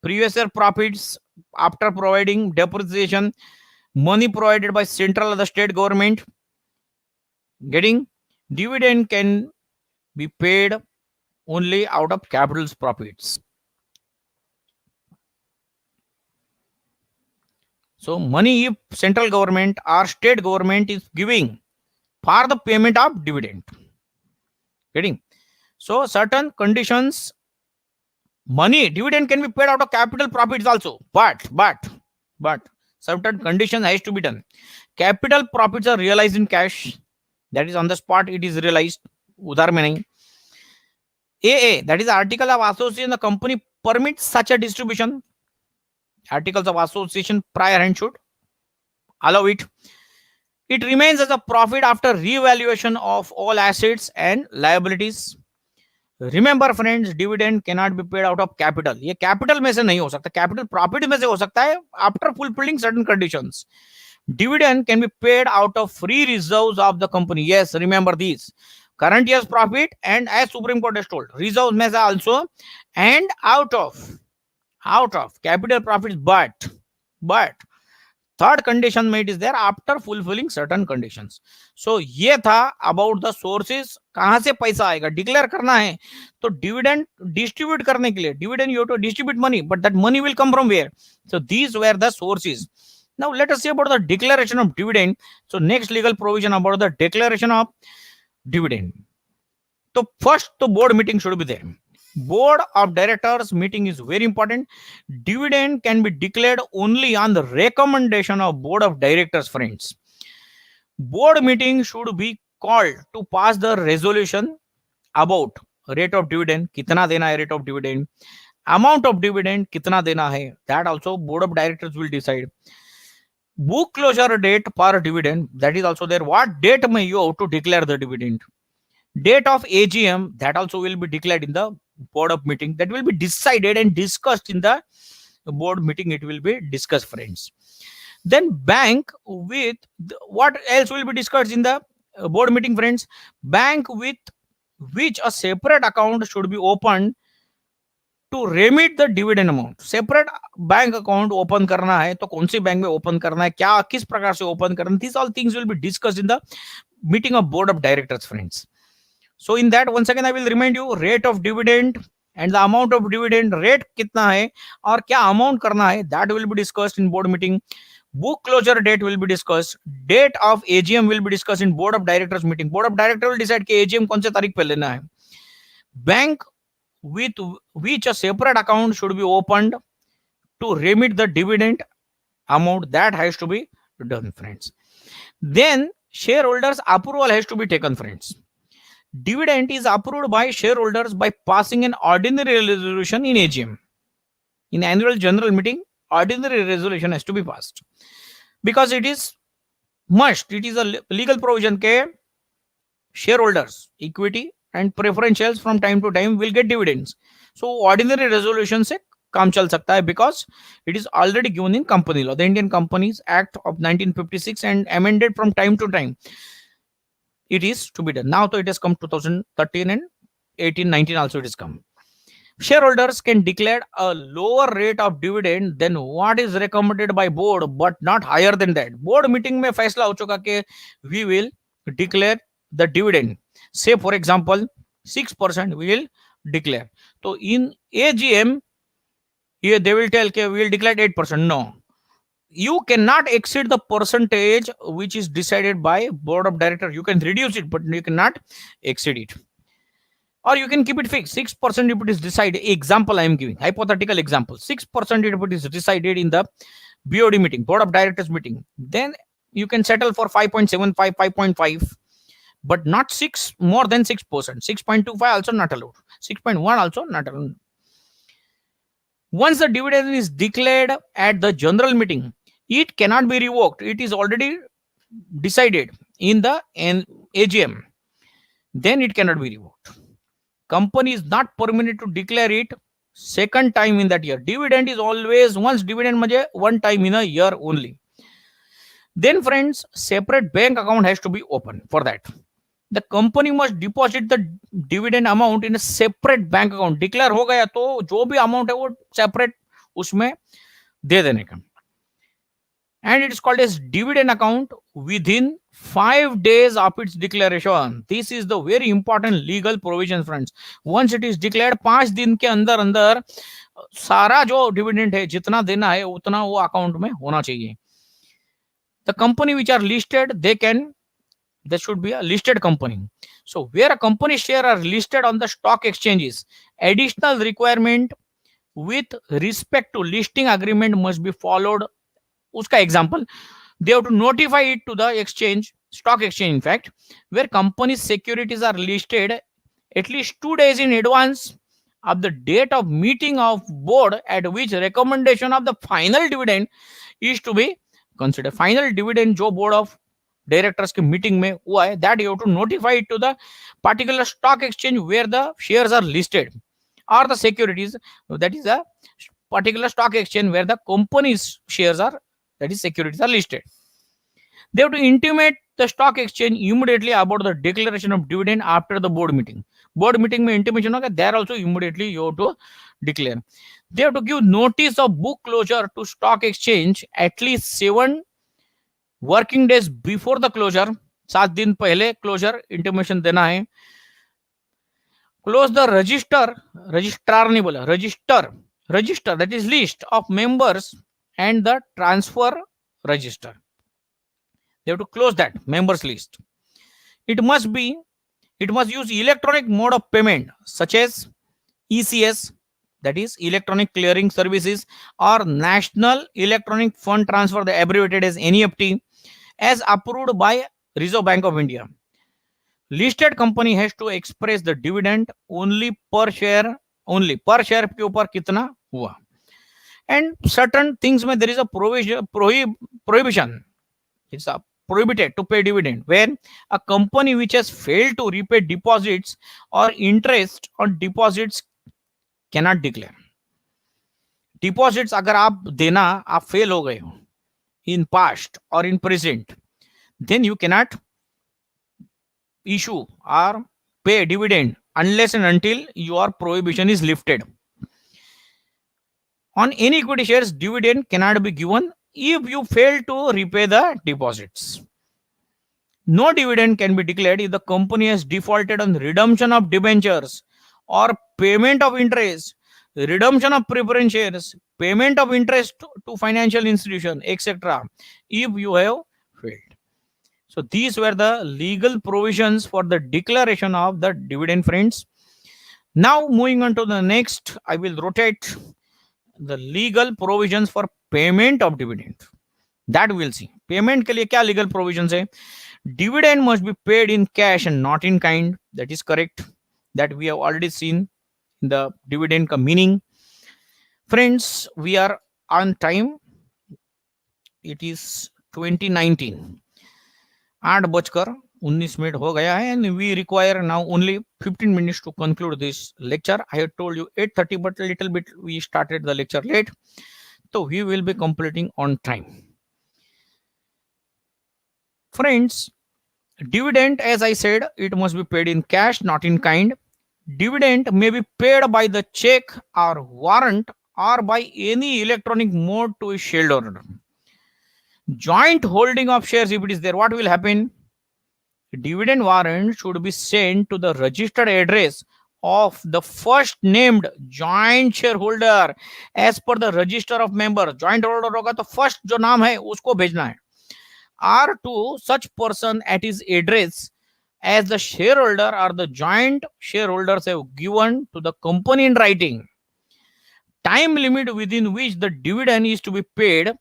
previous year profits after providing depreciation, money provided by central or the state government. Getting dividend can be paid only out of capital's profits. So money if central government or state government is giving for the payment of dividend. Getting? So certain conditions, money dividend can be paid out of capital profits also, but certain condition has to be done. Capital profits are realized in cash, that is on the spot it is realized, udhar mein nahi. AA, that is article of association, the company permits such a distribution. Articles of association prior hand should allow it. It remains as a profit after revaluation of all assets and liabilities. Remember friends, dividend can not be paid out of capital. ये capital में से नहीं हो सकता, capital profit में से हो सकता है after fulfilling certain conditions. Dividend can be paid out of free reserves of the company. Yes, remember these. Current year's profit and as Supreme Court has told, reserves में से also and out of capital profits, but third condition में it is there after fulfilling certain conditions. So ये था about the sources. कहां से पैसा आएगा? Declare करना है तो डिविडेंड डिस्ट्रीब्यूट करने के लिए dividend you have to distribute money, but that money will come from where? So these were the sources. Now let us see about the declaration of dividend. So next legal provision about the declaration of dividend. So first the board meeting should be there. Board of directors meeting is very important. Dividend can be declared only on the recommendation of board of directors, friends. Board meeting should be called to pass the resolution about rate of dividend, कितना देना है rate of dividend, amount of dividend कितना देना है, that also board of directors will decide. Book closure date for dividend, that is also there. What date may you have to declare the dividend? Date of AGM, that also will be declared in the board of meeting. That will be decided and discussed in the board meeting. It will be discussed, friends. Then bank with what else will be discussed in the board meeting, friends? Bank with which a separate account should be opened to remit the dividend amount. Separate bank account open करना है तो कौन सी bank में open करना है, क्या किस प्रकार से open करना है, these all things will be discussed in the meeting of board of directors, friends. So in that, once again I will remind you, rate of dividend and the amount of dividend, rate कितना है और क्या amount करना है, that will be discussed in board meeting. Book closure date will be discussed. Date of AGM will be discussed in board of directors meeting. Board of directors will decide कि AGM कौन से तारीख पे लेना है. Bank with which a separate account should be opened to remit the dividend amount, that has to be done, friends. Then shareholders approval has to be taken, friends. Dividend is approved by shareholders by passing an ordinary resolution in AGM. In annual general meeting, ordinary resolution has to be passed because it is must. It is a legal provision के shareholders, equity and preferentials from time to time will get dividends. So ordinary resolution से काम चल सकता है because it is already given in company law, the Indian Companies Act of 1956, and amended from time to time. It is to be done. Now so it has come 2013 and 18, 19 also it has come. Shareholders can declare a lower rate of dividend than what is recommended by board, but not higher than that. Board meeting में फैसला हो चुका कि we will declare the dividend. Say for example 6% we will declare. So in AGM here they will tell कि we will declare 8%. No, you cannot exceed the percentage which is decided by board of directors. You can reduce it, but you cannot exceed it. Or you can keep it fixed. 6% if it is decided. Example I am giving, hypothetical example. 6% if it is decided in the BOD meeting, board of directors meeting, then you can settle for 5.75, 5.5, but not 6 more than 6%. 6.25 also not allowed. 6.1 also not allowed. Once the dividend is declared at the general meeting, it cannot be revoked. It is already decided in the AGM. Then it cannot be revoked. Company is not permitted to declare it second time in that year. Dividend is always once dividend म्हणजे one time in a year only. Then friends, separate bank account has to be open for that. The company must deposit the dividend amount in separate bank account. Declare हो गया तो जो भी amount है वो separate उसमें दे देने का. And it is called as dividend account within 5 days of its declaration. This is the very important legal provision, friends. Once it is declared, 5 दिन के अंदर अंदर सारा जो डिविडेंड है जितना देना है उतना वो अकाउंट में होना चाहिए. The company which are listed, there should be a listed company. So where a company share are listed on the stock exchanges, additional requirement with respect to listing agreement must be followed. Uska example, they have to notify it to the exchange, stock exchange in fact, where company's securities are listed at least 2 days in advance of the date of meeting of board at which recommendation of the final dividend is to be considered. Final dividend जो board of directors की meeting में हुआ है, that you have to notify it to the particular stock exchange where the shares are listed, or the securities, that is a particular stock exchange where the company's shares are, that is securities are listed. They have to intimate the stock exchange immediately about the declaration of dividend after the board meeting. Board meeting में intimation होगा, there also immediately you have to declare. They have to give notice of book closure to stock exchange at least 7 working days before the closure. 7 दिन पहले closure intimation देना है. Close the registrar नहीं बोला, register, that is list of members and the transfer register. They have to close that members list. It must use electronic mode of payment such as ECS, that is electronic clearing services, or National Electronic Fund Transfer, the abbreviated as NEFT, as approved by Reserve Bank of India. Listed company has to express the dividend only per share के ऊपर कितना हुआ. And certain things में there is a prohibition. It's a prohibited to pay dividend where a company which has failed to repay deposits or interest on deposits cannot declare. Deposits अगर आप देना आप fail हो गए हो in past or in present, then you cannot issue or pay dividend unless and until your prohibition is lifted. On any equity shares, dividend cannot be given if you fail to repay the deposits. No dividend can be declared if the company has defaulted on redemption of debentures or payment of interest, redemption of preference shares, payment of interest to financial institution, etc. if you have failed. So these were the legal provisions for the declaration of the dividend, friends. Now moving on to the next, I will rotate the legal provisions for payment of dividend. That we will see. Payment के लिए क्या legal provisions है? Dividend must be paid in cash and not in kind. That is correct. That we have already seen in the dividend का meaning. Friends, we are on time. It is 2019. 8:19 हो गया है, and we require now only 15 minutes to conclude this lecture. I had told you 8:30, but a little bit we started the lecture late, so we will be completing on time. Friends, dividend, as I said, it must be paid in cash, not in kind. Dividend may be paid by the check or warrant or by any electronic mode to a shareholder. Joint holding of shares, if it is there, what will happen? Dividend warrant should be sent to the registered address of the first named joint shareholder as per the register of member. Joint holder होगा तो first जो नाम है उसको भेजना है, or to such person at his address as the shareholder or the joint shareholders have given to the company in writing. Time limit within which the dividend is to be paid.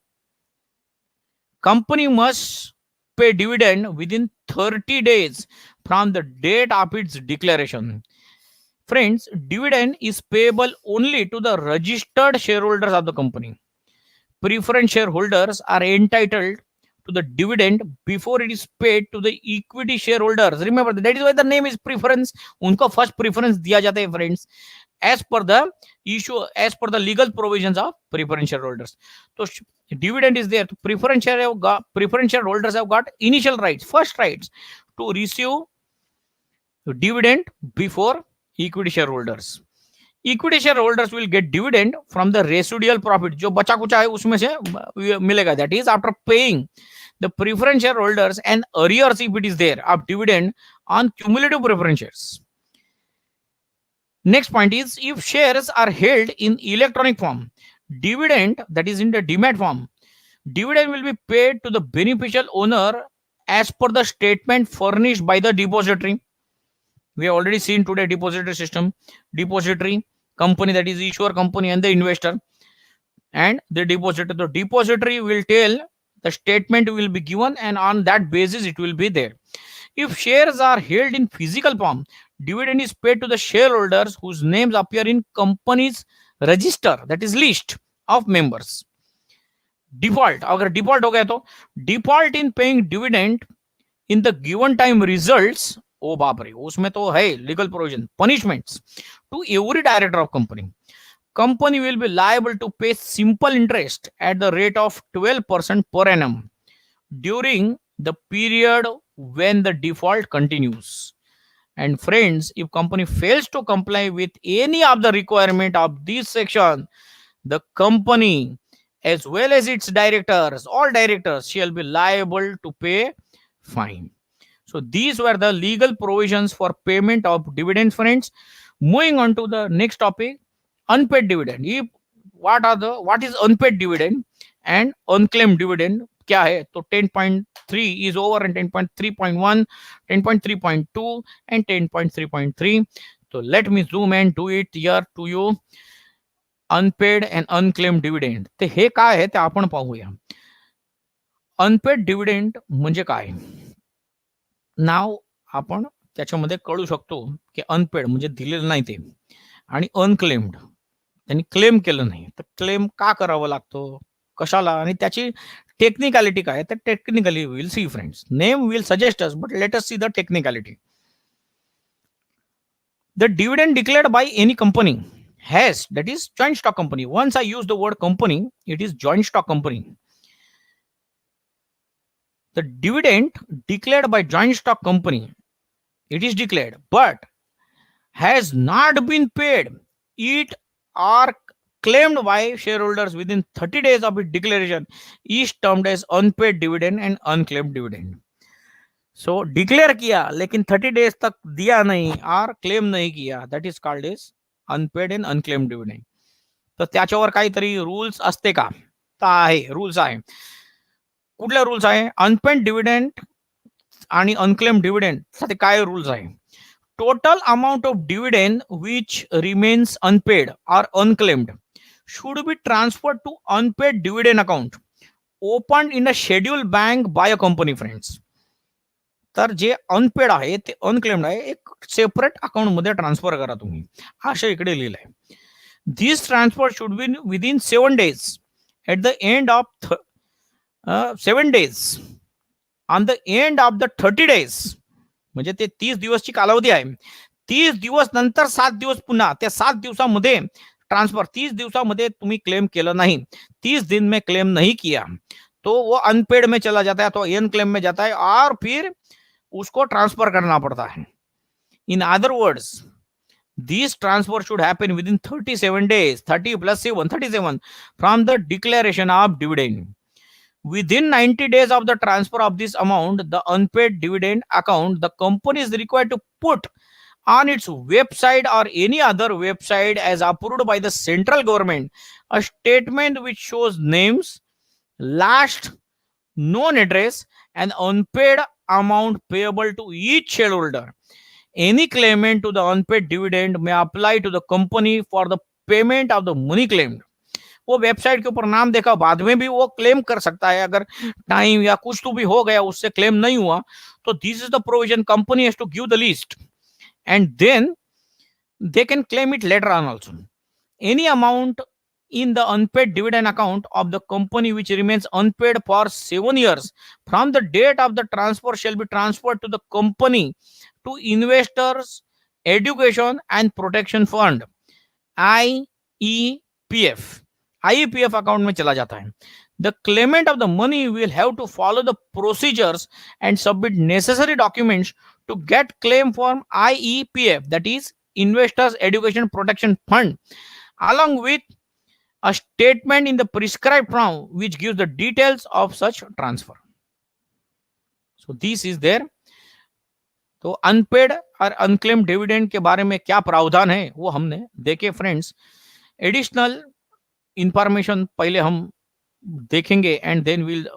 Company must pay dividend within 30 days from the date of its declaration. Friends, dividend is payable only to the registered shareholders of the company. Preference shareholders are entitled to the dividend before it is paid to the equity shareholders. Remember, that is why the name is preference. उनको first preference दिया जाता है, friends, as per the legal provisions of preference shareholders. So dividend is there. Preference shareholders have got initial rights, first rights to receive dividend before equity shareholders. Equity shareholders will get dividend from the residual profit, जो बचा कुचा है उसमें से मिलेगा. That is after paying the preference shareholders and arrears, if it is there, of dividend on cumulative preference shares. Next point is, if shares are held in electronic form, dividend, that is in the demat form, dividend will be paid to the beneficial owner as per the statement furnished by the depository. We have already seen today depository system. Depository company, that is issuer company and the investor, and the depository. The depository will tell, the statement will be given, and on that basis it will be there. If shares are held in physical form, dividend is paid to the shareholders whose names appear in company's register, that is list of members. Default, अगर default हो गया तो default in paying dividend in the given time results, ओ बाप रे, उसमें तो है legal provision, punishments to every director of company. Company will be liable to pay simple interest at the rate of 12% per annum during the period when the default continues. And friends, if company fails to comply with any of the requirement of this section, the company as well as its directors, all directors, shall be liable to pay fine. So these were the legal provisions for payment of dividends, friends. Moving on to the next topic, unpaid dividend. What is unpaid dividend and unclaimed dividend? क्या है? तो 10.3 is over, and 10.3.1, 10.3.2 and 10.3.3. So let me zoom and do it here to you. Unpaid and unclaimed dividend. ते हे काय आहे ते आपण पाहूया. Unpaid डिव्हिडेंड म्हणजे काय? नाव आपण त्याच्यामध्ये कळू शकतो की अनपेड म्हणजे दिलेलं नाही ते, आणि अनक्लेम्ड त्यांनी क्लेम केलं नाही. तर क्लेम का करावं लागतो, कशाला, आणि त्याची टेक्निकॅलिटी काय? तर technically will see friends. Name will suggest us, but let us see the technicality. The dividend declared by any company has, that is joint stock company. Once I use the word company, it is joint stock company. The dividend declared by joint stock company, it is declared, but has not been paid, it are claimed by shareholders within 30 days of its declaration, is termed as unpaid dividend and unclaimed dividend. So declare किया लेकिन 30 days तक दिया नहीं और claim नहीं किया, that is called is unpaid and unclaimed dividend. तर त्याच्यावर काहीतरी रूल्स असते का? तर आहे, रूल्स आहे. कुठले रूल्स आहे? अनपेड डिव्हिडंड आणि अनक्लेम्ड डिव्हिडंड साठी काय रूल्स आहे? Total amount of dividend which remains unpaid और unclaimed should be transferred to unpaid dividend account opened in a scheduled bank by a company, friends. तर जे unpaid आहे ते unclaimed आहे, एक सेपरेट अकाउंट मध्ये ट्रान्सफर करा तुम्ही, असं इकडे लिहिलंय. This transfer should be within 7 days at the end of 7 days on the end of the 30 days. म्हणजे ते 30 दिवसची कालावधी आहे. 30 दिवस नंतर 7 दिवस पुन्हा त्या 7 दिवसामध्ये ट्रांसफर. 30 दिवसामध्ये तुम्ही क्लेम केलं नाही, 30 दिन में क्लेम नहीं किया तो वो अनपेड में चला जाता है, तो अनक्लेम में जाता है और फिर उसको ट्रांसफर करना पड़ता है. In other words, this transfer should happen with in 37 days, 30 plus 7, 37 from the declaration of dividend. Within 90 days of the transfer of this amount, the unpaid dividend account, the company is required to put on its website or any other website as approved by the central government a statement which shows names, last known address and unpaid amount payable to each shareholder. Any claimant to the unpaid dividend may apply to the company for the payment of the money claimed. वो website के ऊपर नाम देखा, बाद में भी वो claim कर सकता है अगर टाइम या कुछ तो भी हो गया उससे क्लेम नहीं हुआ. तो this is the provision. Company has to give the list and then they can claim it later on also. Any amount in the unpaid dividend account of the company which remains unpaid for 7 years from the date of the transfer shall be transferred to the company to investors education and protection fund, IEPF. IEPF account में चला जाता है. The claimant of the money will have to follow the procedures and submit necessary documents to get claim from IEPF, that is Investors Education Protection Fund, along with a statement in the prescribed form which gives the details of such transfer. So this is there. तो unpaid और unclaim dividend के बारे में क्या प्रावधान है वो हमने देखे फ्रेंड्स. एडिशनल इंफॉर्मेशन पहले हम देखेंगे and then will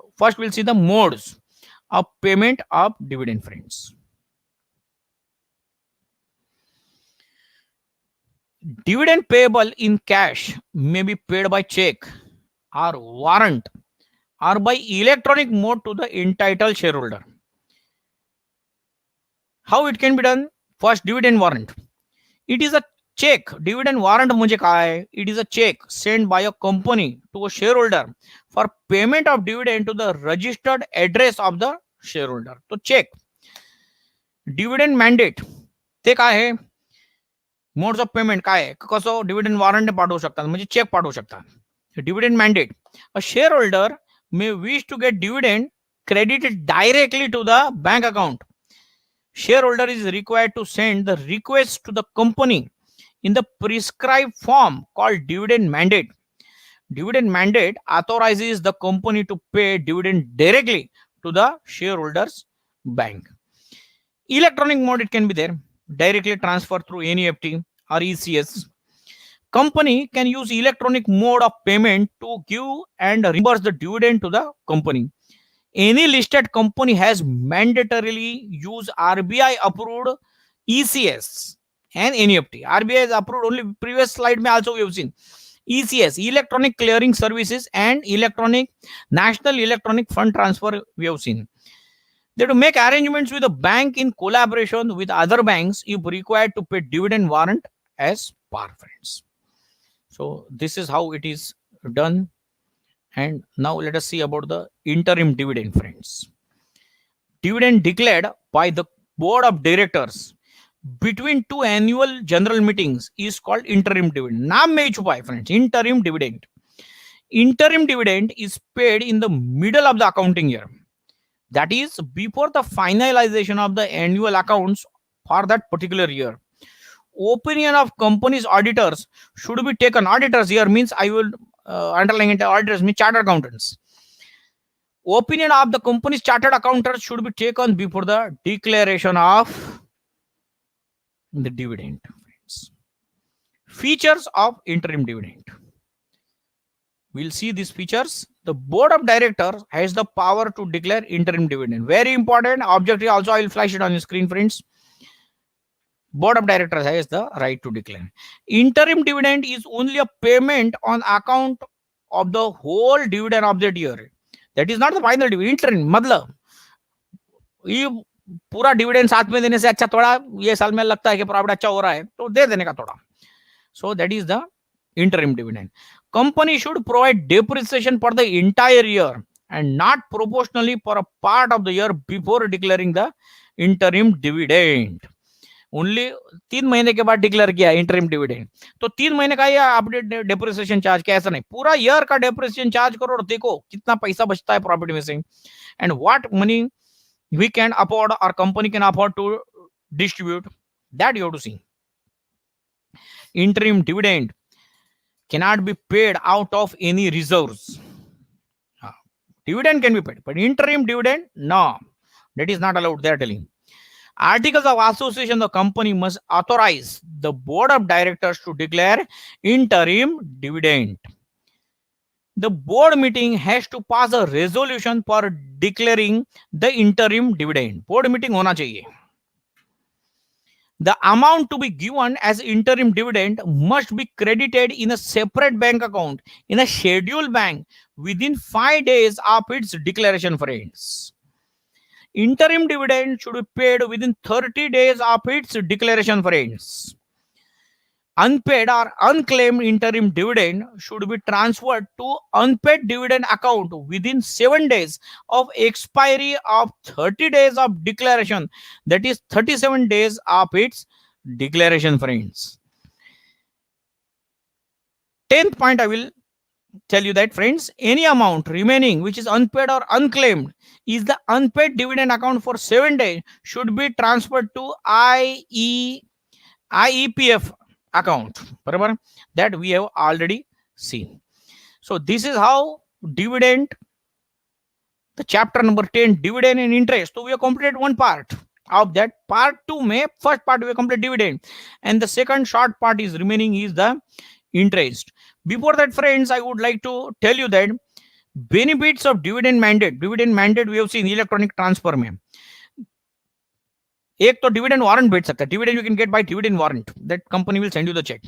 see the modes of payment of dividend friends. Dividend payable in cash may be paid by check or warrant or by electronic mode to the entitled shareholder. How it can be done? First, dividend warrant. It is a check. Dividend warrant मुझे कहा है. It is a check sent by a company to a shareholder for payment of dividend to the registered address of the shareholder. तो check. Dividend mandate ते काय आहे? Modes of payment काय आहे? कसं डिव्हिडंड वॉरंट पाठवू शकतात म्हणजे चेक पाठवू शकतात. Dividend mandate. A shareholder may wish to get dividend credited directly to the bank account. Shareholder is required to send the request to the company in the prescribed form called dividend mandate. Dividend mandate authorizes the company to pay dividend directly to the shareholder's bank. Electronic mode it can be there. Directly transfer through NEFT or ECS. Company can use electronic mode of payment to give and reimburse the dividend to the company. Any listed company has mandatorily used RBI approved ECS and NEFT. RBI is approved only previous slide may also we have seen. ECS, electronic clearing services, and electronic national electronic fund transfer we have seen. They to make arrangements with a bank in collaboration with other banks if required to pay dividend warrant as par, friends. So this is how it is done. And now let us see about the interim dividend, friends. Dividend declared by the board of directors between two annual general meetings is called interim dividend. नाम में ही छुपा है friends. Interim dividend. Interim dividend is paid in the middle of the accounting year. That is before the finalization of the annual accounts for that particular year. Opinion of company's auditors should be taken. Auditors here means I will underline it. Auditors means chartered accountants. Opinion of the company's chartered accountants should be taken before the declaration of the dividend. Features of interim dividend. We'll see these features. The board of directors has the power to declare interim dividend. Very important. Objective also I will flash it on your screen, friends. Board of directors has the right to declare. Interim dividend is only a payment on account of the whole dividend of that year. That is not the final dividend. Interim मतलब ये पूरा dividend साथ में देने से अच्छा थोड़ा ये साल में लगता है कि प्रॉफिट अच्छा हो रहा है तो दे देने का थोड़ा. So that is the interim dividend. Company should provide depreciation for the entire year and not proportionally for a part of the year before declaring the interim dividend. Only 3 महीने के बाद डिक्लेयर किया इंटरिम डिविडेंड तो 3 महीने का ये update depreciation charge कैसा नहीं पूरा ईयर का डेप्रिसिएशन चार्ज करो और देखो कितना पैसा बचता है प्रॉफिट में से and what money we can afford or company can afford to distribute that you have to see. Interim dividend cannot be paid out of any reserves. Dividend can be paid, but interim dividend, no, that is not allowed. They are telling. Articles of association, the company must authorize the board of directors to declare interim dividend. The board meeting has to pass a resolution for declaring the interim dividend. Board meeting होना चाहिए. The amount to be given as interim dividend must be credited in a separate bank account in a scheduled bank within 5 days of its declaration, friends. Interim dividend should be paid within 30 days of its declaration, friends. Unpaid or unclaimed interim dividend should be transferred to unpaid dividend account within 7 days of expiry of 30 days of declaration. That is 37 days of its declaration, friends. 10th point I will tell you that, friends, any amount remaining which is unpaid or unclaimed is the unpaid dividend account for 7 days should be transferred to IEPF account. Barabar? That we have already seen. So this is how dividend, the chapter number 10, dividend and interest. So we have completed one part of that. Part 2 may first part we have completed dividend, and the second short part is remaining is the interest. Before that, friends, I would like to tell you that benefits of dividend mandate. Dividend mandate we have seen electronic transfer में एक तो dividend warrant भेज सकता है. Dividend you can get by dividend warrant, that company will send you the cheque.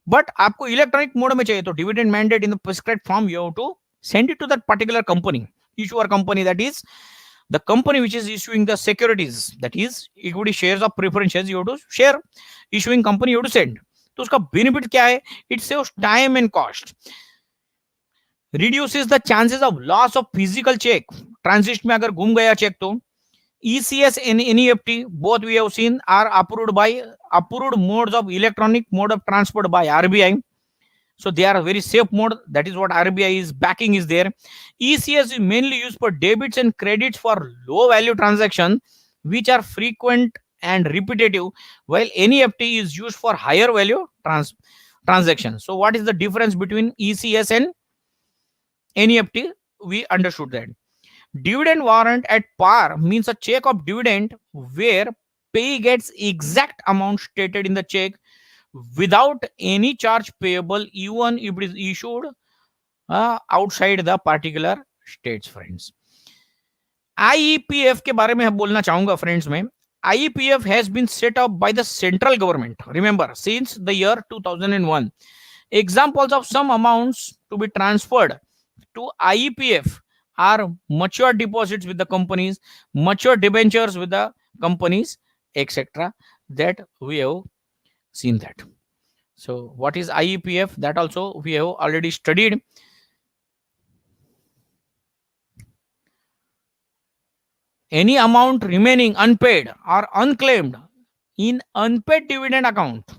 But आपको electronic mode में चाहिए तो dividend mandate in the prescribed form you have to send it to that particular company, issuer company, that is the company which is issuing the securities, that is equity shares or preference shares. You have to share issuing company, you have to send. तो उसका benefit क्या है? It saves time and cost, reduces the chances of loss of physical check. Transit में अगर गुम गया check तो ECS and NEFT both we have seen are approved modes of electronic mode of transport by RBI. So they are a very safe mode. That is what RBI is backing is there. ECS is mainly used for debits and credits for low value transactions, which are frequent and repetitive, while NEFT is used for higher value transactions. So what is the difference between ECS and NEFT? We understood that. Dividend warrant at par means a check of dividend where pay gets exact amount stated in the check without any charge payable, even if it is issued outside the particular states. Friends, IEPF के बारे में बोलना चाहूंगा friends में. IEPF has been set up by the central government, remember, since the year 2001. Examples of some amounts to be transferred to IEPF are mature deposits with the companies, mature debentures with the companies, etc. That we have seen that. So what is IEPF? That also we have already studied. Any amount remaining unpaid or unclaimed in unpaid dividend account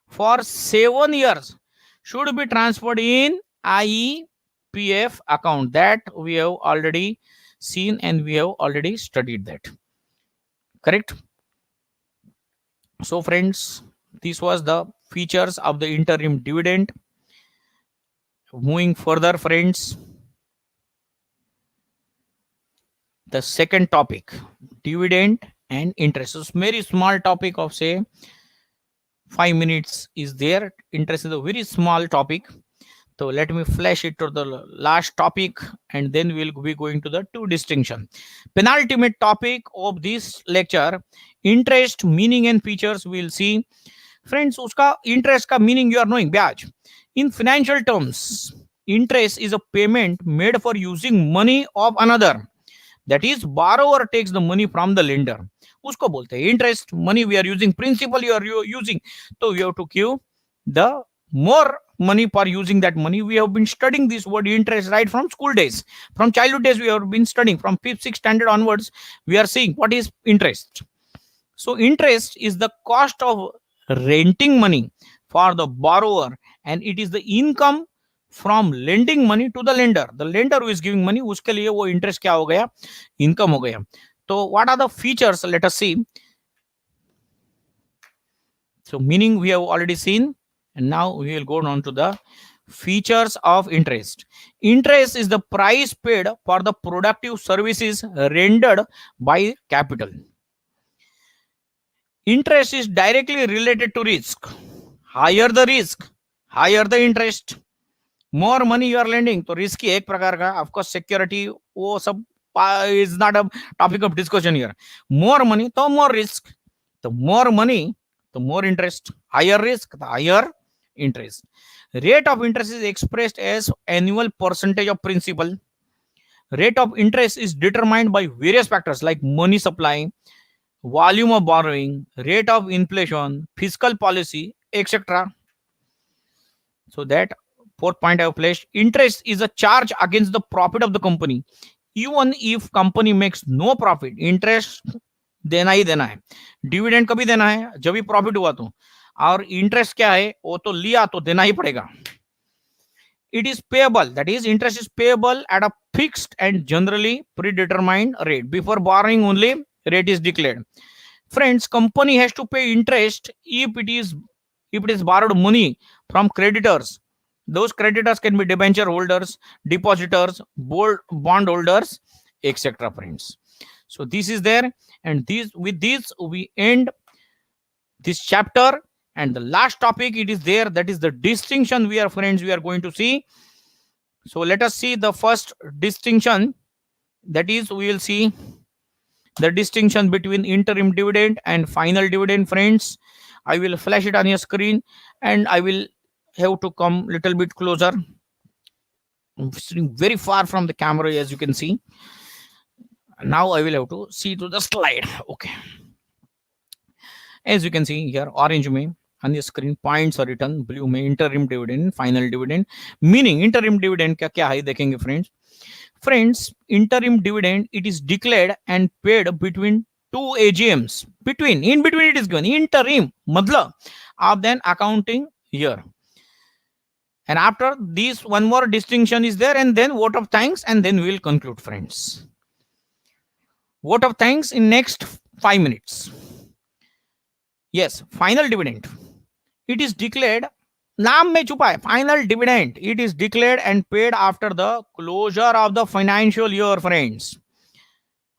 for 7 years should be transferred in IEPF account. That we have already seen and we have already studied that. Correct? So friends, this was the features of the interim dividend. Moving further, friends, the second topic, dividend and interest. So very small topic of say 5 minutes is there. Interest is a very small topic. So let me flash it to the last topic, and then we'll be going to the two distinction. Penultimate topic of this lecture, interest, meaning and features. We'll see. Friends, uska interest ka meaning you are knowing, ब्याज. In financial terms, interest is a payment made for using money of another. That is, borrower takes the money from the lender. उसको बोलते हैं interest. Money we are using, principal you are using, so you have to give the more money for using that money. We have been studying this word interest right from school days. From childhood days we have been studying. From 5th, 6th standard onwards we are seeing what is interest. So interest is the cost of renting money for the borrower, and it is the income from lending money to the lender. The lender who is giving money, उसके लिए वो interest क्या हो गया? Income हो गया. So what are the features? Let us see. So meaning we have already seen, and now we will go on to the features of interest. Interest is the price paid for the productive services rendered by capital. Interest is directly related to risk. Higher the risk, higher the interest. More money you are lending, तो risk ही एक प्रकार का, of course security वो सब is not a topic of discussion here. More money, तो more risk. The more money, the more interest. Higher risk, the higher interest. Rate of interest is expressed as annual percentage of principal. Rate of interest is determined by various factors like money supply, volume of borrowing, rate of inflation, fiscal policy, etc. So that fourth point I have placed. Interest is a charge against the profit of the company. Even if company makes no profit, interest देना ही देना है. Dividend कभी देना है जब भी profit हुआ तो, और इंटरेस्ट क्या है वो तो लिया तो देना ही पड़ेगा. it is payable, that is interest is payable at a fixed and generally predetermined rate. Before borrowing only rate is declared. Friends, company has to pay interest if it is borrowed money from creditors. Those creditors can be debenture holders, depositors, bond holders, etc. Friends, so this is there, and with this we end this chapter. And the last topic it is there, that is the distinction we are going to see. So let us see the first distinction, that is we will see the distinction between interim dividend and final dividend. Friends, I will flash it on your screen, and I will have to come little bit closer. I'm sitting very far from the camera, as you can see. Now I will have to see to the slide. Okay, as you can see here, orange में on the screen points are written, blue में interim dividend, final dividend. Meaning interim dividend क्या है देखेंगे friends. Friends, interim dividend, it is declared and paid between two AGMs. In between it is given interim मतलब of then accounting year. And after this, one more distinction is there, and then vote of thanks, and then we will conclude, friends. Vote of thanks in next 5 minutes. Yes, final dividend. It is declared, नाम में छुपा है, final dividend. It is declared and paid after the closure of the financial year, friends.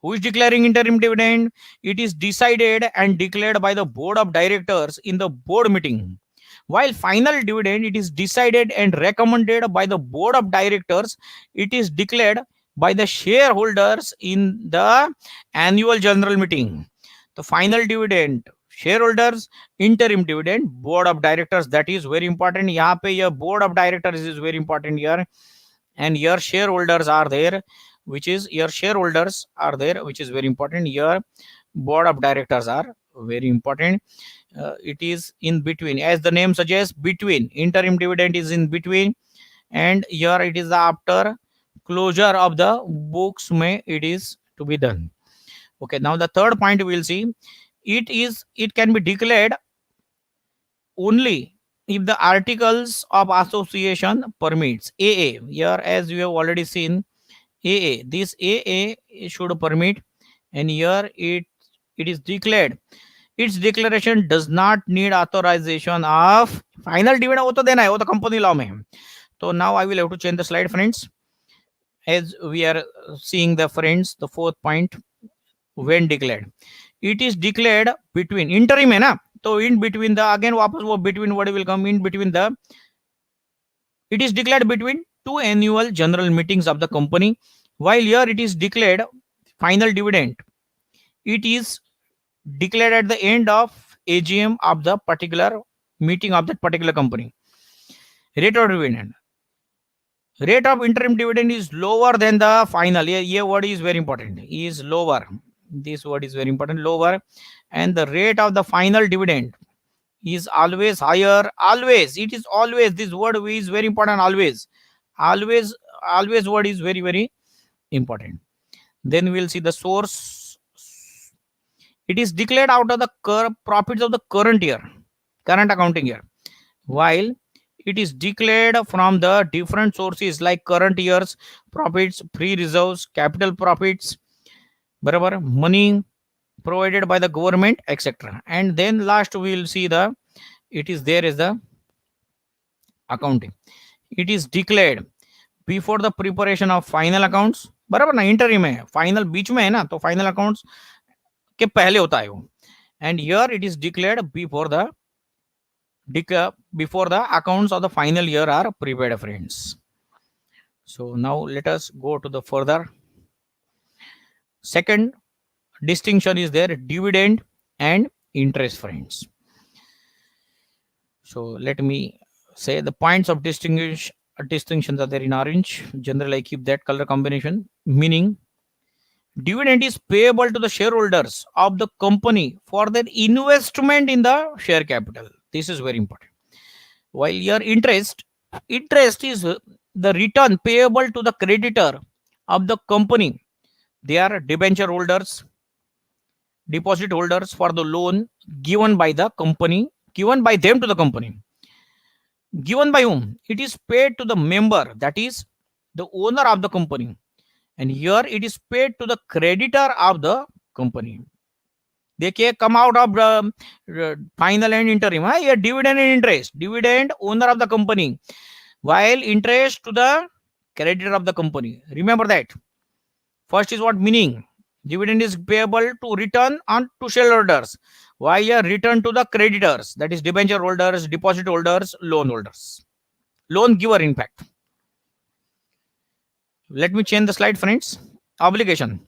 Who is declaring interim dividend? It is decided and declared by the board of directors in the board meeting. While final dividend, it is decided and recommended by the board of directors. It is declared by the shareholders in the annual general meeting. The final dividend, shareholders, interim dividend, board of directors. That is very important. यहाँ पे यह board of directors is very important here, and your shareholders are there, which is very important. Your board of directors are very important. It is in between, as the name suggests, between. Interim dividend is in between, and here it is after closure of the books may it is to be done. Okay, now the third point we will see, it can be declared only if the articles of association permits. AA, here as you have already seen, AA, this AA should permit, and here it is declared. Its declaration does not need authorization of final dividend. वो तो देना है, वो तो company law में है. So now I will have to change the slide, friends, as we are seeing the friends the fourth point. When declared, it is declared between interim है ना, तो in between the, again वापस वो between word will come, in between the, it is declared between two annual general meetings of the company. While here it is declared final dividend, it is declared at the end of AGM of the particular meeting of that particular company. Rate of dividend, rate of interim dividend is lower than the final. Here word is very important, is lower. This word is very important, lower. And the rate of the final dividend is always higher. Always, it is always, this word is very important. Always word is very, very important. Then we'll see the source. It is declared out of the profits of the current accounting year, while it is declared from the different sources like current year's profits, free reserves, capital profits, barabar, money provided by the government, etc. And then last we will see the, it is there is the accounting. It is declared before the preparation of final accounts, बराबर ना, interim है, final बीच में है ना, तो final accounts के पहले होता है वो. And here it is declared before the accounts of the final year are prepared, friends. So now let us go to the further. Second distinction is there, dividend and interest, friends. So let me say the points of distinctions are there in orange. Generally I keep that color combination. Meaning dividend is payable to the shareholders of the company for their investment in the share capital. This is very important. While your interest is the return payable to the creditor of the company. They are debenture holders, deposit holders for the loan given by the company, given by them to the company. Given by whom? It is paid to the member, that is the owner of the company. And here it is paid to the creditor of the company. देखिए come out of final and interim. ये dividend and interest. Dividend owner of the company, while interest to the creditor of the company. Remember that. First is what meaning? Dividend is payable to return on to shareholders, while a return to the creditors, that is debenture holders, deposit holders, loan holders, loan giver in fact. Let me change the slide, friends. Obligation.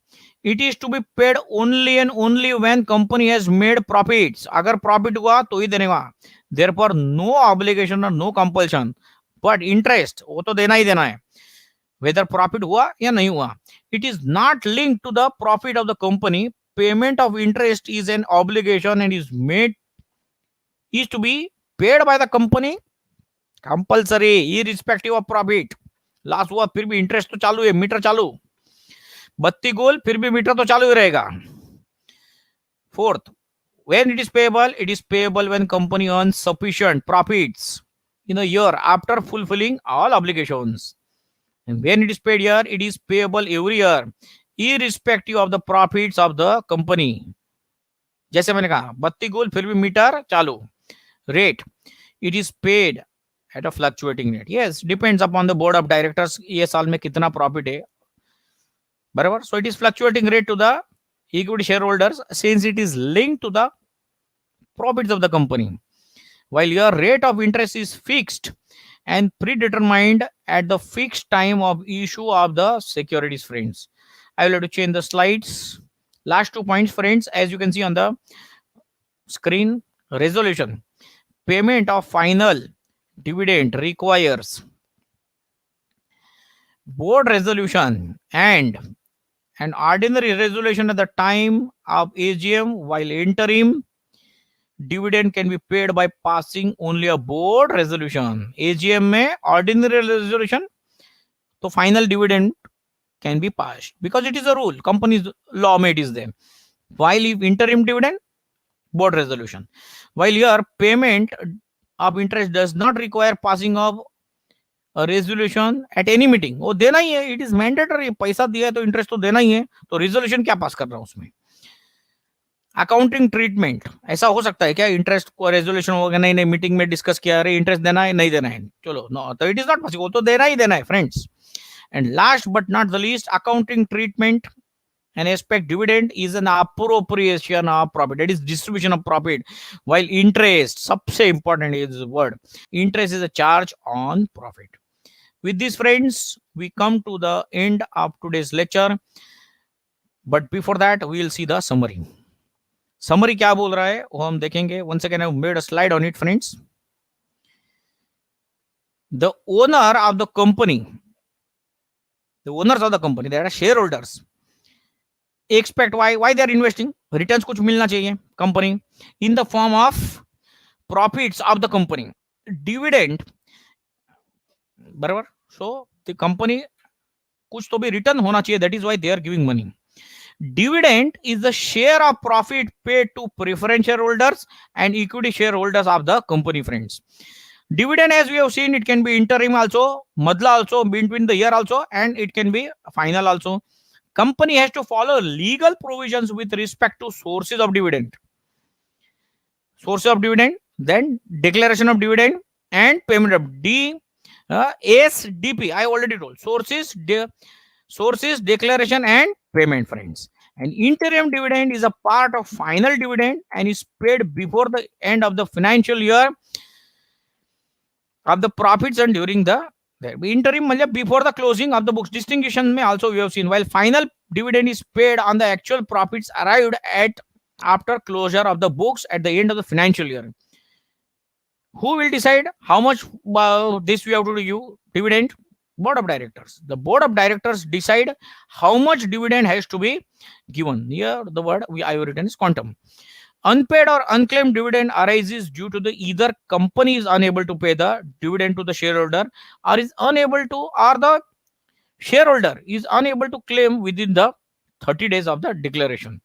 It is to be paid only and only when company has made profits. अगर profit हुआ तो ही देने का. Therefore no obligation or no compulsion. But interest वो तो देना ही देना है. Whether profit हुआ या नहीं हुआ. It is not linked to the profit of the company. Payment of interest is an obligation and is to be paid by the company compulsory irrespective of profit. Loss हुआ फिर भी interest तो चालू है, मीटर चालू, बत्ती गोल फिर भी मीटर तो चालू ही रहेगा. Fourth, when it is payable when company earns sufficient profits in a year after fulfilling all obligations. And when it is paid here, it is payable every year irrespective of the profits of the company. जैसे मैंने कहा बत्ती गोल फिर भी metre चालू. Rate, it is paid at a fluctuating rate. Yes, depends upon the board of directors ये साल में कितना प्रॉफिट है, बराबर. So it is fluctuating rate to the equity shareholders since it is linked to the profits of the company, while your rate of interest is fixed and predetermined at the fixed time of issue of the securities, friends. I will have to change the slides. Last 2 points, friends, as you can see on the screen. Resolution. Payment of final dividend requires board resolution and an ordinary resolution at the time of AGM, while interim dividend can be paid by passing only a board resolution. AGM में ordinary resolution तो final dividend can be passed because it is a rule, company's law में it is there. While if interim dividend, board resolution. While your payment of interest does not require passing of a resolution at any meeting. वो देना ही है, it is mandatory. पैसा दिया है तो interest तो देना ही है, तो resolution क्या पास कर रहा हूं उसमें. अकाउंटिंग ट्रीटमेंट, ऐसा हो सकता है क्या इंटरेस्ट को रेजोल्यूशन होगा, नहीं नहीं मीटिंग में डिस्कस किया, अरे इंटरेस्ट देना है नहीं देना है, चलो नो, तो इट इज नॉट पॉसिबल, तो देना ही देना है friends. And last but not the least, accounting treatment and aspect dividend is an appropriation of profit, that is distribution of profit, while interest, सबसे important is the word, interest is a charge on profit. With this, friends, we come to the end of today's lecture, but before that we will see the summary. Summary क्या बोल रहा है वो हम देखेंगे. Once again I have made a slide on it, friends. The owner of the company, the owners of the company, they are shareholders, expect why they are investing, returns कुछ मिलना चाहिए company in the form of profits of the company, dividend, बराबर. So the company कुछ तो भी return होना चाहिए, that is why they are giving money. Dividend is the share of profit paid to preference shareholders and equity shareholders of the company, friends. Dividend, as we have seen, it can be interim also, madla also, between the year also, and it can be final also. Company has to follow legal provisions with respect to sources of dividend. Source of dividend, then declaration of dividend and payment of SDP. I already told sources, declaration and payment, friends. And interim dividend is a part of final dividend and is paid before the end of the financial year of the profits and during the interim before the closing of the books. Distinction may also we have seen, while final dividend is paid on the actual profits arrived at after closure of the books at the end of the financial year. Who will decide how much this we have to do dividend? Board of directors. The board of directors decide how much dividend has to be given. Here the word I have written is quantum. Unpaid or unclaimed dividend arises due to the either company is unable to pay the dividend to the shareholder, or is unable to, or the shareholder is unable to claim within the 30 days of the declaration.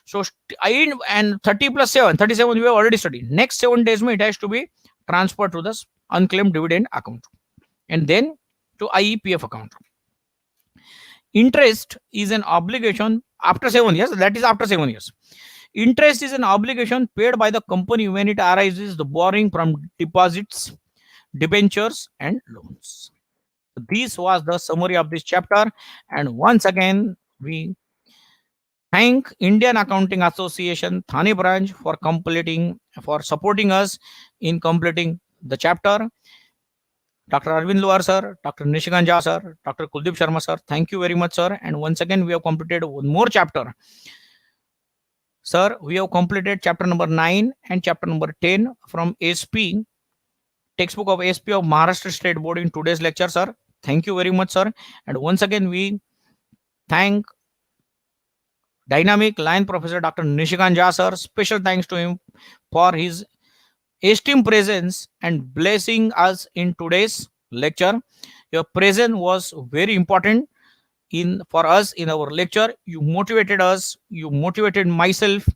So and 30 plus 7, 37 we have already studied. Next 7 days it has to be transferred to the unclaimed dividend account, and then to IEPF account. Interest is an obligation after 7 years. That is after 7 years. Interest is an obligation paid by the company when it arises the borrowing from deposits, debentures, and loans. This was the summary of this chapter, and once again we thank Indian Accounting Association Thane branch for supporting us in completing the chapter. Dr. Arvind Luar sir, Dr. Nishikant Jha sir, Dr. Kuldeep Sharma sir, thank you very much sir. And once again we have completed one more chapter. Sir, we have completed chapter number 9 and chapter number 10 from SP, textbook of SP of Maharashtra State Board in today's lecture, sir. Thank you very much, sir. And once again, we thank dynamic line professor Dr. Nishikant Jha, sir. Special thanks to him for his esteemed presence and blessing us in today's lecture. Your presence was very important for us in our lecture. You motivated us, you motivated myself,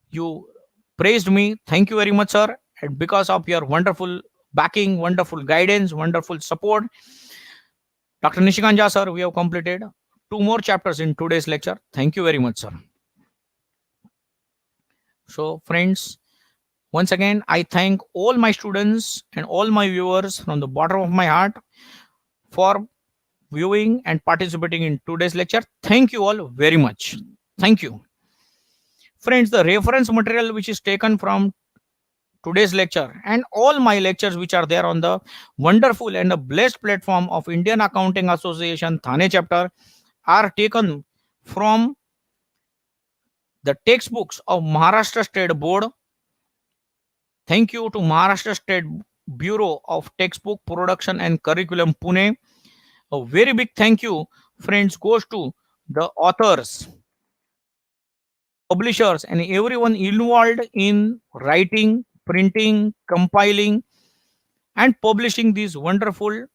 you praised me. Thank you very much, sir. And because of your wonderful backing, wonderful guidance, wonderful support, Dr. Nishikant Jha, sir, we have completed 2 more chapters in today's lecture. Thank you very much, sir. So, friends, once again, I thank all my students and all my viewers from the bottom of my heart for viewing and participating in today's lecture. Thank you all very much. Thank you. Friends, the reference material which is taken from today's lecture and all my lectures which are there on the wonderful and the blessed platform of Indian Accounting Association Thane chapter are taken from the textbooks of Maharashtra State Board. Thank you to Maharashtra State Bureau of Textbook Production and Curriculum Pune. A very big thank you, friends, goes to the authors, publishers, and everyone involved in writing, printing, compiling, and publishing this wonderful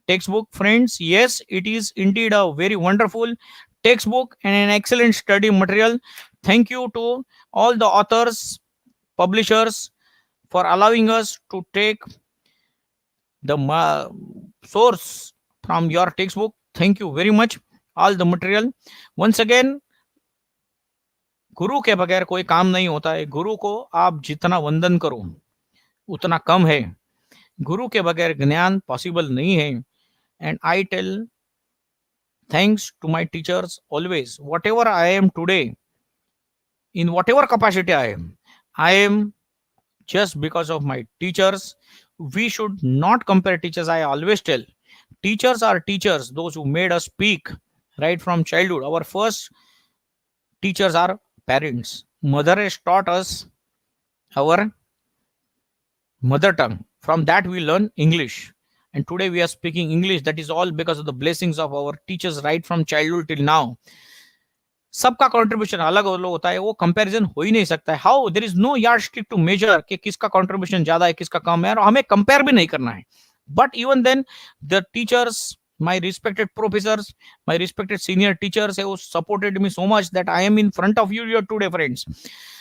textbook. Friends, yes, it is indeed a very wonderful textbook and an excellent study material. Thank you to all the authors, publishers for allowing us to take the source from your textbook. Thank you very much. All the material. Once again, गुरु के बगैर कोई काम नहीं होता है. गुरु को आप जितना वंदन करो उतना कम है. गुरु के बगैर ज्ञान पॉसिबल नहीं है. And I tell thanks to my teachers always. Whatever I am today, in whatever capacity I am just because of my teachers. We should not compare teachers. I always tell teachers are teachers, those who made us speak right from childhood. Our first teachers are parents. Mother has taught us our mother tongue. From that we learn English. And today we are speaking English. That is all because of the blessings of our teachers right from childhood till now. सबका contribution अलग अलग होता है, वो comparison हो ही नहीं सकता है. How there is no yardstick to measure कि किसका कंट्रीब्यूशन ज्यादा है किसका कम है, और हमें कंपेयर भी नहीं करना है. But even then the teachers, my respected professors, my respected senior teachers have supported me so much that I am in front of you here today, friends.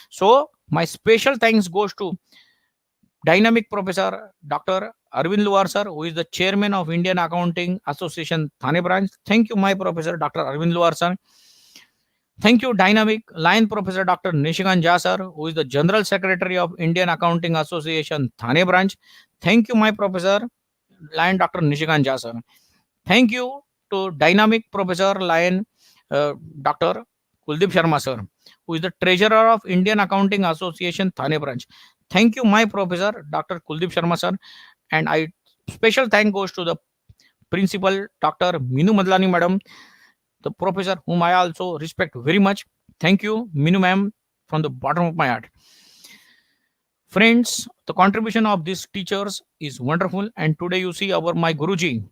So my special thanks goes to dynamic professor Dr. Arvind Luar sir, who is the chairman of Indian Accounting Association Thane branch. Thank you, my professor Dr. Arvind Luar sir. Thank you, dynamic line professor Dr. Nishikant Jha sir, who is the general secretary of Indian Accounting Association Thane branch. Thank you, my professor line Dr. Nishikant Jha sir. Thank you to dynamic professor line Dr. Kuldeep Sharma sir, who is the treasurer of Indian Accounting Association Thane branch. Thank you, my professor Dr. Kuldeep Sharma sir. And I special thank goes to the principal Dr. Minu Madlani madam, the professor whom I also respect very much. Thank you, Minu ma'am, from the bottom of my heart. Friends, the contribution of these teachers is wonderful. And today you see my Guruji,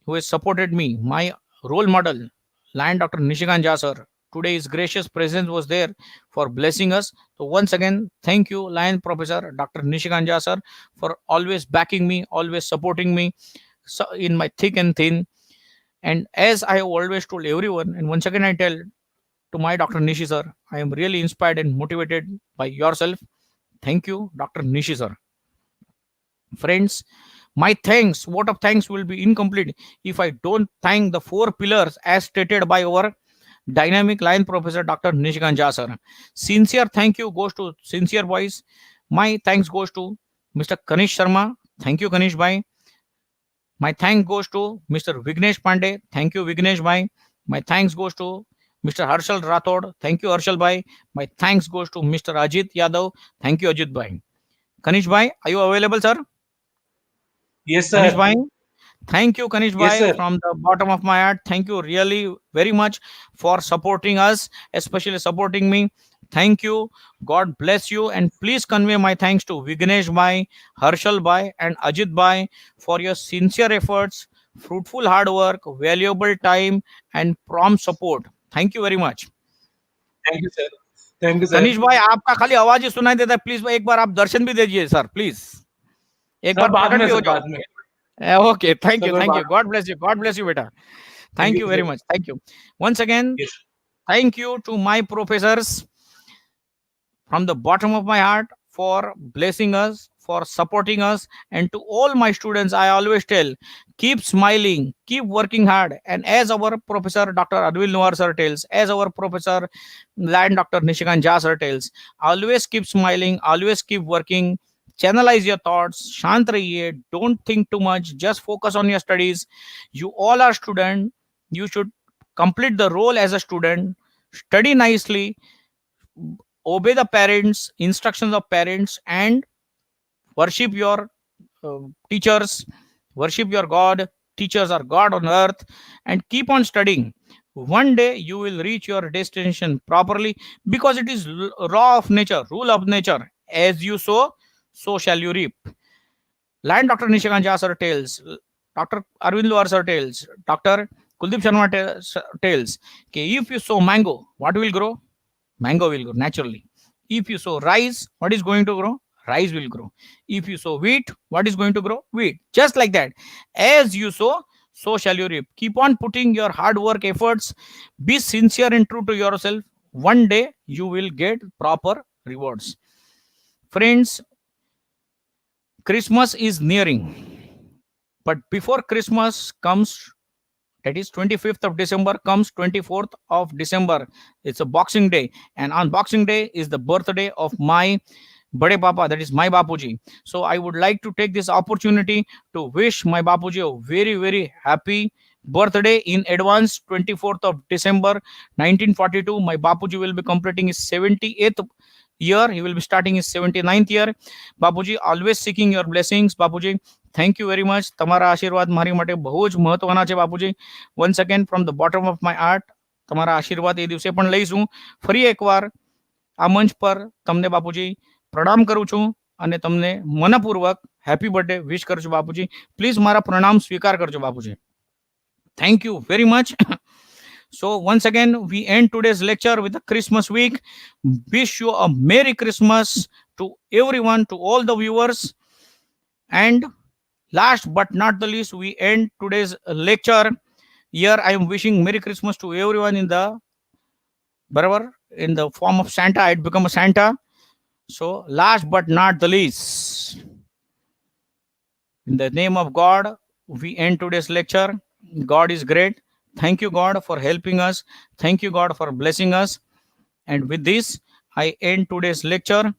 who has supported me, my role model, Lion Dr. Nishikant Jha sir. Today his gracious presence was there for blessing us. So once again, thank you, Lion Professor Dr. Nishikant Jha sir, for always backing me, always supporting me in my thick and thin. And as I have always told everyone, and once again I tell to my Dr. Nishi sir, I am really inspired and motivated by yourself. Thank you, Dr. Nishi sir. Friends, my thanks, vote of thanks will be incomplete if I don't thank the four pillars as stated by our dynamic line professor Dr. Nishikant Jha sir. Sincere thank you goes to sincere boys. My thanks goes to Mr. Kanish Sharma. Thank you, Kanish bhai. My thanks goes to Mr. Vignesh Pandey. Thank you, Vignesh bhai. My thanks goes to Mr. Harshal Rathod. Thank you, Harshal bhai. My thanks goes to Mr. Ajit Yadav. Thank you, Ajit bhai. Kanish bhai, are you available, sir? Yes, Kanish sir. bhai. Thank you, Kanish Yes, bhai, sir. from the bottom of my heart. Thank you really very much for supporting us, especially supporting me. Thank you. God bless you. And please convey my thanks to Vignesh bhai, Harshal bhai, and Ajit bhai for your sincere efforts, fruitful hard work, valuable time, and prompt support. Thank you very much. Thank you, sir. Thank you, sir. Kanish भाई आपका खाली आवाज ही सुनाई देता है please एक बार आप दर्शन भी दीजिए सर प्लीज एक सर बार बाद प्रकट में, भी हो सर जाओ बाद में। Okay, thank सर you, मैं thank बाद you. God bless you, beta. Thank Thank you you very sir. much. Thank you. Once again, yes. thank you to my professors from the bottom of my heart for blessing us, for supporting us, and to all my students, I always tell, keep smiling, keep working hard. And as our professor Dr. Adwil Noor sir tells, as our professor Land Dr. Nishikant Jha sir tells, always keep smiling, always keep working. Channelize your thoughts, shant rahiye, don't think too much, just focus on your studies. You all are student, you should complete the role as a student, study nicely, obey the parents instructions of parents, and worship your uh, teachers, worship your god. Teachers are god on earth, and keep on studying. One day you will reach your destination properly, because it is law of nature, rule of nature. As you sow, so shall you reap. Land Dr. Nishikant Jha sir tells, Dr. Arvind Loar sir tells, Dr. Kuldeep Sharma tells, okay, if you sow mango, what will grow? Mango will grow naturally. If you sow rice, what is going to grow? Rice will grow. If you sow wheat, what is going to grow? Wheat. Just like that. As you sow, so shall you reap. Keep on putting your hard work efforts. Be sincere and true to yourself. One day you will get proper rewards. Friends, Christmas is nearing. But before Christmas comes, that is 25th of December, comes 24th of December. It's a Boxing Day, and on Boxing Day is the birthday of my Bade Papa, that is my Bapuji. So I would like to take this opportunity to wish my Bapuji a very, very happy birthday in advance. 24th of December 1942, my Bapuji will be completing his 78th year. He will be starting his 79th year. Bapuji, always seeking your blessings. Bapuji, thank you very much. તમારા આશીર્વાદ મારી માટે બહુ જ મહત્વના છે બાપુજી. Once again from the bottom of my heart તમારા આશીર્વાદ એ દિવસે પણ લઈશું. ફરી એકવાર આ મંચ પર તમને બાપુજી પ્રણામ કરું છું અને તમને મનપૂર્વક હેપી બર્થડે વિશ કરું છું બાપુજી. પ્લીઝ મારા પ્રણામ સ્વીકાર કરજો બાપુજી. Thank you very much. So once again, we end today's lecture with the Christmas week. Wish you a Merry Christmas to everyone, to all the viewers. And last but not the least, we end today's lecture. Here I am wishing Merry Christmas to everyone in the in the form of Santa. I'd become a Santa. So last but not the least, in the name of God, we end today's lecture. God is great. Thank you, God, for helping us. Thank you, God, for blessing us. And with this, I end today's lecture.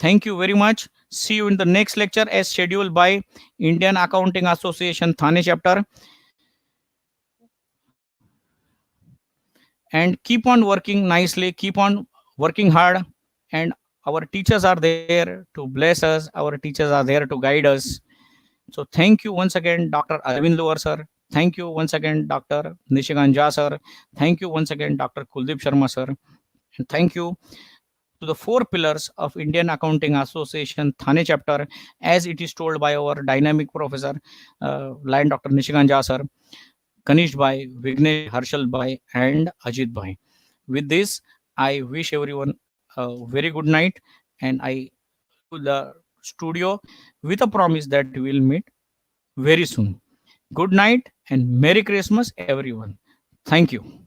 Thank you very much. See you in the next lecture as scheduled by Indian Accounting Association Thane chapter. And keep on working nicely, keep on working hard. And our teachers are there to bless us, our teachers are there to guide us. So thank you once again, Dr. Arvind Lower sir. Thank you once again, Dr. Nishikant Jha sir. Thank you once again, Dr. Kuldeep Sharma sir. And thank you to the four pillars of Indian Accounting Association Thane chapter, as it is told by our dynamic professor, Lion Dr. Nishikant Jha sir, Kanish bhai, Vignesh bhai, Harshal bhai, and Ajit bhai. With this, I wish everyone a very good night, and I leave the studio with a promise that we will meet very soon. Good night and Merry Christmas, everyone. Thank you.